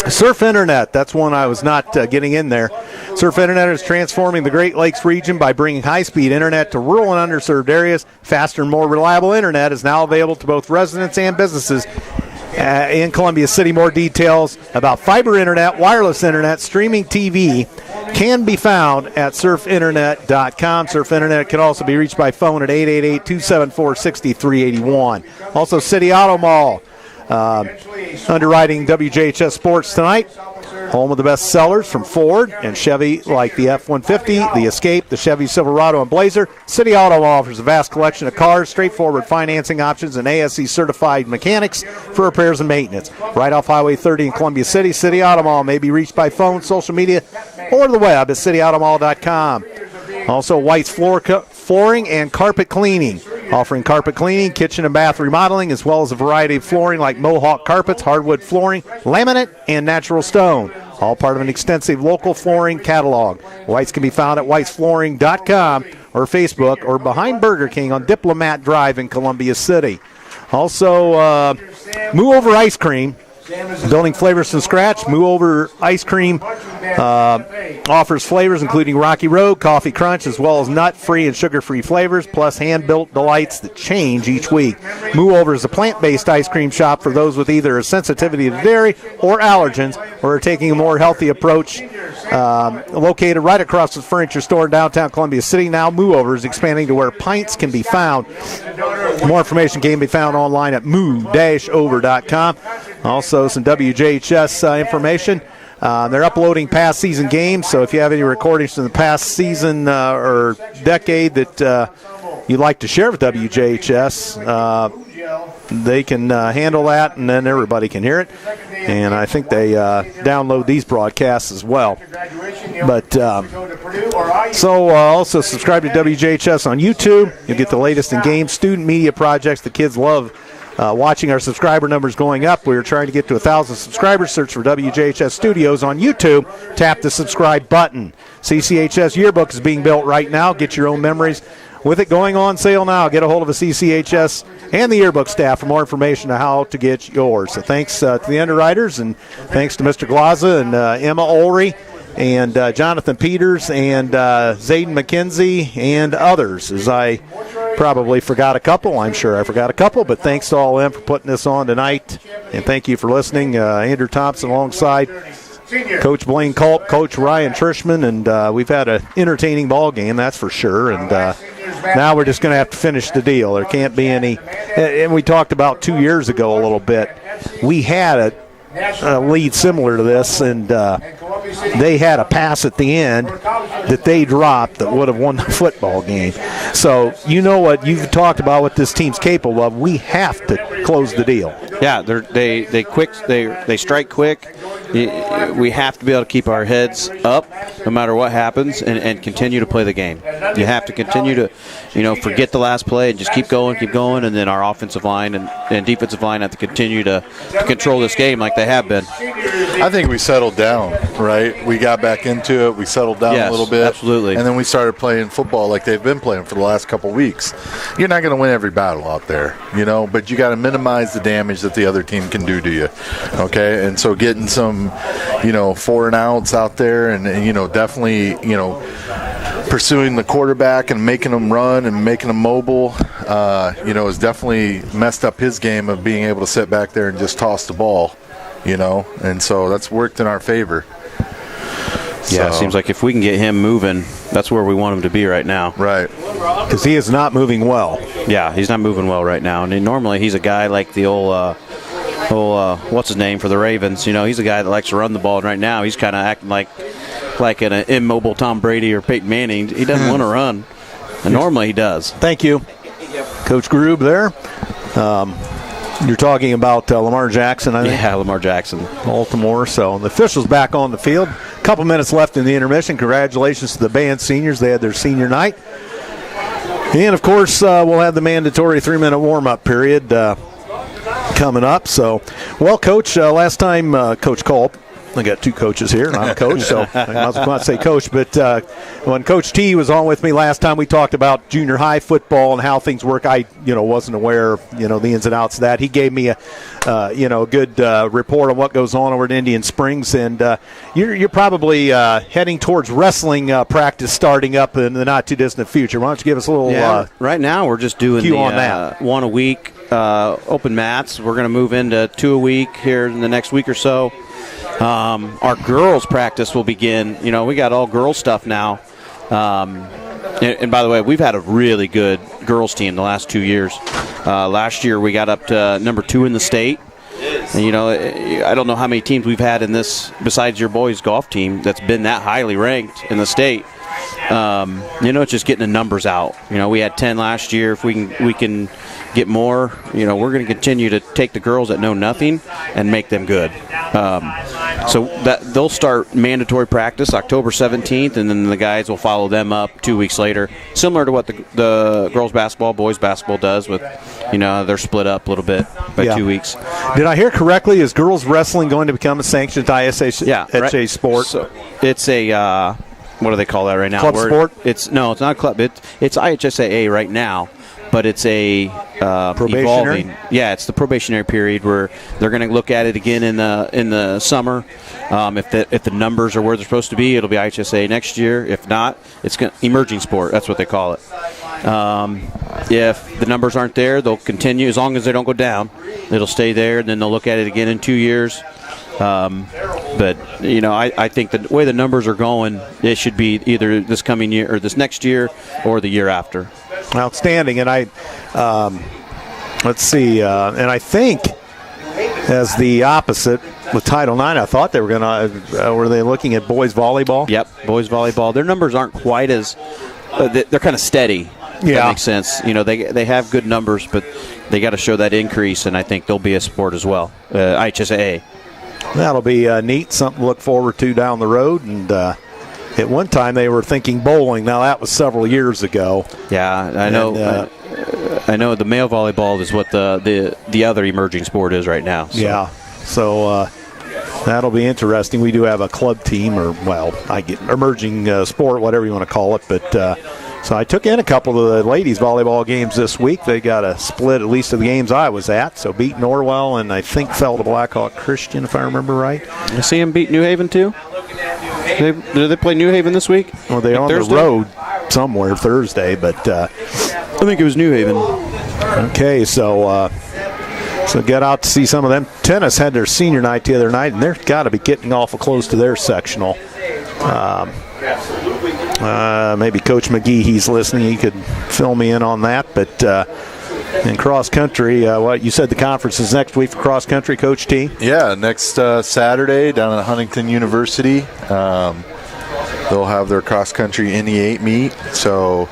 Surf Internet, that's one I was not getting in there. Surf Internet is transforming the Great Lakes region by bringing high-speed internet to rural and underserved areas. Faster and more reliable internet is now available to both residents and businesses in Columbia City. More details about fiber internet, wireless internet, streaming TV can be found at surfinternet.com. Surf Internet can also be reached by phone at 888-274-6381. Also, City Auto Mall, underwriting WJHS Sports tonight. Home of the best sellers from Ford and Chevy, like the F-150, the Escape, the Chevy Silverado, and Blazer. City Auto offers a vast collection of cars, straightforward financing options, and ASE-certified mechanics for repairs and maintenance. Right off Highway 30 in Columbia City, City Auto Mall may be reached by phone, social media, or the web at cityautomall.com. Also, White's Flooring and Carpet Cleaning, offering carpet cleaning, kitchen and bath remodeling, as well as a variety of flooring like Mohawk carpets, hardwood flooring, laminate, and natural stone. All part of an extensive local flooring catalog. White's can be found at whitesflooring.com or Facebook, or behind Burger King on Diplomat Drive in Columbia City. Also, Moo Over Ice Cream, building flavors from scratch. Moo Over Ice Cream offers flavors including Rocky Road, Coffee Crunch, as well as nut-free and sugar-free flavors, plus hand-built delights that change each week. Moo Over is a plant-based ice cream shop for those with either a sensitivity to dairy or allergens, or are taking a more healthy approach. Located right across the furniture store in downtown Columbia City. Now Moo Over is expanding to where pints can be found. More information can be found online at moo-over.com. Also, some WJHS information. They're uploading past season games, so if you have any recordings from the past season or decade that you'd like to share with WJHS, they can handle that, and then everybody can hear it. And I think they download these broadcasts as well. But also subscribe to WJHS on YouTube. You'll get the latest in games, student media projects. The kids love watching our subscriber numbers going up. We are trying to get to 1,000 subscribers. Search for WJHS Studios on YouTube. Tap the subscribe button. CCHS yearbook is being built right now. Get your own memories with it going on sale now. Get a hold of a CCHS and the yearbook staff for more information on how to get yours. So thanks to the underwriters, and thanks to Mr. Glaza and Emma Ulrey and Jonathan Peters and Zayden McKenzie and others, as I probably forgot a couple. I'm sure I forgot a couple, but thanks to all of them for putting this on tonight, and thank you for listening. Andrew Thompson alongside Coach Blaine Culp, Coach Ryan Trishman, and we've had an entertaining ball game, that's for sure. And now we're just going to have to finish the deal. There can't be any. And we talked about 2 years ago a little bit. We had a lead similar to this, and they had a pass at the end that they dropped that would have won the football game. So you know what you've talked about, what this team's capable of. We have to close the deal. Yeah, they strike quick. We have to be able to keep our heads up no matter what happens, and continue to play the game. You have to continue to, forget the last play and just keep going, and then our offensive line and defensive line have to continue to control this game like they have been. I think we settled down, right? We got back into it. We settled down a little bit. Absolutely. And then we started playing football like they've been playing for the last couple weeks. You're not going to win every battle out there, but you got to minimize the damage that the other team can do to you, okay? And so getting some, 4 and outs out there and definitely, pursuing the quarterback and making him run and making him mobile, has definitely messed up his game of being able to sit back there and just toss the ball, and so that's worked in our favor. Yeah, it seems like if we can get him moving, that's where we want him to be right now. Right. Because he is not moving well. Yeah, he's not moving well right now. And normally he's a guy like the old what's his name for the Ravens? He's a guy that likes to run the ball. And right now he's kind of acting like an immobile Tom Brady or Peyton Manning. He doesn't want to run. And normally he does. Thank you, Coach Grube there. You're talking about Lamar Jackson, I think. Yeah, Lamar Jackson. Baltimore. So the officials back on the field. A couple minutes left in the intermission. Congratulations to the band seniors. They had their senior night. And, of course, we'll have the mandatory 3-minute warm-up period coming up. So, well, Coach, last time Coach Culp, I got two coaches here, and I'm a coach, so I might as well not say coach. But when Coach T was on with me last time, we talked about junior high football and how things work. I, wasn't aware of, the ins and outs of that. He gave me a good report on what goes on over at Indian Springs. And you're probably heading towards wrestling practice starting up in the not-too-distant future. Why don't you give us a little right now we're just doing cue on that. One a week open mats. We're going to move into 2 a week here in the next week or so. Our girls practice will begin. We got all girls stuff now. And by the way, we've had a really good girls team the last 2 years. Last year we got up to number 2 in the state. And, I don't know how many teams we've had in this besides your boys' golf team that's been that highly ranked in the state. It's just getting the numbers out. We had 10 last year. If we can get more, we're going to continue to take the girls that know nothing and make them good. So that they'll start mandatory practice October 17th, and then the guys will follow them up 2 weeks later, similar to what the girls basketball, boys basketball does with, they're split up a little bit by 2 weeks. Did I hear correctly? Is girls wrestling going to become a sanctioned ISHA sport? So it's a what do they call that right now? Club sport? It's not a club. It's IHSAA right now, but it's a probationary. Evolving. Yeah, it's the probationary period where they're going to look at it again in the summer. If the numbers are where they're supposed to be, it'll be IHSAA next year. If not, it's emerging sport. That's what they call it. If the numbers aren't there, they'll continue as long as they don't go down. It'll stay there, and then they'll look at it again in 2 years. But I think the way the numbers are going, it should be either this coming year or this next year or the year after. Outstanding. And let's see, and I think as the opposite with Title IX, I thought they were going to, were they looking at boys volleyball? Yep, boys volleyball. Their numbers aren't quite as, they're kind of steady. Yeah. That makes sense. They have good numbers, but they got to show that increase, and I think they'll be a sport as well, IHSAA. That'll be neat, something to look forward to down the road. And at one time they were thinking bowling. Now that was several years ago. Yeah, I know. I know the male volleyball is what the other emerging sport is right now. So. Yeah, so that'll be interesting. We do have a club team, or I get emerging sport, whatever you want to call it. But so I took in a couple of the ladies' volleyball games this week. They got a split, at least of the games I was at. So beat Norwell and I think fell to Blackhawk Christian, if I remember right. I see them beat New Haven too. Did they play New Haven this week? Well, they're on Thursday? the road somewhere Thursday, but I think it was New Haven. Okay, so get out to see some of them. Tennis had their senior night the other night, and they're got to be getting awful close to their sectional. Maybe Coach McGee, he's listening. He could fill me in on that. But in cross country, you said the conference is next week for cross country, Coach T? Yeah, next Saturday down at Huntington University. They'll have their cross country NE8 meet. So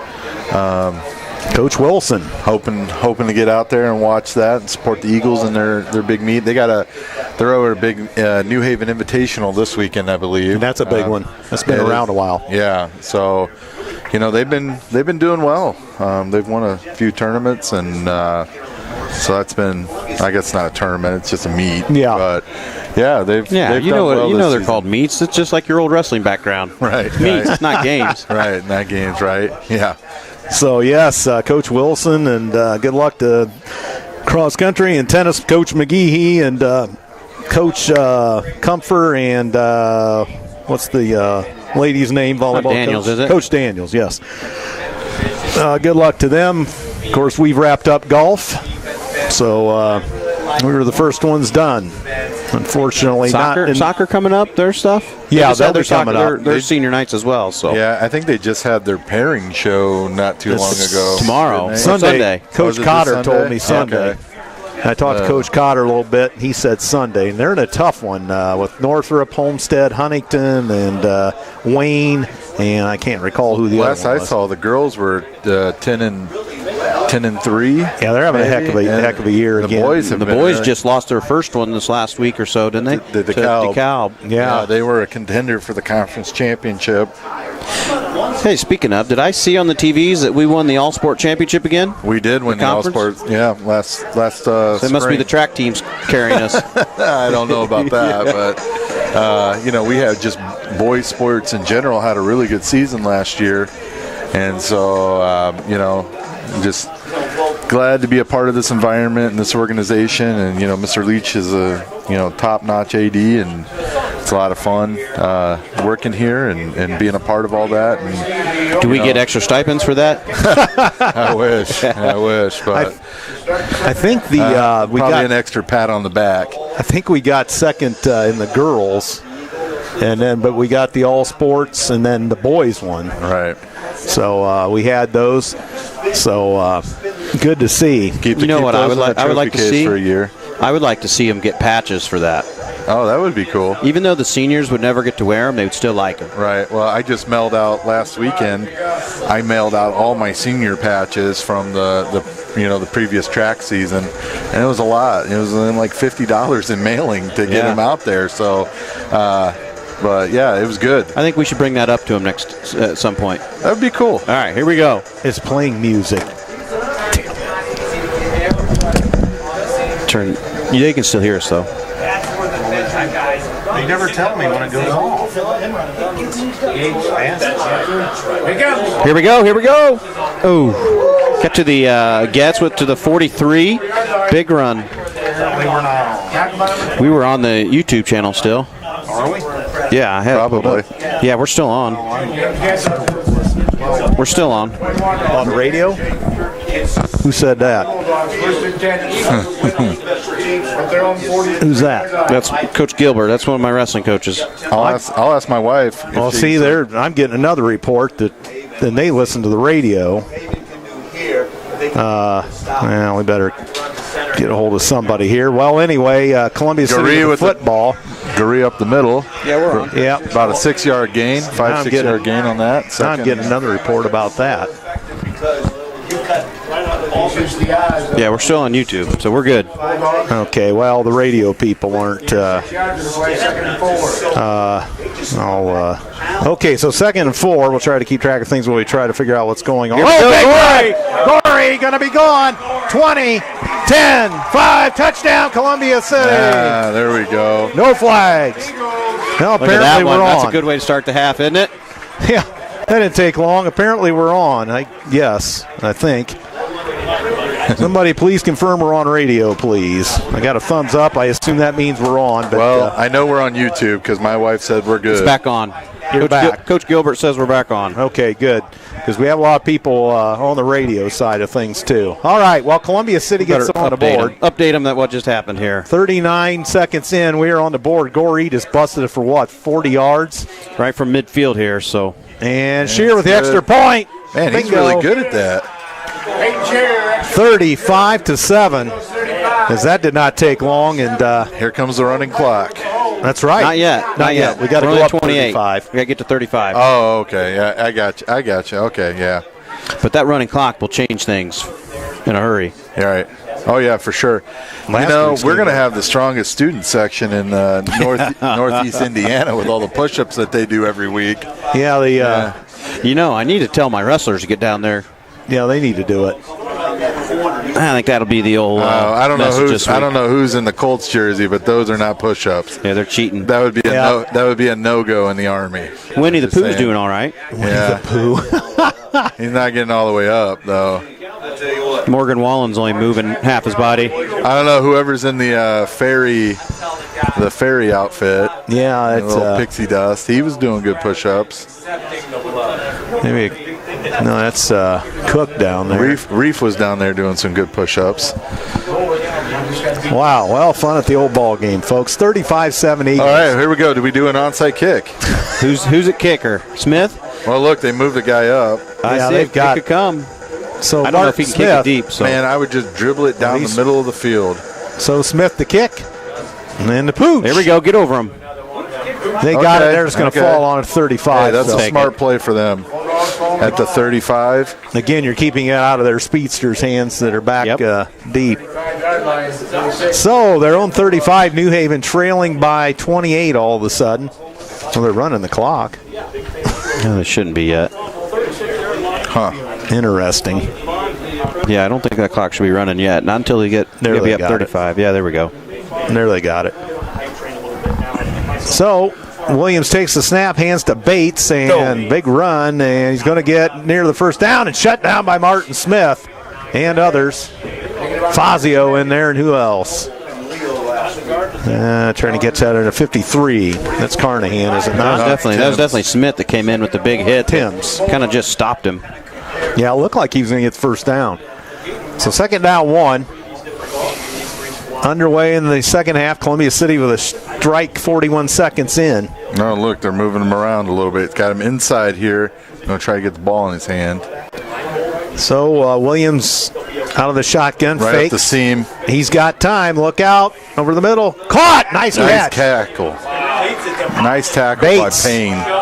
Coach Wilson hoping to get out there and watch that and support the Eagles in their big meet. They're over a big New Haven Invitational this weekend, I believe. And that's a big one. That's been around a while. Yeah, so they've been doing well. They've won a few tournaments, and so that's been, I guess, not a tournament. It's just a meet. Yeah, but they've you done know well they're season. called meets. It's just like your old wrestling background. Right. Meets, not games. Right, not games. Right. Yeah. So, yes, Coach Wilson, and good luck to cross country and tennis, Coach McGee, and Coach Comfer, and what's the lady's name? Volleyball Daniels, coach? is it? Coach Daniels, yes. Good luck to them. Of course, we've wrapped up golf, so we were the first ones done. Unfortunately, soccer coming up, their stuff. Yeah, they'll be coming up. Their senior nights as well. So yeah, I think they just had their pairing show not too long ago. Tomorrow, Sunday. Coach Cotter told me Sunday. Okay. I talked to Coach Cotter a little bit. He said Sunday, and they're in a tough one with Northrop, Homestead, Huntington, and Wayne, and I can't recall who the Last other one I was. saw, the girls were 10-3. Yeah, they're having a heck of a year the again. Boys have The been boys really- just lost their first one this last week or so, didn't they? The To DeKalb. DeKalb. Yeah. They were a contender for the conference championship. Hey, speaking of, did I see on the TVs that we won the All-Sport Championship again? We did win the conference? All-Sports. Yeah, last So it must be the track teams carrying us. I don't know about that, but we had just boys sports in general had a really good season last year, and so just glad to be a part of this environment and this organization. And Mr. Leach is a top-notch AD, and it's a lot of fun working here and being a part of all that. And Do we get extra stipends for that? I wish, but I think we probably got an extra pat on the back. I think we got second in the girls, but we got the all sports, and then the boys won. Right. So we had those. So good to see. Keep what I those would in the I would like to trophy case see? for a year. I would like to see them get patches for that. Oh, that would be cool. Even though the seniors would never get to wear them, they would still like them. Right. Well, I just mailed out last weekend. I mailed out all my senior patches from the previous track season, and it was a lot. It was like $50 in mailing to get them out there. So, but yeah, it was good. I think we should bring that up to them next at some point. That would be cool. All right, here we go. It's playing music. Turn. They can still hear us though. They never tell me when it goes off. Here we go. Here we go. Oh, got to the Gets with to the 43. Big run. We were on the YouTube channel still. Are we? Yeah, I had it pulled Probably. up. Yeah, we're still on. We're still on. On radio? Who said that? Who's that? That's Coach Gilbert. That's one of my wrestling coaches. I'll ask my wife. if Well, she see, can- I'm getting another report that then they listen to the radio. Well, we better get a hold of somebody here. Well, anyway, Columbia City Garee with with football. Garee up the middle. Yeah, we're on. Yeah, About a 6-yard gain, Now I'm 5-6 getting- yard gain on that. now I'm Second- getting another report about that. Yeah, we're still on YouTube, so we're good. Okay, well, the radio people aren't. Okay, so 2nd and 4. We'll try to keep track of things while we try to figure out what's going on. Here we go. Big play! Gorey going to be gone. 20, 10, 5, touchdown, Columbia City. Ah, there we go. No flags. No, Look at apparently that one. we're on. That's a good way to start the half, isn't it? Yeah, that didn't take long. Apparently we're on. I think. Somebody please confirm we're on radio, please. I got a thumbs up. I assume that means we're on. But, Well, I know we're on YouTube because my wife said we're good. It's back on. You're back. Coach Gilbert says we're back on. Okay, good. Because we have a lot of people on the radio side of things, too. All right, well, Columbia City gets on the board. Update them that what just happened here. 39 seconds in, we are on the board. Gorey just busted it for what, 40 yards? Right from midfield here, so. And Shear with the good. extra point. Man, he's Bingo. really good at that. 35-7. As that did not take long, and Here comes the running clock. that's right. Not yet. Not yet. We got to We're go only up 28. 35. We got to get to 35. Oh, okay. Yeah, I got you. Okay, yeah. But that running clock will change things in a hurry. All right. Oh, yeah, for sure. Last week's We're game. going to have the strongest student section in Northeast Indiana with all the push-ups that they do every week. Yeah, I need to tell my wrestlers to get down there. they need to do it. I think that'll be the old I don't know message this week. who's in the Colts jersey, but those are not push-ups. Yeah, they're cheating. That would be Yeah. that would be a no-go in the Army. Winnie the Just Pooh's saying. doing all right. Yeah. He's not getting all the way up though. Morgan Wallen's only moving half his body. I don't know whoever's in the fairy outfit. Yeah, A it's little pixie dust. He was doing good push-ups. maybe. No, that's Cook down there. Reef was down there doing some good push-ups. Wow, well, fun at the old ball game, folks. 35-7 All right, here we go. Do we do an onside kick? Who's at kicker? Smith? Well, look, they moved the guy up. Yeah, See they've it got. could come. So I don't know if he can kick it deep. So Man, I would just dribble it down the middle of the field. So Smith the kick, and then the pooch. there we go. Get over him. They got it. They're just going to fall on at 35. Hey, that's so. a smart play for them. At the 35. Again, you're keeping it out of their speedsters' hands that are back deep. So their own 35, New Haven trailing by 28 all of a sudden. So they're running the clock. No, they shouldn't be yet. Huh. Interesting. Yeah, I don't think that clock should be running yet. Not until they get There maybe they up 35. Yeah, there we go. There they got it. So Williams takes the snap, hands to Bates, and big run, and he's going to get near the first down and shut down by Martin Smith and others. Fazio in there, and who else? Trying to get that at a 53. That's Carnahan, is it not? That was definitely Smith that came in with the big hit. Timms. Kind of just stopped him. Yeah, it looked like he was going to get the first down. So second down, 1. Underway in the second half. Columbia City with a strike 41 seconds in. Oh, look, they're moving him around a little bit. It's got him inside here. Going to try to get the ball in his hand. So Williams out of the shotgun. Right fakes. up the seam. He's got time. Look out. Over the middle. Caught. Nice catch. tackle. Nice tackle Bates. by Payne.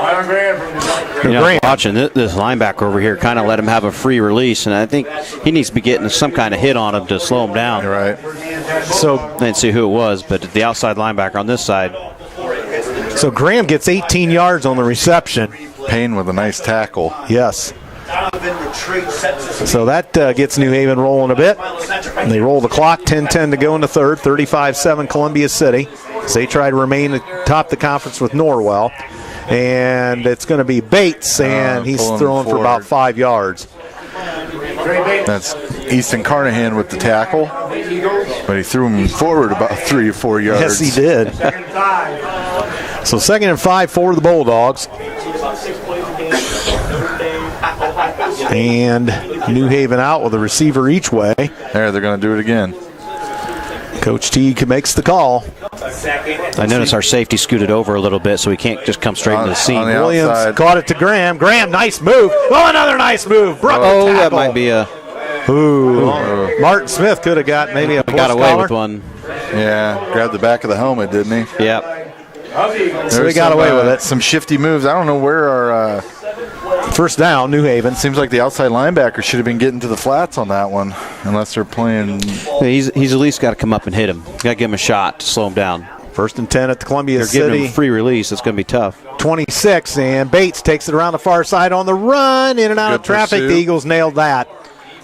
Watching this linebacker over here kind of let him have a free release, and I think he needs to be getting some kind of hit on him to slow him down. You're right. So I didn't see who it was, but the outside linebacker on this side. So Graham gets 18 yards on the reception. Payne with a nice tackle. Yes. So that gets New Haven rolling a bit. And they roll the clock, 10-10 to go in the third, 35-7 Columbia City. So they try to remain atop the conference with Norwell. And it's going to be Bates, and he's throwing for about 5 yards. That's Easton Carnahan with the tackle, but he threw him forward about 3 or 4 yards. Yes, he did. So 2nd and 5 for the Bulldogs. And New Haven out with a receiver each way. There, they're going to do it again. Coach Teague makes the call. I noticed our safety scooted over a little bit, so he can't just come straight into the seam. Williams outside. caught it to Graham. Graham, nice move. Oh, another nice move. Broke the Oh, tackle. that might be a. Ooh. Martin Smith could have got maybe a Got away collar. with one. Yeah, grabbed the back of the helmet, didn't he? Yeah. So he got away with it. Some shifty moves. I don't know where our First down, New Haven. seems like the outside linebacker should have been getting to the flats on that one, unless they're playing. He's at least got to come up and hit him. Got to give him a shot to slow him down. 1st and 10 at the Columbia They're giving him City a free release. It's going to be tough. 26, and Bates takes it around the far side on the run, in and out Good of traffic. pursuit. The Eagles nailed that.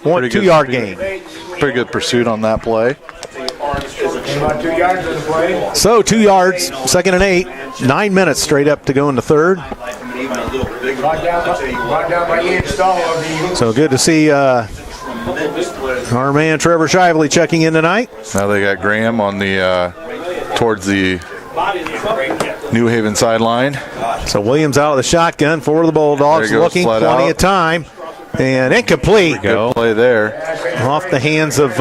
Pretty good 2-yard pursuit. gain. Pretty good pursuit on that play. About 2 yards on the play. So 2 yards, 2nd and 8. 9 minutes straight up to go in the third. Brought down by Ian Stahl of the Eagles. So good to see our man Trevor Shively checking in tonight. Now they got Graham on the towards the New Haven sideline. So Williams out of the shotgun for the Bulldogs, There he goes, looking flat plenty out. of time. And incomplete Good play there. off the hands of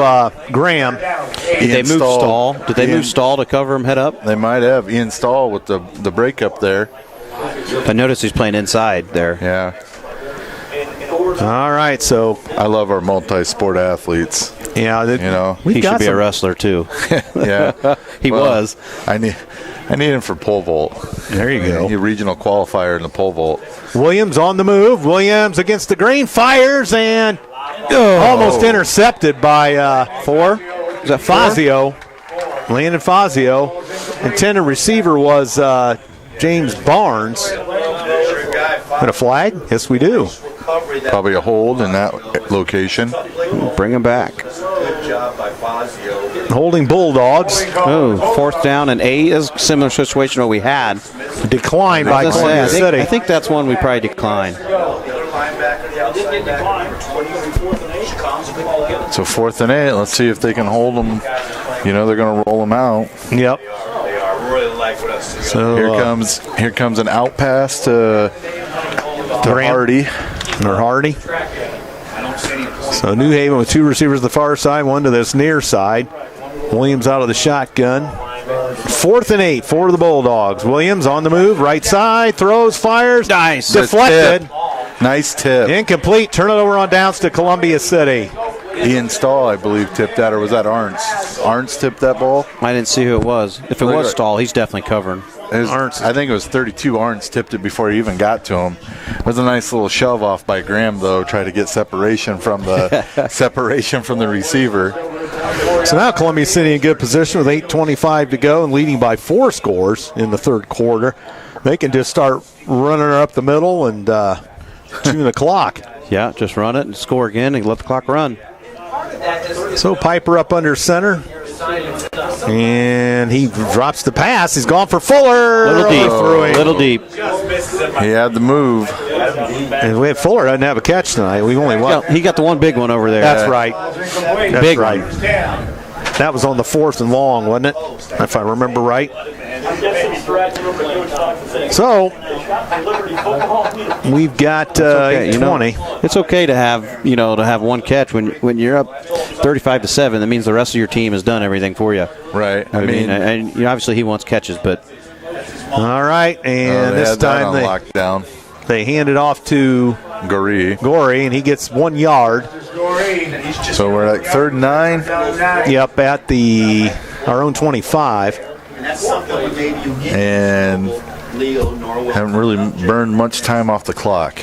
Graham. Did they move Stahl? Did they move Stahl to cover him head up? They might have. Ian Stahl with the breakup there. I noticed he's playing inside there. Yeah. All right, so I love our multi-sport athletes. yeah, You know. we've He got should be a some- wrestler too. Yeah. He was. I need him for pole vault. There you go. He regional qualifier in the pole vault. Williams on the move. Williams against the green, fires and almost intercepted by 4? Is that 4? Fazio. Landon Fazio. Intended receiver was James Barnes. And a flag? Yes, we do. Probably a hold in that location. Bring him back. Holding Bulldogs. Oh, 4th down and 8 is a similar situation to what we had. Declined by Let's say, Columbia City. I think that's one we probably decline. So 4th and 8. Let's see if they can hold them. You know they're going to roll them out. Yep. So Here comes an out pass to Grant. Hardy. or Hardy. So New Haven with 2 receivers to the far side, 1 to this near side. Williams out of the shotgun. 4th and 8 for the Bulldogs. Williams on the move, right side, throws, fires. Nice. Deflected. Nice tip. Incomplete. Turn it over on downs to Columbia City. Ian Stahl, I believe, tipped that, or was that Arntz? Arntz tipped that ball. I didn't see who it was. If it was Stahl, he's definitely covering. I think it was 32. Arns tipped it before he even got to him. It was a nice little shove off by Graham, though, try to get separation from the receiver. So now Columbia City in good position with 8:25 to go and leading by 4 scores in the third quarter. They can just start running her up the middle and chewing the clock. Yeah, just run it and score again and let the clock run. So Piper up under center. And he drops the pass. He's gone for Fuller. Little deep. He had the move. And we had Fuller doesn't have a catch tonight. We've only won. He got the one big one over there. That's right. That's big right. one. That was on the 4th and long, wasn't it? If I remember right. So we've got 20. It's okay to have one catch when you're up 35-7. That means the rest of your team has done everything for you. Right. I mean, obviously he wants catches, but all right. And this time they hand it off to Gorey, and he gets 1 yard. So we're at 3rd and 9. Yep, at our own 25. And haven't really burned much time off the clock.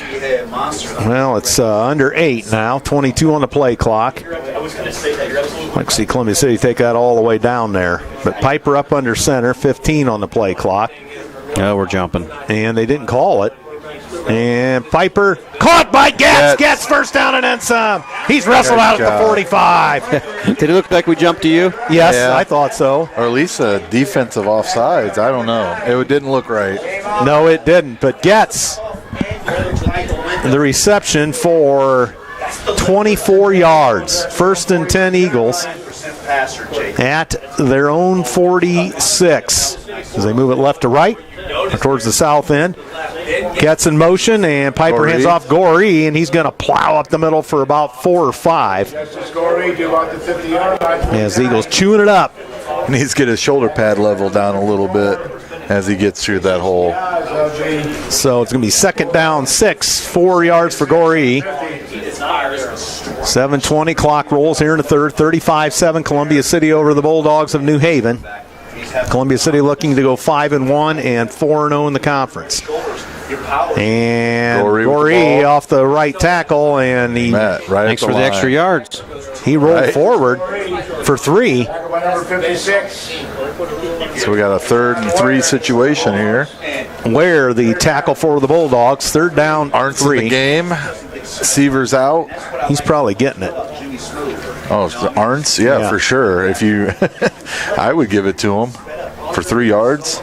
Well, it's under 8 now, 22 on the play clock. I'd like to see Columbia City take that all the way down there. But Piper up under center, 15 on the play clock. Oh, we're jumping. And they didn't call it. And Piper caught by Getz. Getz first down and then some. He's wrestled out at the 45. Did it look like we jumped to you? Yes, yeah. I thought so. Or at least a defensive offsides. I don't know. It didn't look right. No, it didn't. But Getz, the reception for 24 yards. 1st and 10 Eagles at their own 46. As they move it left to right towards the south end. Gets in motion, and Piper hands off Gorey, and he's going to plow up the middle for about 4 or 5. As the Eagles chewing it up. He needs to get his shoulder pad level down a little bit as he gets through that hole. So it's going to be 2nd down 6, 4 yards for Gorey. 7:20, clock rolls here in the third. 35-7, Columbia City over the Bulldogs of New Haven. Columbia City looking to go 5-1 and 4-0 in the conference. And Gorey off the right tackle, and he thanks for the extra yards. He rolled forward for 3. So we got a 3rd and 3 situation here. Where the tackle for the Bulldogs, 3rd down, Arnt's 3. in the game. Seaver's out. He's probably getting it. Oh, Arntz? Yeah, for sure. If you, I would give it to him for 3 yards.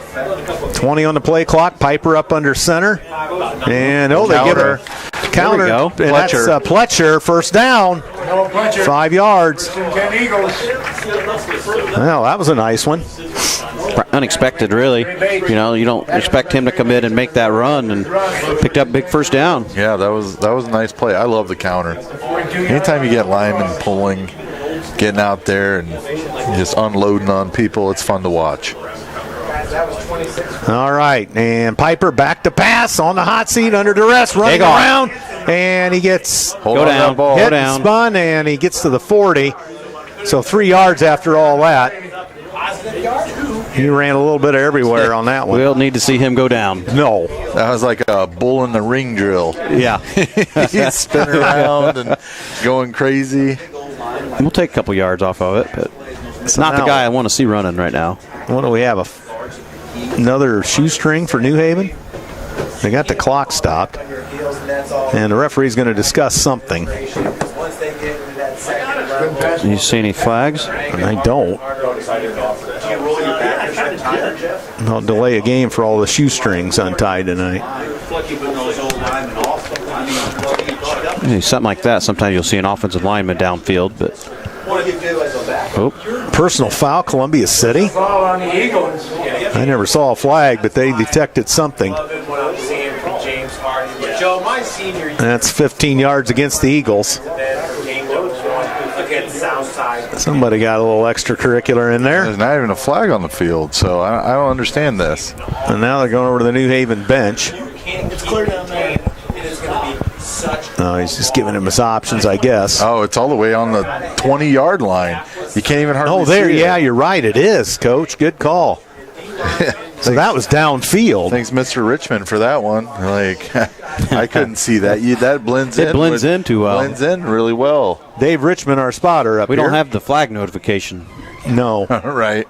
20 on the play clock. Piper up under center. And they give her counter. There we go. And that's Pletcher, first down. 5 yards. Well, that was a nice one. Unexpected, really. You don't expect him to come in and make that run, and picked up big first down. Yeah, that was a nice play. I love the counter. Anytime you get linemen pulling, getting out there and just unloading on people, it's fun to watch. All right, and Piper back to pass on the hot seat under duress, running around, and he gets hit and spun, and he gets to the 40. So 3 yards after all that. He ran a little bit everywhere on that one. We'll need to see him go down. No. That was like a bull in the ring drill. Yeah. He's spinning around and going crazy. We'll take a couple yards off of it, but it's not the guy I want to see running right now. What do we have? Another shoestring for New Haven? They got the clock stopped. And the referee's going to discuss something. Do you see any flags? I don't. I'll delay a game for all the shoestrings untied tonight. Something like that. Sometimes you'll see an offensive lineman downfield, but personal foul, Columbia City. I never saw a flag, but they detected something. That's 15 yards against the Eagles. Somebody got a little extracurricular in there. There's not even a flag on the field, so I don't understand this. And now they're going over to the New Haven bench. It's clear down there. It is going to be such. He's just giving him his options, I guess. Oh, it's all the way on the 20-yard line. You can't even hardly see it. Yeah, you're right. It is, Coach. Good call. So that was downfield. Thanks, Mr. Richmond, for that one. Like, I couldn't see that. That blends in. It blends in too well. Blends in really well. Dave Richmond, our spotter up We here. don't have the flag notification. No. Right.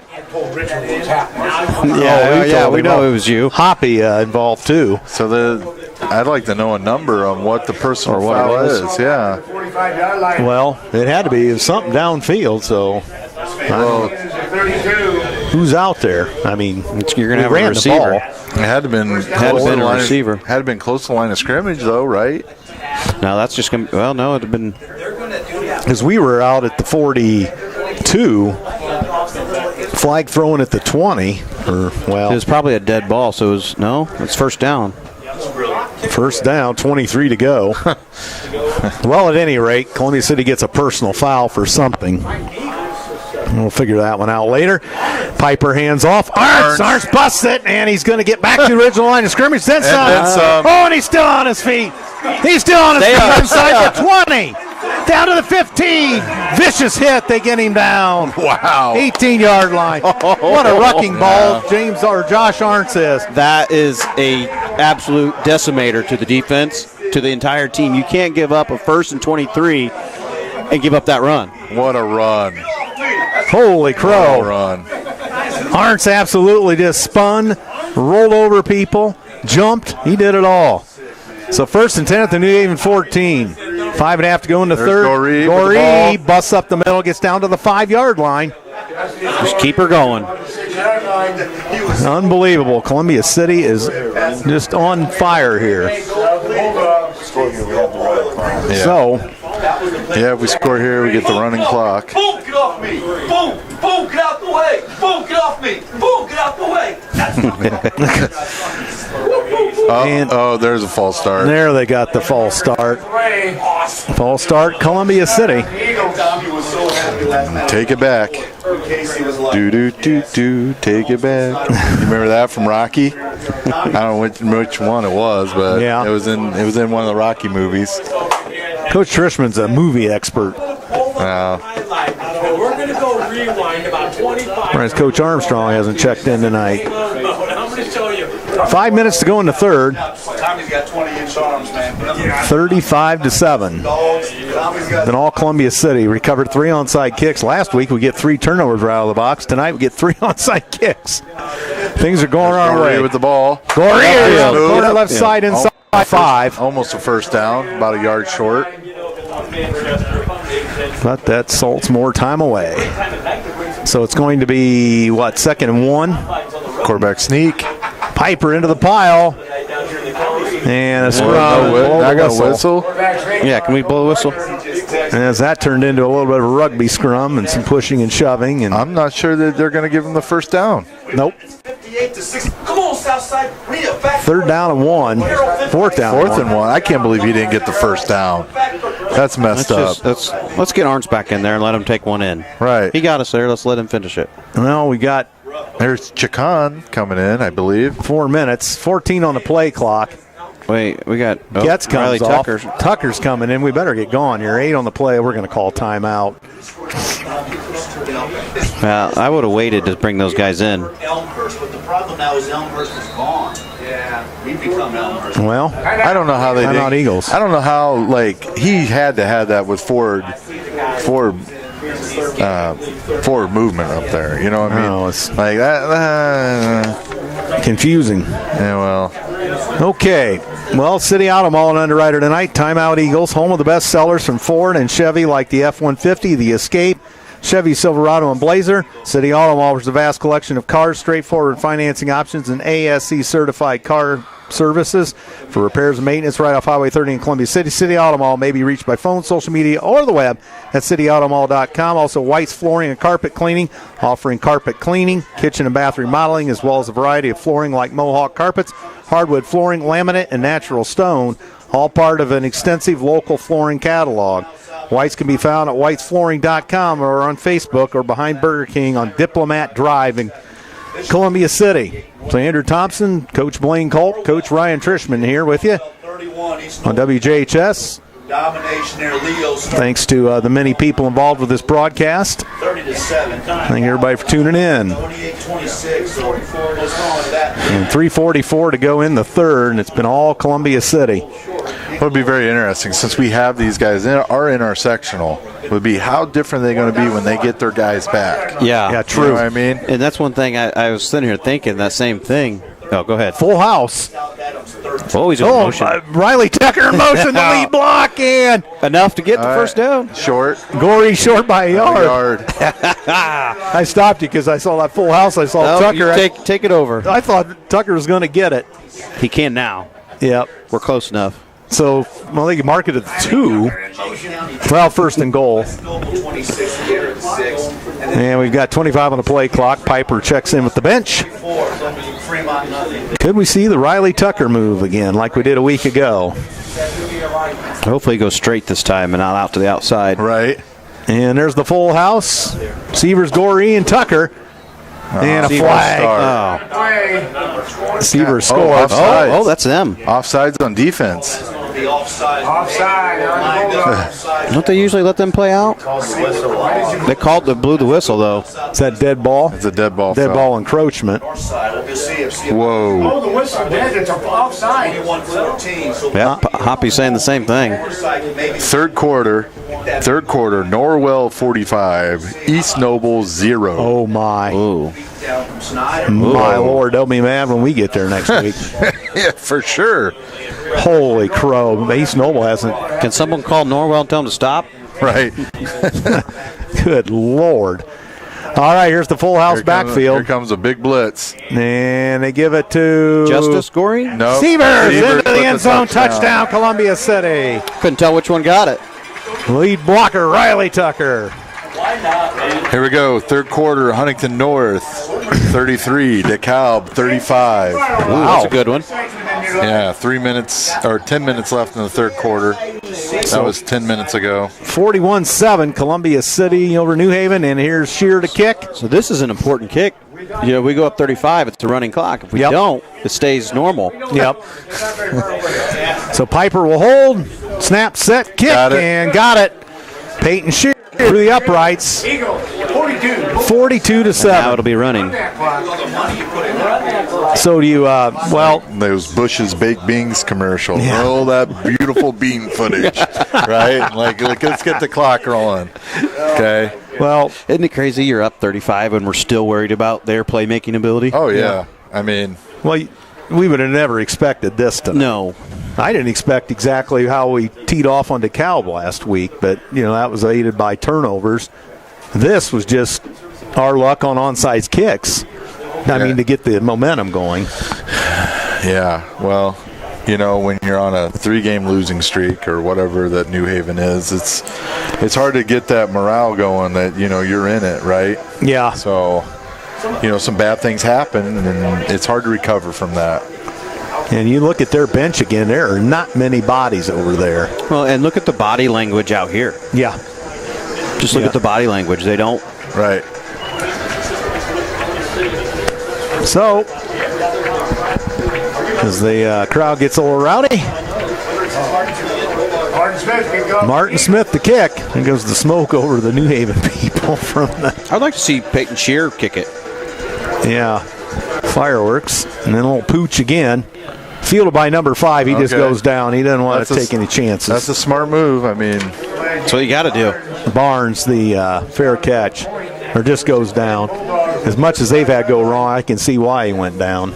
We know it was you. Hoppy involved too. So I'd like to know a number on what the personal Or what it foul was. is. Yeah. 45-yard line. Well, it had to be. It was something downfield, so Well, 32. who's out there? I mean, You're going to have ran a the receiver. ball. it had to been Had close been to the a line- receiver. Had to been close to the line of scrimmage, though, right? Now that's just going to, well, no, it had been, Because we were out at the 42, flag thrown at the 20, or, it well, was probably a dead ball, so it was, no, it's first down. first down, 23 to go. Well, at any rate, Columbia City gets a personal foul for something. We'll figure that one out later. Piper hands off. Arns busts it, and he's going to get back to the original line of scrimmage. Then some. Oh, and he's still on his feet. He's still on his feet. Inside the 20. Down to the 15. Vicious hit. They get him down. Wow. 18-yard line. What a rucking ball James or Josh Arntz is. That is a absolute decimator to the defense, to the entire team. You can't give up a 1st and 23 and give up that run. What a run. Holy crow. What a run. Arntz absolutely just spun, rolled over people, jumped. He did it all. So 1st and 10 at the New Haven 14. 5.5 to go in the There's third. Goree with the ball. busts up the middle, gets down to the 5-yard line. Just keep her going. Unbelievable. Columbia City is just on fire here. Yeah. So, Yeah, if we score here, we get the running clock. Boom, get off me. Boom, boom, get out the way. Boom, get off me. Boom, get out the way. and There's a false start. there they got the false start. False start, Columbia City. Tommy was so happy last night. Take it back. Casey was like, Do, take it back. You remember that from Rocky? I don't know which one it was, but Yeah. it was in one of the Rocky movies. Coach Trishman's a movie expert. Uh, We're going to go rewind about 25. Whereas Coach Armstrong hasn't checked in tonight. I'm going to show you. 5 minutes to go in the third. Tommy's got 20-inch arms, man. 35-7. Tommy's got Then all Columbia City recovered 3 onside kicks. Last week we get 3 turnovers right out of the box. Tonight we get 3 onside kicks. Things are going our way. with the ball. Goree Move. corner left side inside 5. Almost a first down, about a yard short. But that salts more time away. So it's going to be, 2nd and 1? Quarterback sneak. Piper into the pile. And a scrum. I got a whistle. Yeah, can we blow the whistle? And as that turned into a little bit of a rugby scrum and some pushing and shoving. And I'm not sure that they're going to give him the first down. nope. 58-6. Come on, Southside. We need a back. 3rd down and 1. 4th down. Fourth and 1. I can't believe he didn't get the first down. That's messed up. Let's get Arns back in there and let him take one in. Right. He got us there. Let's let him finish it. Well, we got There's Chacon coming in, I believe. 4 minutes. 14 on the play clock. Wait, we got Getz Riley comes off. Tucker. Tucker's coming in. We better get going here. 8 on the play. We're going to call timeout. Well, I would have waited to bring those guys in. Elmhurst, but the problem now is Elmhurst is gone. Yeah. We've become Elmhurst. Well, I don't know how they Timeout did. Eagles. I don't know how, he had to have that with forward movement up there. You know what I mean? No, it's Like that. confusing. Yeah, well. Okay. Well, City Auto Mall and Underwriter tonight. Timeout Eagles, home of the best sellers from Ford and Chevy like the F-150, the Escape, Chevy Silverado, and Blazer. City Auto Mall offers a vast collection of cars, straightforward financing options, and ASC certified car services for repairs and maintenance right off Highway 30 in Columbia City. City Auto Mall may be reached by phone, social media, or the web at cityautomall.com. Also, White's Flooring and Carpet Cleaning, offering carpet cleaning, kitchen and bath remodeling, as well as a variety of flooring like Mohawk carpets, hardwood flooring, laminate, and natural stone, all part of an extensive local flooring catalog. White's can be found at whitesflooring.com or on Facebook or behind Burger King on Diplomat Drive in Columbia City. So Andrew Thompson, Coach Blaine Colt, Coach Ryan Trishman here with you on WJHS. Domination there, Leo. Thanks to the many people involved with this broadcast. 39 Thank everybody for tuning in. 28-26. So let's go with that. And 3:44 to go in the third, and it's been all Columbia City. What would be very interesting, since we have these guys in our sectional, would be how different they're going to be when they get their guys back. Yeah, true. You know what I mean? And that's one thing I was sitting here thinking that same thing. Oh, go ahead. Full house. Oh, he's in motion. Riley Tucker in motion, the lead block, and Enough to get the first down. Short. Gorey short by a yard. Yard. I stopped you because I saw that full house. I saw Oh, you Tucker. take it over. I thought Tucker was going to get it. He can now. Yep. We're close enough. So, well, they can mark it at 2. Well, first and goal. And we've got 25 on the play clock. Piper checks in with the bench. Could we see the Riley Tucker move again like we did a week ago? Hopefully he goes straight this time and not out to the outside. Right. And there's the full house. Severs, Gorey, and Tucker. And a Severs flag. Severs scores. offside. Oh, that's them. Offsides on defense. Offside. Don't they usually let them play out? They blew the whistle, though. Is that dead ball? It's a dead ball. Dead foul. ball encroachment. Whoa. Oh, the whistle dead. It's offside. Yeah, Hoppy's saying the same thing. Third quarter, Norwell 45, East Noble 0. Oh, my. Ooh. My Lord, they'll be mad when we get there next week. Yeah, for sure. Holy crow. East Noble hasn't. Can someone call Norwell and tell him to stop? Right. Good Lord. All right, here's the full house Here backfield. comes a big blitz. And they give it to Justice Gorey? No. Severs into with the end zone. Touchdown, Columbia City. Couldn't tell which one got it. Lead blocker, Riley Tucker. Here we go. Third quarter, Huntington North 33, DeKalb 35. Ooh, that's a good one. Yeah, 10 minutes left in the third quarter. That was 10 minutes ago. 41-7, Columbia City over New Haven. And here's Shear to kick. So this is an important kick. You know, we go up 35, it's a running clock. If we don't, it stays normal. Yep. So Piper will hold. Snap, set, kick, Got it. and got it. Peyton Shear through the uprights. 42-7. Now it'll be running. So do you, well, Those Bush's Baked Beans commercial. Yeah. Oh, that beautiful bean footage. Right? Like, let's get the clock rolling. Okay. well, Isn't it crazy you're up 35 and we're still worried about their playmaking ability? Oh, yeah. I mean, well, we would have never expected this tonight. No. I didn't expect exactly how we teed off on DeKalb last week, but, that was aided by turnovers. This was just our luck on onside kicks. I mean, to get the momentum going. yeah. Well, when you're on a 3-game losing streak or whatever that New Haven is, it's hard to get that morale going that, you're in it, right? Yeah. So, some bad things happen, and it's hard to recover from that. And you look at their bench again, there are not many bodies over there. Well, and look at the body language out here. Yeah. Just look at the body language. They don't. Right. So, as the crowd gets a little rowdy, Martin Smith the kick. There goes the smoke over the New Haven people from the... I'd like to see Peyton Shear kick it. Yeah. Fireworks. And then a little pooch again. Fielded by number 5. He just Okay. goes down. He doesn't want to That's take any chances. That's a smart move. I mean, That's what you got to do. Barnes, the fair catch, or just goes down. As much as they've had go wrong, I can see why he went down.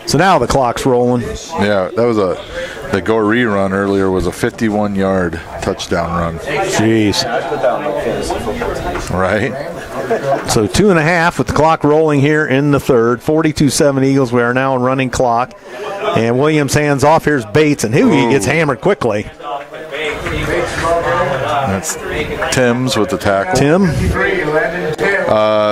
So now the clock's rolling. yeah, that was the Goree run earlier was a 51-yard touchdown run. Jeez. Right? So 2.5 with the clock rolling here in the third. 42-7 Eagles. We are now on running clock. And Williams hands off. Here's Bates, and Hughie gets hammered quickly. That's Timms with the tackle. Tim?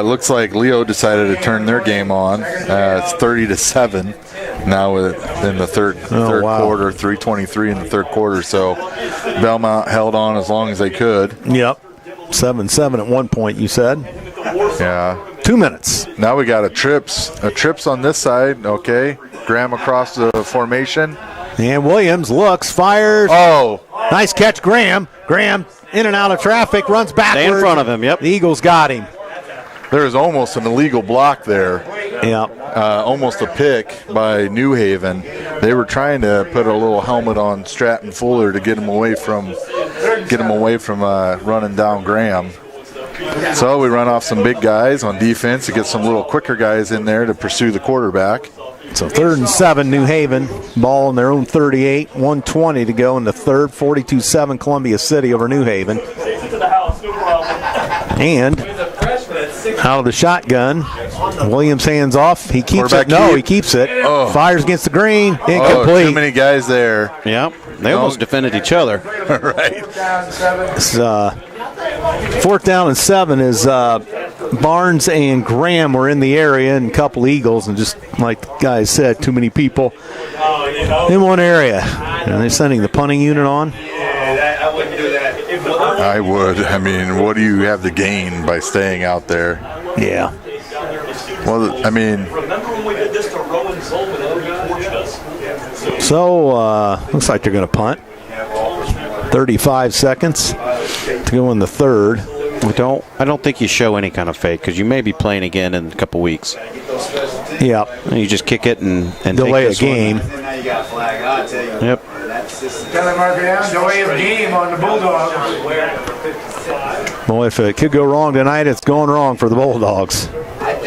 Looks like Leo decided to turn their game on. It's 30-7 now in the third wow. quarter. 3:23 in the third quarter. So Belmont held on as long as they could. Yep. 7-7 at one point, you said. Yeah. 2 minutes. Now we got a trips on this side. Okay. Graham across the formation. And Williams looks, fires. Oh. Nice catch, Graham. Graham in and out of traffic, runs backwards. Stay in front of him, yep. The Eagles got him. There was almost an illegal block there. Yep. Almost a pick by New Haven. They were trying to put a little helmet on Stratton Fuller to get him away from running down Graham. So we run off some big guys on defense to get some little quicker guys in there to pursue the quarterback. So 3rd and 7, New Haven. Ball in their own 38. 1:20 to go in the third. 42-7 Columbia City over New Haven. And out of the shotgun, Williams hands off. He keeps it. No, he keeps it. Oh. Fires against the green. Incomplete. Oh, too many guys there. Yep. They almost defended each other. Right. It's 4th down and 7 is Barnes and Graham were in the area, and a couple Eagles, and just like the guys said, too many people in one area. And they're sending the punting unit on. I wouldn't do that. I would. I mean, what do you have to gain by staying out there? Yeah. Well, I mean, Remember when we did this to Rowan Zolman and he torched us? So, looks like they're going to punt. 35 seconds to go in the third. I don't think you show any kind of fake because you may be playing again in a couple weeks. Yep. And you just kick it and Delay take a this game. And now you got a flag. I'll tell you. Yep. Tell him mark it down. Delay of game on the Bulldogs. Boy, if it could go wrong tonight, it's going wrong for the Bulldogs.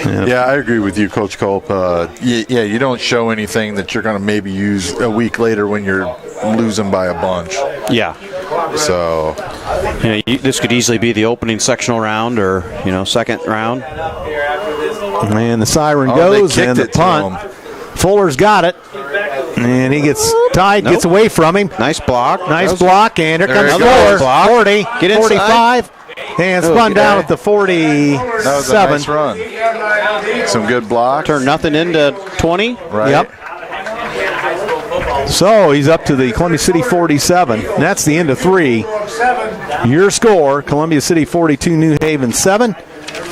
yeah, I agree with you, Coach Culp. Yeah, you don't show anything that you're going to maybe use a week later when you're losing by a bunch. Yeah. So, This could easily be the opening sectional round or, second round. And the siren goes, and the punt. Fuller's got it. And he gets tied, gets away from him. Nice block. Nice block, and here comes goes. Fuller. 40, Get inside. 45, and spun down at the 47. that was a nice run. Some good blocks. Turn nothing into 20. Right. Yep. So he's up to the Columbia City 47. That's the end of 3. Your score, Columbia City 42, New Haven 7.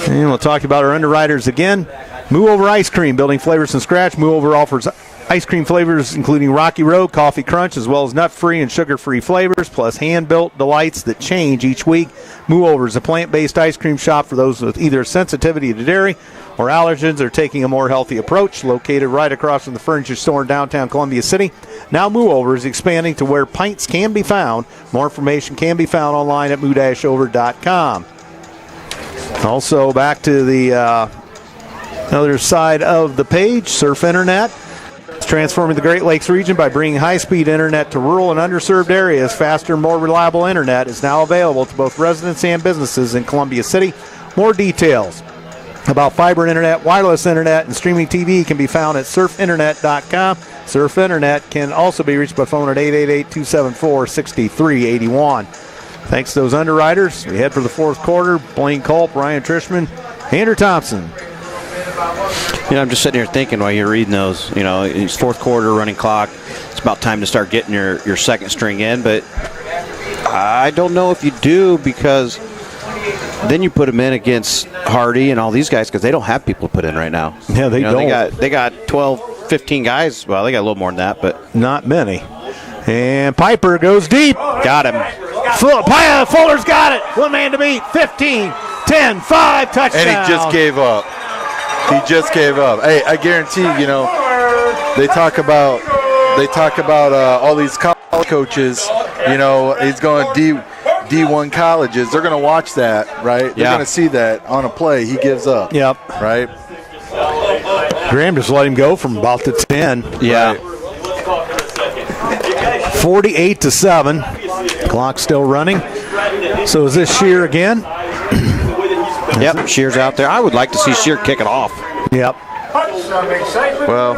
And we'll talk about our underwriters again. Moo Over Ice Cream, building flavors from scratch. Moo Over offers ice cream flavors including Rocky Road, Coffee Crunch, as well as nut-free and sugar-free flavors, plus hand-built delights that change each week. Moo Over is a plant-based ice cream shop for those with either sensitivity to dairy or allergens or taking a more healthy approach. Located right across from the furniture store in downtown Columbia City. Now Moo Over is expanding to where pints can be found. More information can be found online at moo-over.com. Also, back to the other side of the page, Surf Internet. It's transforming the Great Lakes region by bringing high-speed internet to rural and underserved areas. Faster, more reliable internet is now available to both residents and businesses in Columbia City. More details about fiber internet, wireless internet, and streaming TV can be found at surfinternet.com. Surf Internet can also be reached by phone at 888-274-6381. Thanks to those underwriters. We head for the fourth quarter. Blaine Culp, Ryan Trishman, Andrew Thompson. I'm just sitting here thinking while you're reading those, it's fourth quarter, running clock. It's about time to start getting your second string in, but I don't know if you do because then you put them in against Hardy and all these guys because they don't have people to put in right now. Yeah, they don't. They got 12, 15 guys. Well, they got a little more than that, but not many. And Piper goes deep. Got him. Fuller's got it. One man to beat. 15, 10, 5, touchdown. And he just gave up. Hey, I guarantee, they talk about all these college coaches, he's going D1 colleges. They're going to watch that, right? They're going to see that on a play. He gives up. Yep. Right? Graham just let him go from about the 10. Yeah. Right. 48-7. Clock still running. So is this Shear again? Yep, Shear's out there. I would like to see Shear kick it off. Yep. Well,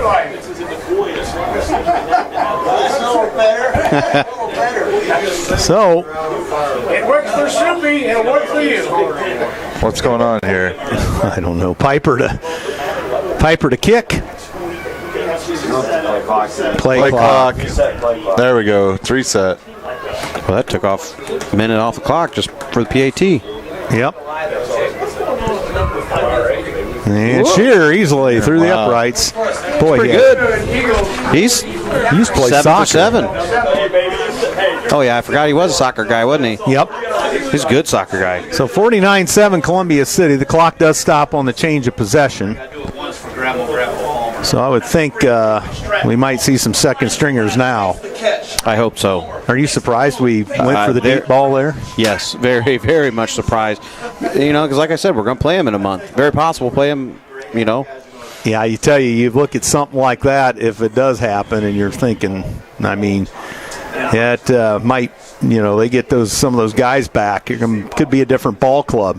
so It works for Soupy, it'll work for you. what's going on here? I don't know. Piper to kick. Play clock. There we go. 3 set. Well, that took off a minute off the clock just for the PAT. Yep. And Shear easily through the uprights. Boy, Pretty good. He's used to play seven soccer. for 7. Oh, yeah, I forgot he was a soccer guy, wasn't he? Yep. He's a good soccer guy. So 49-7 Columbia City. The clock does stop on the change of possession. So I would think we might see some second stringers now. I hope so. Are you surprised we went for the deep ball there? Yes, very, very much surprised. Because like I said, we're going to play him in a month. Very possible play him, Yeah, you look at something like that, if it does happen, and you're thinking, it might, they get some of those guys back. It could be a different ball club.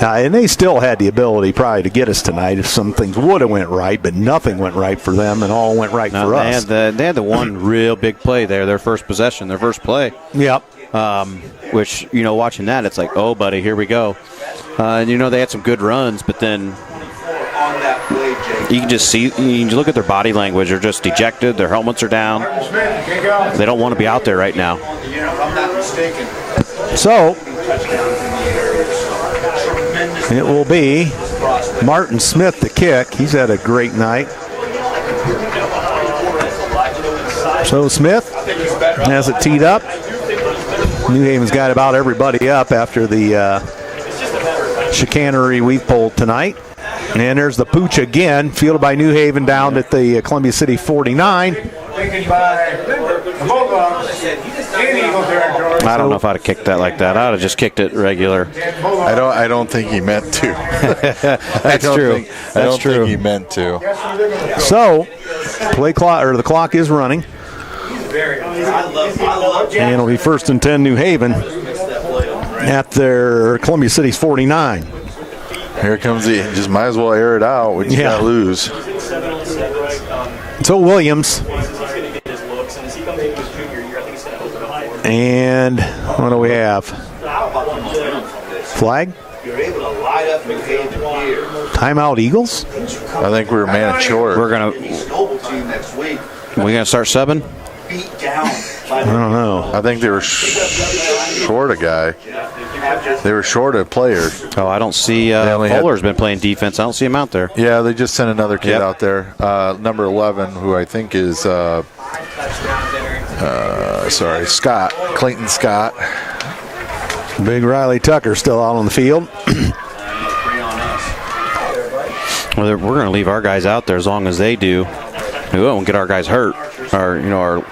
And they still had the ability probably to get us tonight if some things would have went right, but nothing went right for them and all went right for us. They had the one real big play there, their first possession, their first play. Yep. Which, watching that, it's like, oh, buddy, here we go. And, they had some good runs, but then you can just see, you can look at their body language. They're just dejected. Their helmets are down. They don't want to be out there right now. So it will be Martin Smith the kick. He's had a great night. So Smith has it teed up. New Haven's got about everybody up after the chicanery we've pulled tonight. And there's the pooch again, fielded by New Haven down at the Columbia City 49. I don't know if I'd have kicked that like that. I'd have just kicked it regular. I don't think he meant to. That's true. I don't think he meant to. So, the clock is running. And it'll be 1st and 10 New Haven at their Columbia City's 49. Here comes just might as well air it out. We just got to lose. So Williams. And what do we have? Flag? Timeout Eagles? I think we were man short. We're gonna start subbing? I don't know. I think they were short a guy. They were short a player. Oh, I don't see. Fuller's been playing defense. I don't see him out there. Yeah, they just sent another kid out there. Number 11, who I think is Scott, Clayton Scott. Big Riley Tucker still out on the field. Well, we're going to leave our guys out there as long as they do. We won't get our guys hurt. Our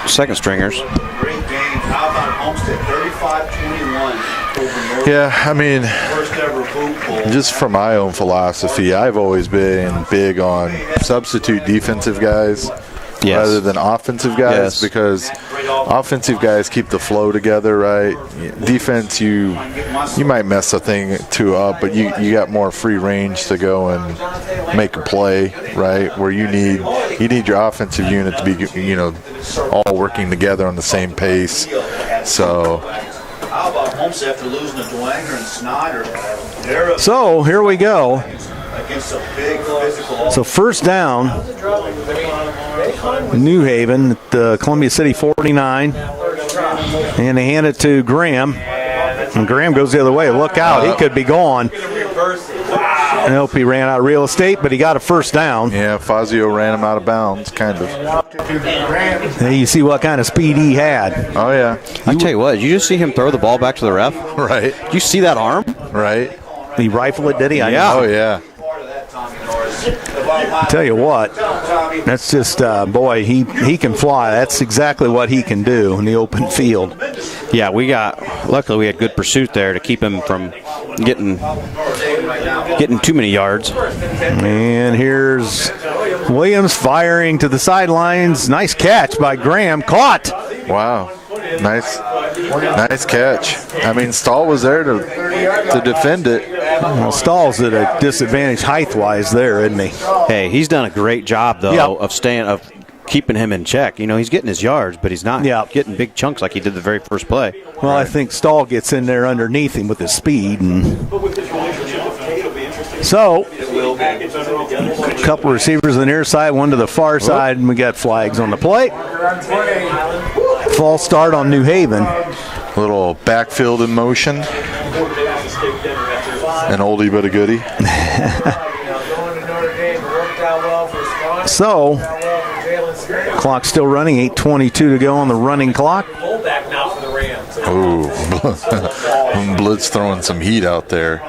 second stringers. Great game. How about Homestead? 35-21. Yeah, First ever boot bowl. just from my own philosophy, I've always been big on substitute defensive guys rather than offensive guys because offensive guys keep the flow together, right? Defense, you might mess a thing or two up, but you got more free range to go and make a play, right? Where you need your offensive unit to be, all working together on the same pace. So. How about Homestead after losing to Dwanger and Snyder? So here we go. Against a big physical. So first down, New Haven at the Columbia City 49. And they hand it to Graham. And Graham goes the other way. Look out, he could be gone. I hope he ran out of real estate, but he got a first down. Yeah, Fazio ran him out of bounds, kind of. Hey, you see what kind of speed he had. Oh, yeah. I tell you what, did you just see him throw the ball back to the ref? Right. Did you see that arm? Right. He rifled it, did he? Yeah. Oh, yeah. I tell you what, that's just, he can fly. That's exactly what he can do in the open field. Yeah, luckily we had good pursuit there to keep him from getting too many yards. And here's Williams firing to the sidelines. Nice catch by Graham. Caught. Wow. Nice catch. Stahl was there to defend it. Well, Stahl's at a disadvantage height-wise there, isn't he? Hey, he's done a great job, though, of keeping him in check. He's getting his yards, but he's not getting big chunks like he did the very first play. Well, I think Stahl gets in there underneath him with his speed. So, a couple receivers on the near side, one to the far side, and we got flags on the play. False start on New Haven. Little backfield in motion. An oldie but a goodie. So, clock's still running, 8:22 to go on the running clock. Ooh, Blitz throwing some heat out there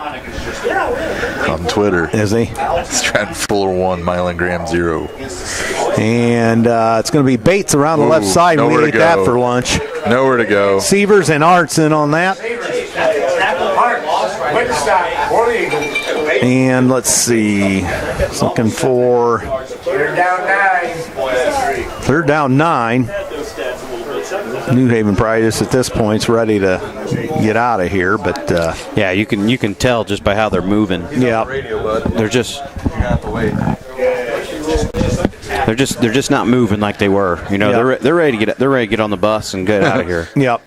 on Twitter. Is he? Stratton Fuller 1, Milan Graham 0. And it's going to be Bates around the left side. nowhere We to ate that go. for lunch. Nowhere to go. Severs and Arts in on that. And let's see. Looking for third down 9. New Haven probably just at this point is ready to get out of here, but Yeah, you can tell just by how they're moving. yeah, They're just they're just not moving like they were. You know, Yeah. they're ready to get on the bus and get out of here. yep.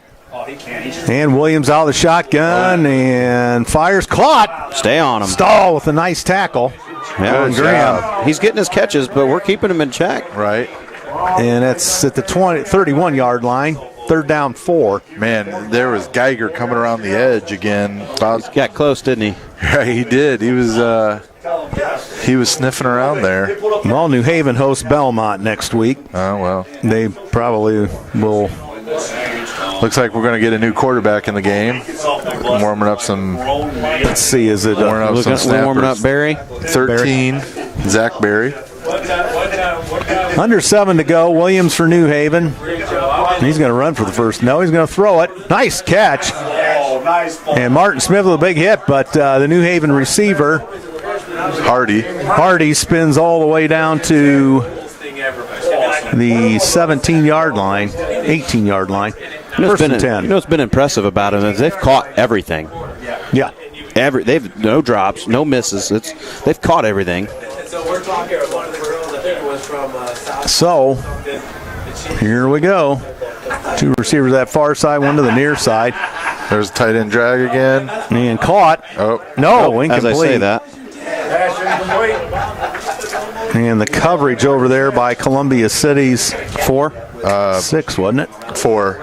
And Williams out of the shotgun and fires, caught. Stay on them. Stahl with a nice tackle. Yeah, on Graham. He's getting his catches, but we're keeping him in check. Right. And that's at the 31-yard line. Third down 4. Man, there was Geiger coming around the edge again. Got close, didn't he? Yeah, he did. He was sniffing around there. Well, New Haven hosts Belmont next week. Oh, well. They probably will. Looks like we're going to get a new quarterback in the game. Warming up some. Let's see, is it Warming up some We're warming up snappers. Barry. 13, Zach Berry. under 7 to go? Williams for New Haven. He's going to run for the first. No, he's going to throw it. Nice catch. And Martin Smith with a big hit, but the New Haven receiver, Hardy, spins all the way down to the 17-yard line, 18-yard line. First and 10. You know what's been impressive about them is they've caught everything. Yeah. They've no drops, no misses. They've caught everything. So, here we go. 2 receivers that far side, 1 to the near side. There's a tight end drag again. And caught. Oh, No, As I incomplete. say that. And the coverage over there by Columbia City's 4? 6, wasn't it? 4.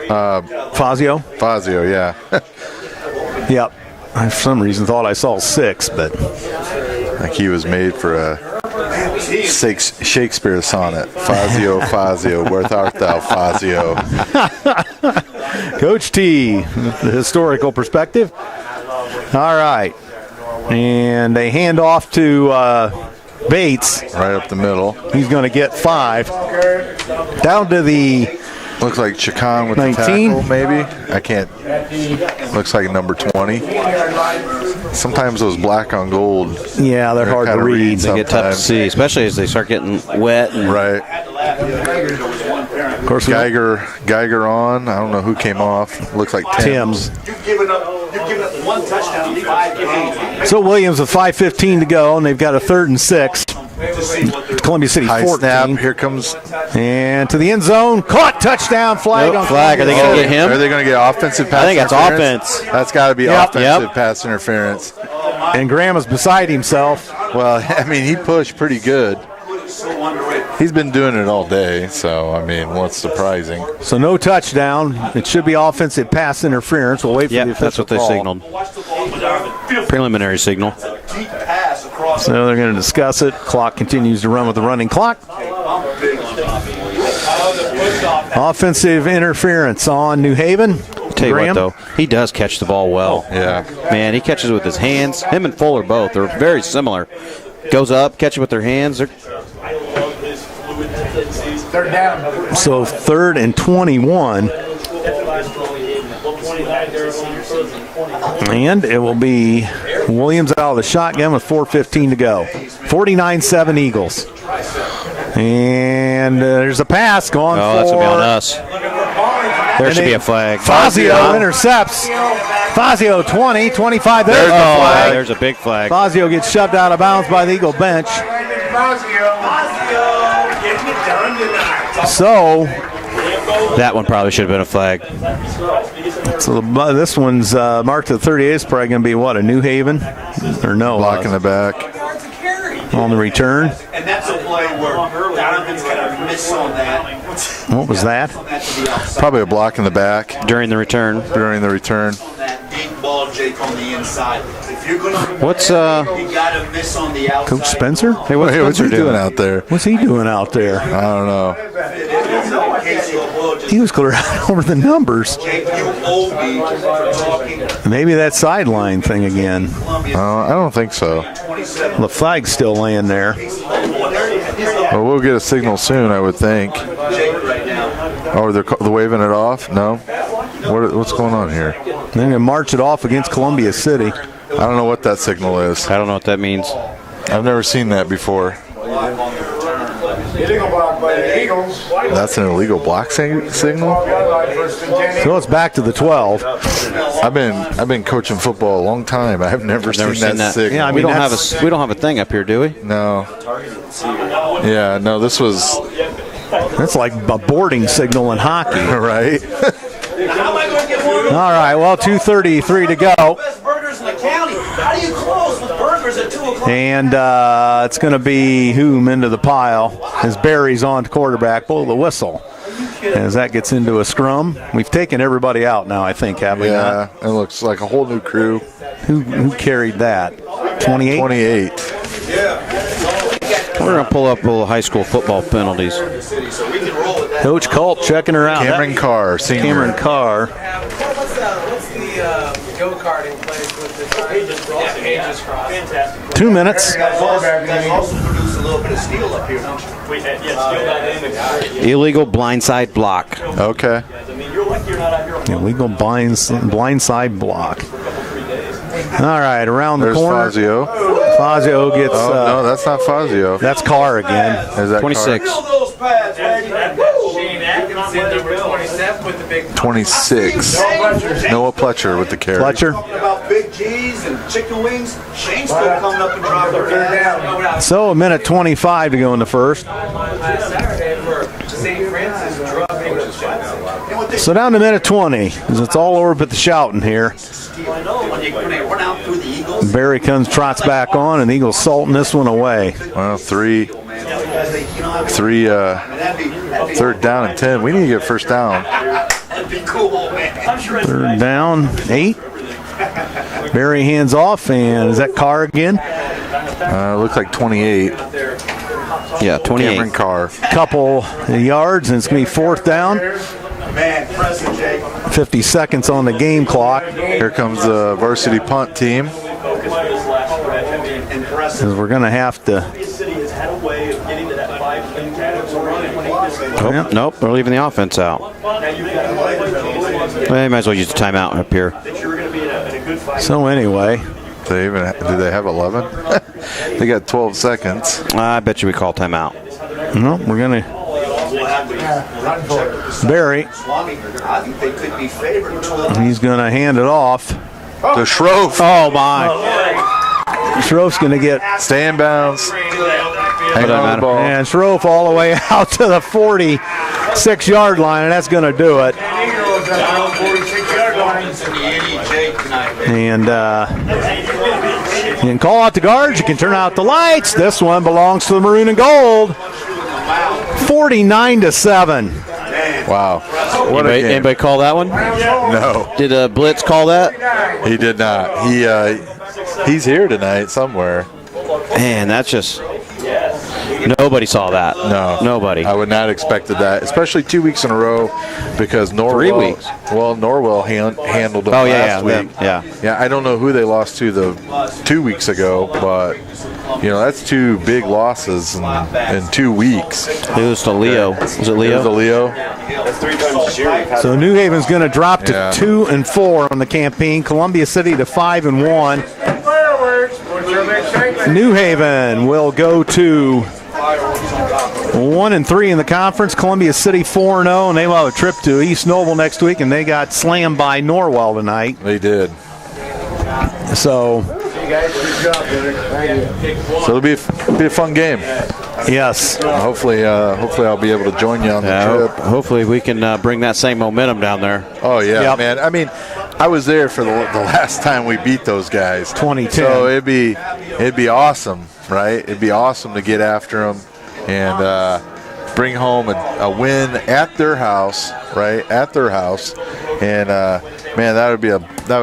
Fazio? Fazio, yeah. Yep. I, for some reason, thought I saw 6, but I think he was made for a Shakespeare sonnet. Fazio, where art thou, Fazio? Coach T, the historical perspective. All right. And they hand off to Bates. Right up the middle. He's going to get 5. Down to the Looks like Chacon with 19? the tackle, maybe. I can't. Looks like number 20. Sometimes those black on gold. Yeah, they're hard to kinda read. They get tough to see, especially as they start getting wet. And Right. Of course, Geiger on. I don't know who came off. Looks like Tim's. You've given up 1 touchdown in 5 games. So Williams with 5:15 to go, and they've got a 3rd and 6. Columbia City High 14. snap. Here comes. And to the end zone. Caught. Touchdown. Flag on flag. Are they going to get him? Are they going to get offensive pass I think that's interference? offense. That's got to be Yep. offensive pass interference. And Graham is beside himself. Well, I mean, he pushed pretty good. He's been doing it all day, so, I mean, what's surprising? So no touchdown. It should be offensive pass interference. We'll wait for the Yep, official that's what they call. signaled. Preliminary signal. So they're going to discuss it. Clock continues to run with the running clock. Offensive interference on New Haven. Tell you Graham? what, though, he does catch the ball well. Yeah. Man, he catches with his hands. Him and Fuller both are very similar. Goes up, catch it with their hands. They're 3rd down. So 3rd and 21. And it will be Williams out of the shotgun with 4:15 to go. 49-7 Eagles. And there's a pass going Oh, for... that's going to be on us. There should be a flag. Fazio intercepts. Fazio 20, 25. There's the Oh, flag. there's a big flag. Fazio gets shoved out of bounds by the Eagle bench. So That one probably should have been a flag. So this one's marked at 38. It's probably going to be what, a New Haven? Or no? Block in the back. On the return. And that's a play where Donovan's got to miss on that. What was that? Probably a block in the back During the return. during the return. That deep ball, Jake, on the inside. If you're gonna, What's you got to miss on the outside. Coach Spencer? Hey, what's Hey, what's Spencer he doing out there? What's he doing out there? I don't know. In case you'll blow, just He was clear out over the numbers. Maybe that sideline thing again. I don't think so. The flag's still laying there. Well, we'll get a signal soon, I would think. Oh, they're waving it off? No? What's going on here? They're going to march it off against Columbia City. I don't know what that signal is. I don't know what that means. I've never seen that before. Illegal block by the Eagles. That's an illegal block signal? So it's back to the 12. I've been coaching football a long time. I've never seen that signal. Yeah, I mean, we don't have a thing up here, do we? No. Yeah, no, this was That's like a boarding signal in hockey. right. All right, well, 2:33 to go. Best burgers in the county. How do you close with burgers at 2 o'clock? And it's going to be Hume into the pile as Barry's on to quarterback. Blow the whistle as that gets into a scrum. We've taken everybody out now, I think, have we not? Yeah, it looks like a whole new crew. Who carried that? 28? 28. We're going to pull up a little high school football penalties. Coach Culp checking her out. Cameron Carr, senior. Cameron Carr. What's the go-karting place with the Pages Cross? Fantastic. 2 minutes. Also produce a little bit of steel up here, don't you? Illegal blindside block. Okay. I mean, you're lucky you're not out here. Illegal blindside block. All right, around the There's corner. Fazio. Fazio gets. Oh, no, that's not Fazio. That's Carr again. Is that 26. Build those pads, man. Shane Atkinson, number 27 with the big 26. Noah Pletcher with the carry. Fletcher. Talking about big G's and chicken wings. Shane's still coming up and dropping her pads. So a minute 25 to go in the first. last Saturday for St. Francis drubbing the Johnson. So down to minute 20, because it's all over but the shouting here. Barry comes, trots back on, and the Eagles salting this one away. Well, third down and 10. We need to get first down. Third down, 8. Barry hands off, and is that Carr again? Looks like 28. Yeah, 28. Cameron Carr. Couple yards, and it's going to be fourth down. 50 seconds on the game clock. Here comes the varsity punt team. As we're going to have to. Nope, they're leaving the offense out. Well, they might as well use the timeout up here. So anyway. Do they have 11? They got 12 seconds. I bet you we call timeout. No, we're going to. Barry. He's going to hand it off. To Schroff. Oh, my. Schroff's going to get. Stay in bounds. Hang on the ball. And Schroff all the way out to the 46-yard line, and that's going to do it. And you can call out the guards. You can turn out the lights. This one belongs to the maroon and gold. 49-7. Wow. What a game. Anybody call that one? No. Did Blitz call that? He did not. He's here tonight somewhere. Man, that's just... Nobody saw that. No. Nobody. I would not expected that, especially 2 weeks in a row because Norwell. 3 weeks. Well, Norwell handled them last week. Yeah, I don't know who they lost to 2 weeks ago, but that's two big losses in 2 weeks. It was to Leo. Was it Leo? It was to Leo. So New Haven's going to drop to 2-4 on the campaign. Columbia City to 5-1. New Haven will go to 1-3 in the conference. Columbia City 4-0, and they will have a trip to East Noble next week, and they got slammed by Norwell tonight. They did. So it'll be a fun game. Yes. Hopefully I'll be able to join you on the trip. Hopefully we can bring that same momentum down there. Oh yeah, Yep. man. I mean, I was there for the last time we beat those guys. 2010. So it'd be awesome, right? It'd be awesome to get after them and bring home a win at their house, right? At their house, and man, that would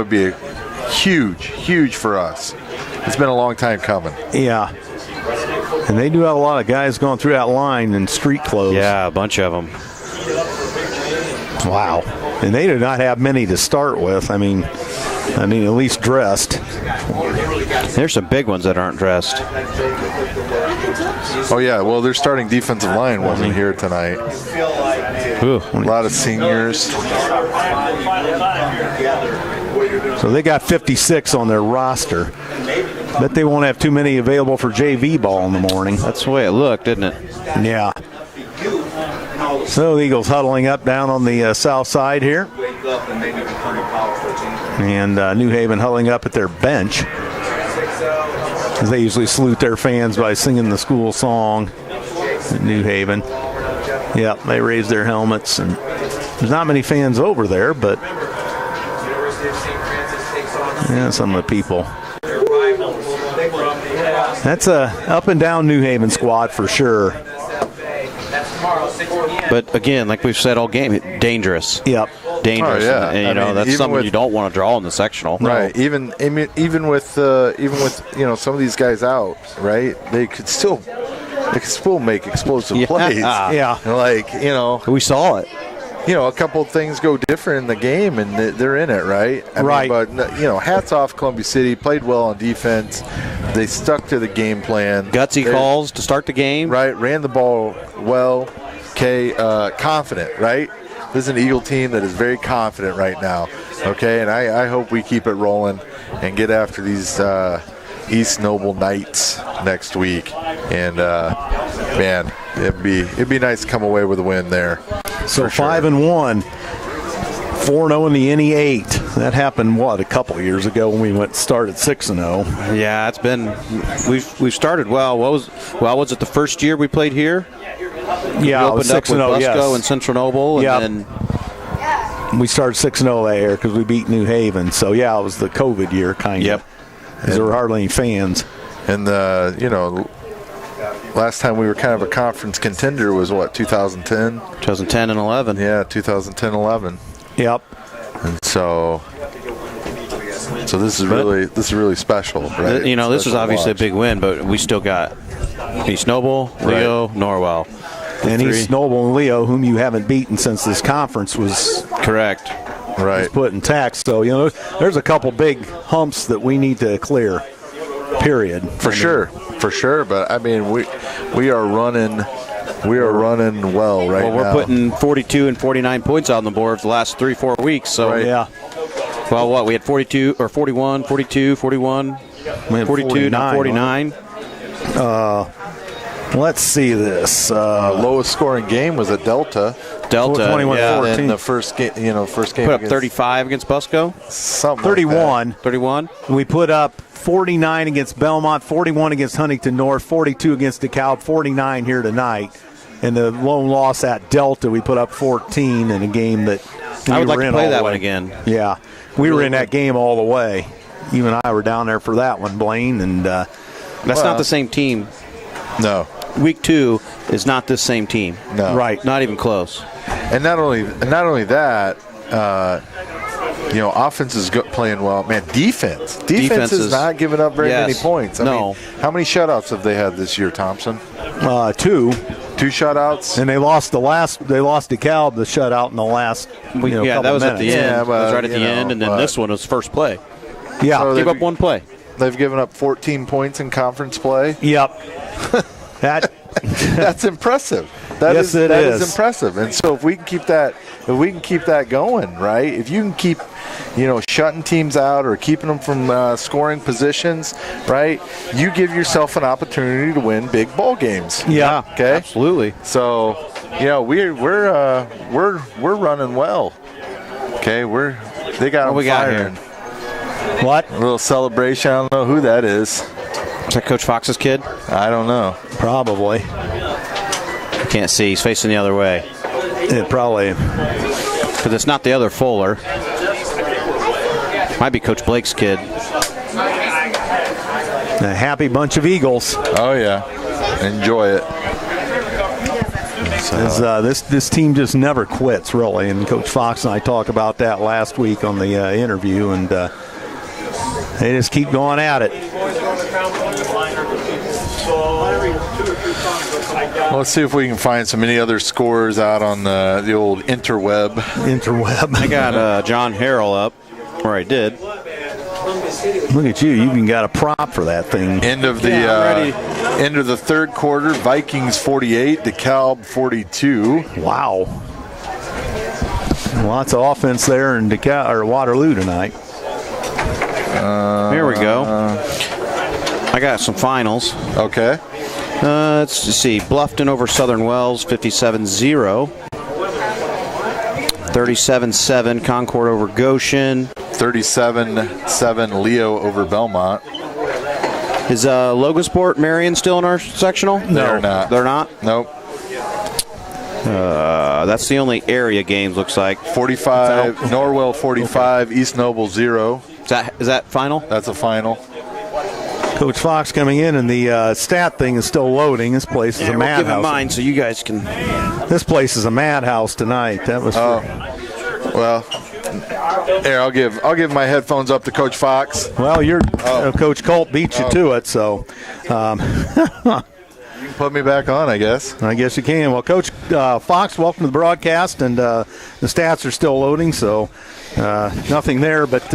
be a huge for us. It's been a long time coming. Yeah. And they do have a lot of guys going through that line in street clothes. Yeah, a bunch of them. Wow. And they do not have many to start with. I mean, at least dressed. There's some big ones that aren't dressed. Oh, yeah. Well, their starting defensive line wasn't here tonight. Ooh. A lot of seniors. So they got 56 on their roster. Bet they won't have too many available for JV ball in the morning. That's the way it looked, didn't it? Yeah. So the Eagles huddling up down on the south side here. And New Haven huddling up at their bench. Because they usually salute their fans by singing the school song at New Haven. Yep, they raise their helmets. And there's not many fans over there, but yeah, some of the people. That's a up and down New Haven squad for sure. But again, like we've said all game, dangerous. Yep. Dangerous. Oh, yeah. And, that's something you don't want to draw in the sectional. Right. Even with some of these guys out, right? They could still make explosive plays. Yeah. We saw it. A couple of things go different in the game, and they're in it, right? Right. But hats off Columbia City. Played well on defense. They stuck to the game plan. Gutsy calls to start the game. Right. Ran the ball well. Okay. Confident, right? This is an Eagle team that is very confident right now. Okay. And I hope we keep it rolling and get after these East Noble Knights next week. And man, it'd be nice to come away with a win there. So 5-1, 4-0 in the NE8. That happened a couple of years ago when we started 6-0. Yeah, it's been we've started well. Was it the first year we played here? Yeah, we opened up with Busco and Central Noble, and then we started 6-0 that year because we beat New Haven. So yeah, it was the COVID year kind of. Yep. Because there were hardly any fans. And last time we were kind of a conference contender was 2010? 2010 and 11. Yeah, 2010-11. Yep. And so this is really special, right? This is obviously a big win, but we still got East Noble, Leo, Norwell. And East Noble and Leo, whom you haven't beaten since this conference was correct. Right. Was put in tax. So, there's a couple big humps that we need to clear. Period. For sure. But we are running well right now. We're putting 42 and 49 points on the board for the last 3-4 weeks. So right. Yeah. Well, we had 42 or 41, 42, 41, 42, now 49. Let's see this. Lowest scoring game was at Delta. 21-14. In the first game, Put up 35 against Busco. Something 31. Like 31. We put up 49 against Belmont, 41 against Huntington North, 42 against DeKalb, 49 here tonight. And the lone loss at Delta, we put up 14 in a game that I would like to play that way. one again. Yeah. We were in that game all the way. You and I were down there for that one, Blaine. And that's not the same team. No. Week 2 is not this same team. No. Right. Not even close. And not only that, offense is playing well. Man, defense is not giving up very many points. I mean, how many shutouts have they had this year, Thompson? 2. 2 shutouts. And they lost DeKalb the shutout in the last that was minutes. at the end. Yeah, that was right at the end, and then this one was first play. Yeah. So Give up one play. They've given up 14 points in conference play. Yep. That's impressive. That is impressive. And so if we can keep that going, right? If you can keep, shutting teams out or keeping them from scoring positions, right? You give yourself an opportunity to win big ball games. Yeah. Okay. Absolutely. So, we're running well. Okay. They got them we got firing. here? What? A little celebration. I don't know who that is. Is that Coach Fox's kid? I don't know. Probably. Can't see. He's facing the other way. It probably. Because it's not the other Fuller. Might be Coach Blake's kid. A happy bunch of Eagles. Oh, yeah. Enjoy it. This team just never quits, really. And Coach Fox and I talked about that last week on the interview. And They just keep going at it. Well, let's see if we can find any other scores out on the old interweb. I got John Harrell up, or I did. Look at you. You even got a prop for that thing. End of the third quarter, Vikings 48, DeKalb 42. Wow. Lots of offense there in Waterloo tonight. Here we go. I got some finals. Okay. Let's see. Bluffton over Southern Wells, 57-0. 37-7, Concord over Goshen. 37-7, Leo over Belmont. Is Logosport Marion still in our sectional? No. They're not. They're not? Nope. That's the only area games, looks like. 45, Norwell 45, okay. East Noble 0. Is that final? That's a final. Coach Fox coming in, and the stat thing is still loading. This place is a madhouse. We'll give it mine so you guys can. This place is a madhouse tonight. That was. Well, here I'll give my headphones up to Coach Fox. Well, Coach Colt beat you to it, so. You can put me back on, I guess. I guess you can. Well, Coach Fox, welcome to the broadcast, and the stats are still loading, so nothing there, but.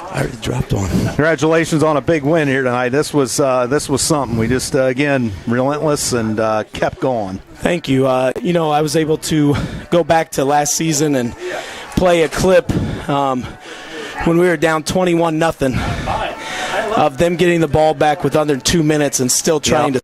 I already dropped one. Congratulations on a big win here tonight. This was something. We just again relentless and kept going. Thank you. I was able to go back to last season and play a clip when we were down 21-0 of them getting the ball back with under 2 minutes and still trying to.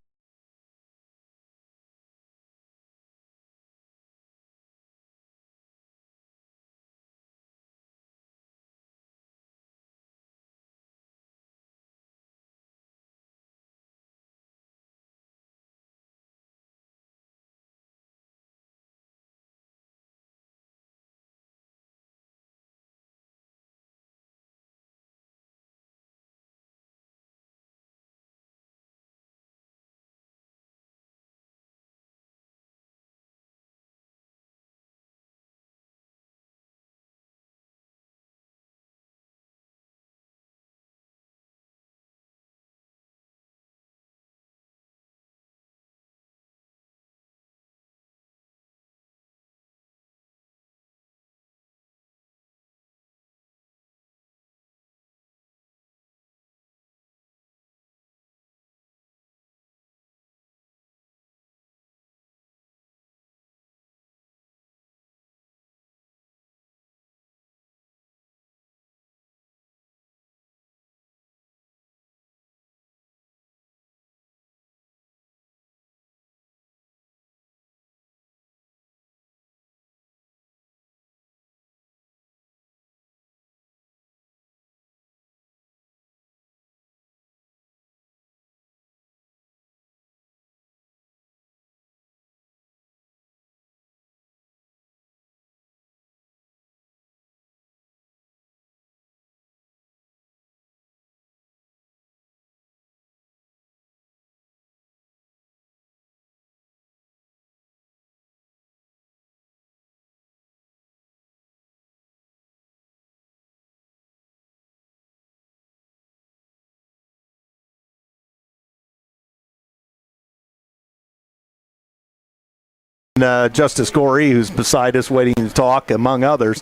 Justice Gorey, who's beside us waiting to talk, among others,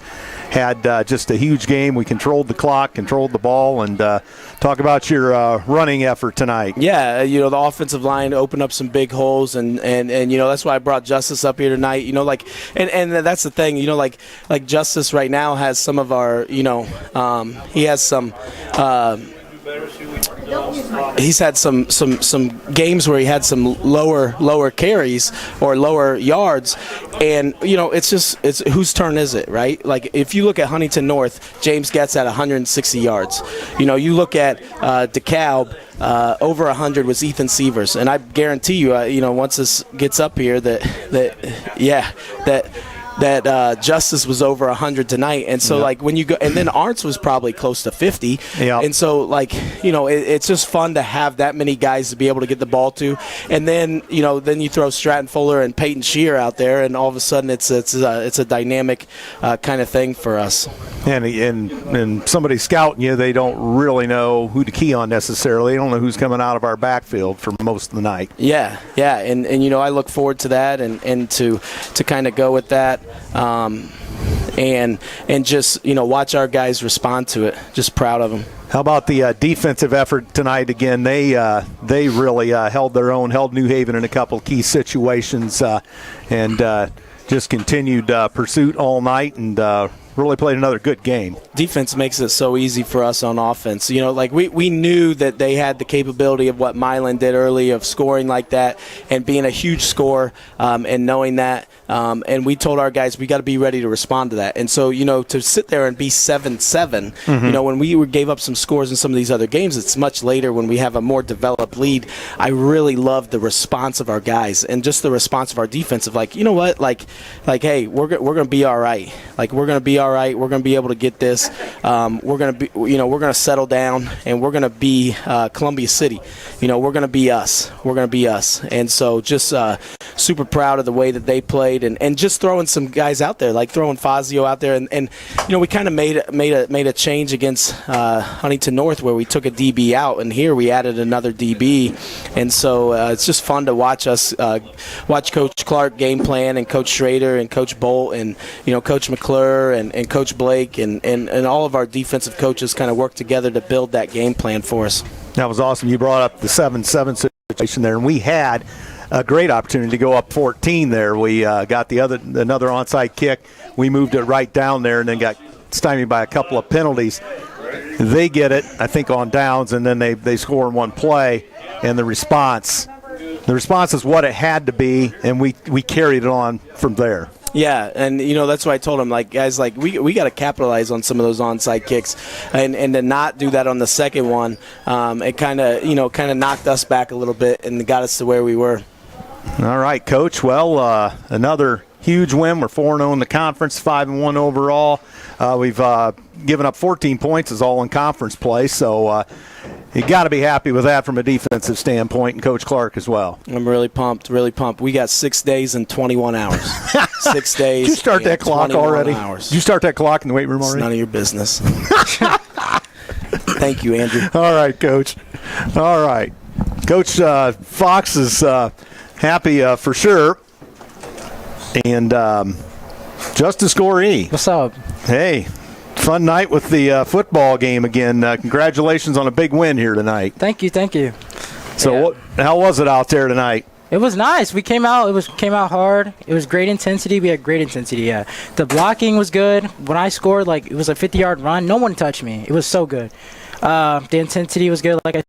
had just a huge game. We controlled the clock, controlled the ball, and talk about your running effort tonight. Yeah, the offensive line opened up some big holes, and that's why I brought Justice up here tonight. And that's the thing, like Justice right now has some of our, he has some. He's had some games where he had some lower carries or lower yards, and it's whose turn is it, right? Like if you look at Huntington North, James gets at 160 yards. You look at DeKalb, over 100 was Ethan Sievers, and I guarantee you, once this gets up here, that that Justice was over 100 tonight, and so like when you go, and then Arntz was probably close to 50, and so like it's just fun to have that many guys to be able to get the ball to, and then then you throw Stratton Fuller and Peyton Shear out there, and all of a sudden it's a dynamic kind of thing for us. And somebody scouting you, they don't really know who to key on necessarily. They don't know who's coming out of our backfield for most of the night. Yeah, and I look forward to that and to kind of go with that. And just watch our guys respond to it. Just proud of them. How about the defensive effort tonight? Again, they really held their own, held New Haven in a couple of key situations, and just continued pursuit all night, and really played another good game. Defense makes it so easy for us on offense. Like we knew that they had the capability of what Milan did early, of scoring like that and being a huge scorer, and knowing that. And we told our guys we got to be ready to respond to that. And so, to sit there and be 7-7, when we gave up some scores in some of these other games, it's much later when we have a more developed lead. I really love the response of our guys and just the response of our defense of like, hey, we're going to be all right. Like, we're going to be all right. We're going to be able to get this. We're going to be, we're going to settle down, and we're going to be Columbia City. We're going to be us. We're going to be us. And so just super proud of the way that they played, and just throwing some guys out there, like throwing Fazio out there. And we kind of made a change against Huntington North where we took a DB out, and here we added another DB. And so it's just fun to watch us, watch Coach Clark game plan, and Coach Schrader and Coach Bolt and, Coach McClure and Coach Blake and all of our defensive coaches kind of work together to build that game plan for us. That was awesome. You brought up the 7-7 situation there, and we had a great opportunity to go up 14 there. We got another onside kick. We moved it right down there and then got stymied by a couple of penalties. They get it, I think, on downs, and then they score in one play. And the response is what it had to be, and we carried it on from there. Yeah, and that's why I told him, like, guys, like we got to capitalize on some of those onside kicks, and to not do that on the second one, it kind of knocked us back a little bit and got us to where we were. All right, Coach. Well, another huge win. We're 4-0 in the conference, 5-1 overall. We've given up 14 points is all in conference play, so you got to be happy with that from a defensive standpoint, and Coach Clark as well. I'm really pumped, really pumped. We got 6 days and 21 hours. 6 days. Did you start that clock already? Hours. Did you start that clock in the weight room already? It's none of your business. Thank you, Andrew. All right, Coach. All right. Coach Fox is happy for sure. And Justice Goree. What's up? Hey, fun night with the football game again. Congratulations on a big win here tonight. Thank you. So, how was it out there tonight? It was nice. We came out. It came out hard. It was great intensity. We had great intensity. Yeah, the blocking was good. When I scored, it was a 50-yard run. No one touched me. It was so good. The intensity was good. Like I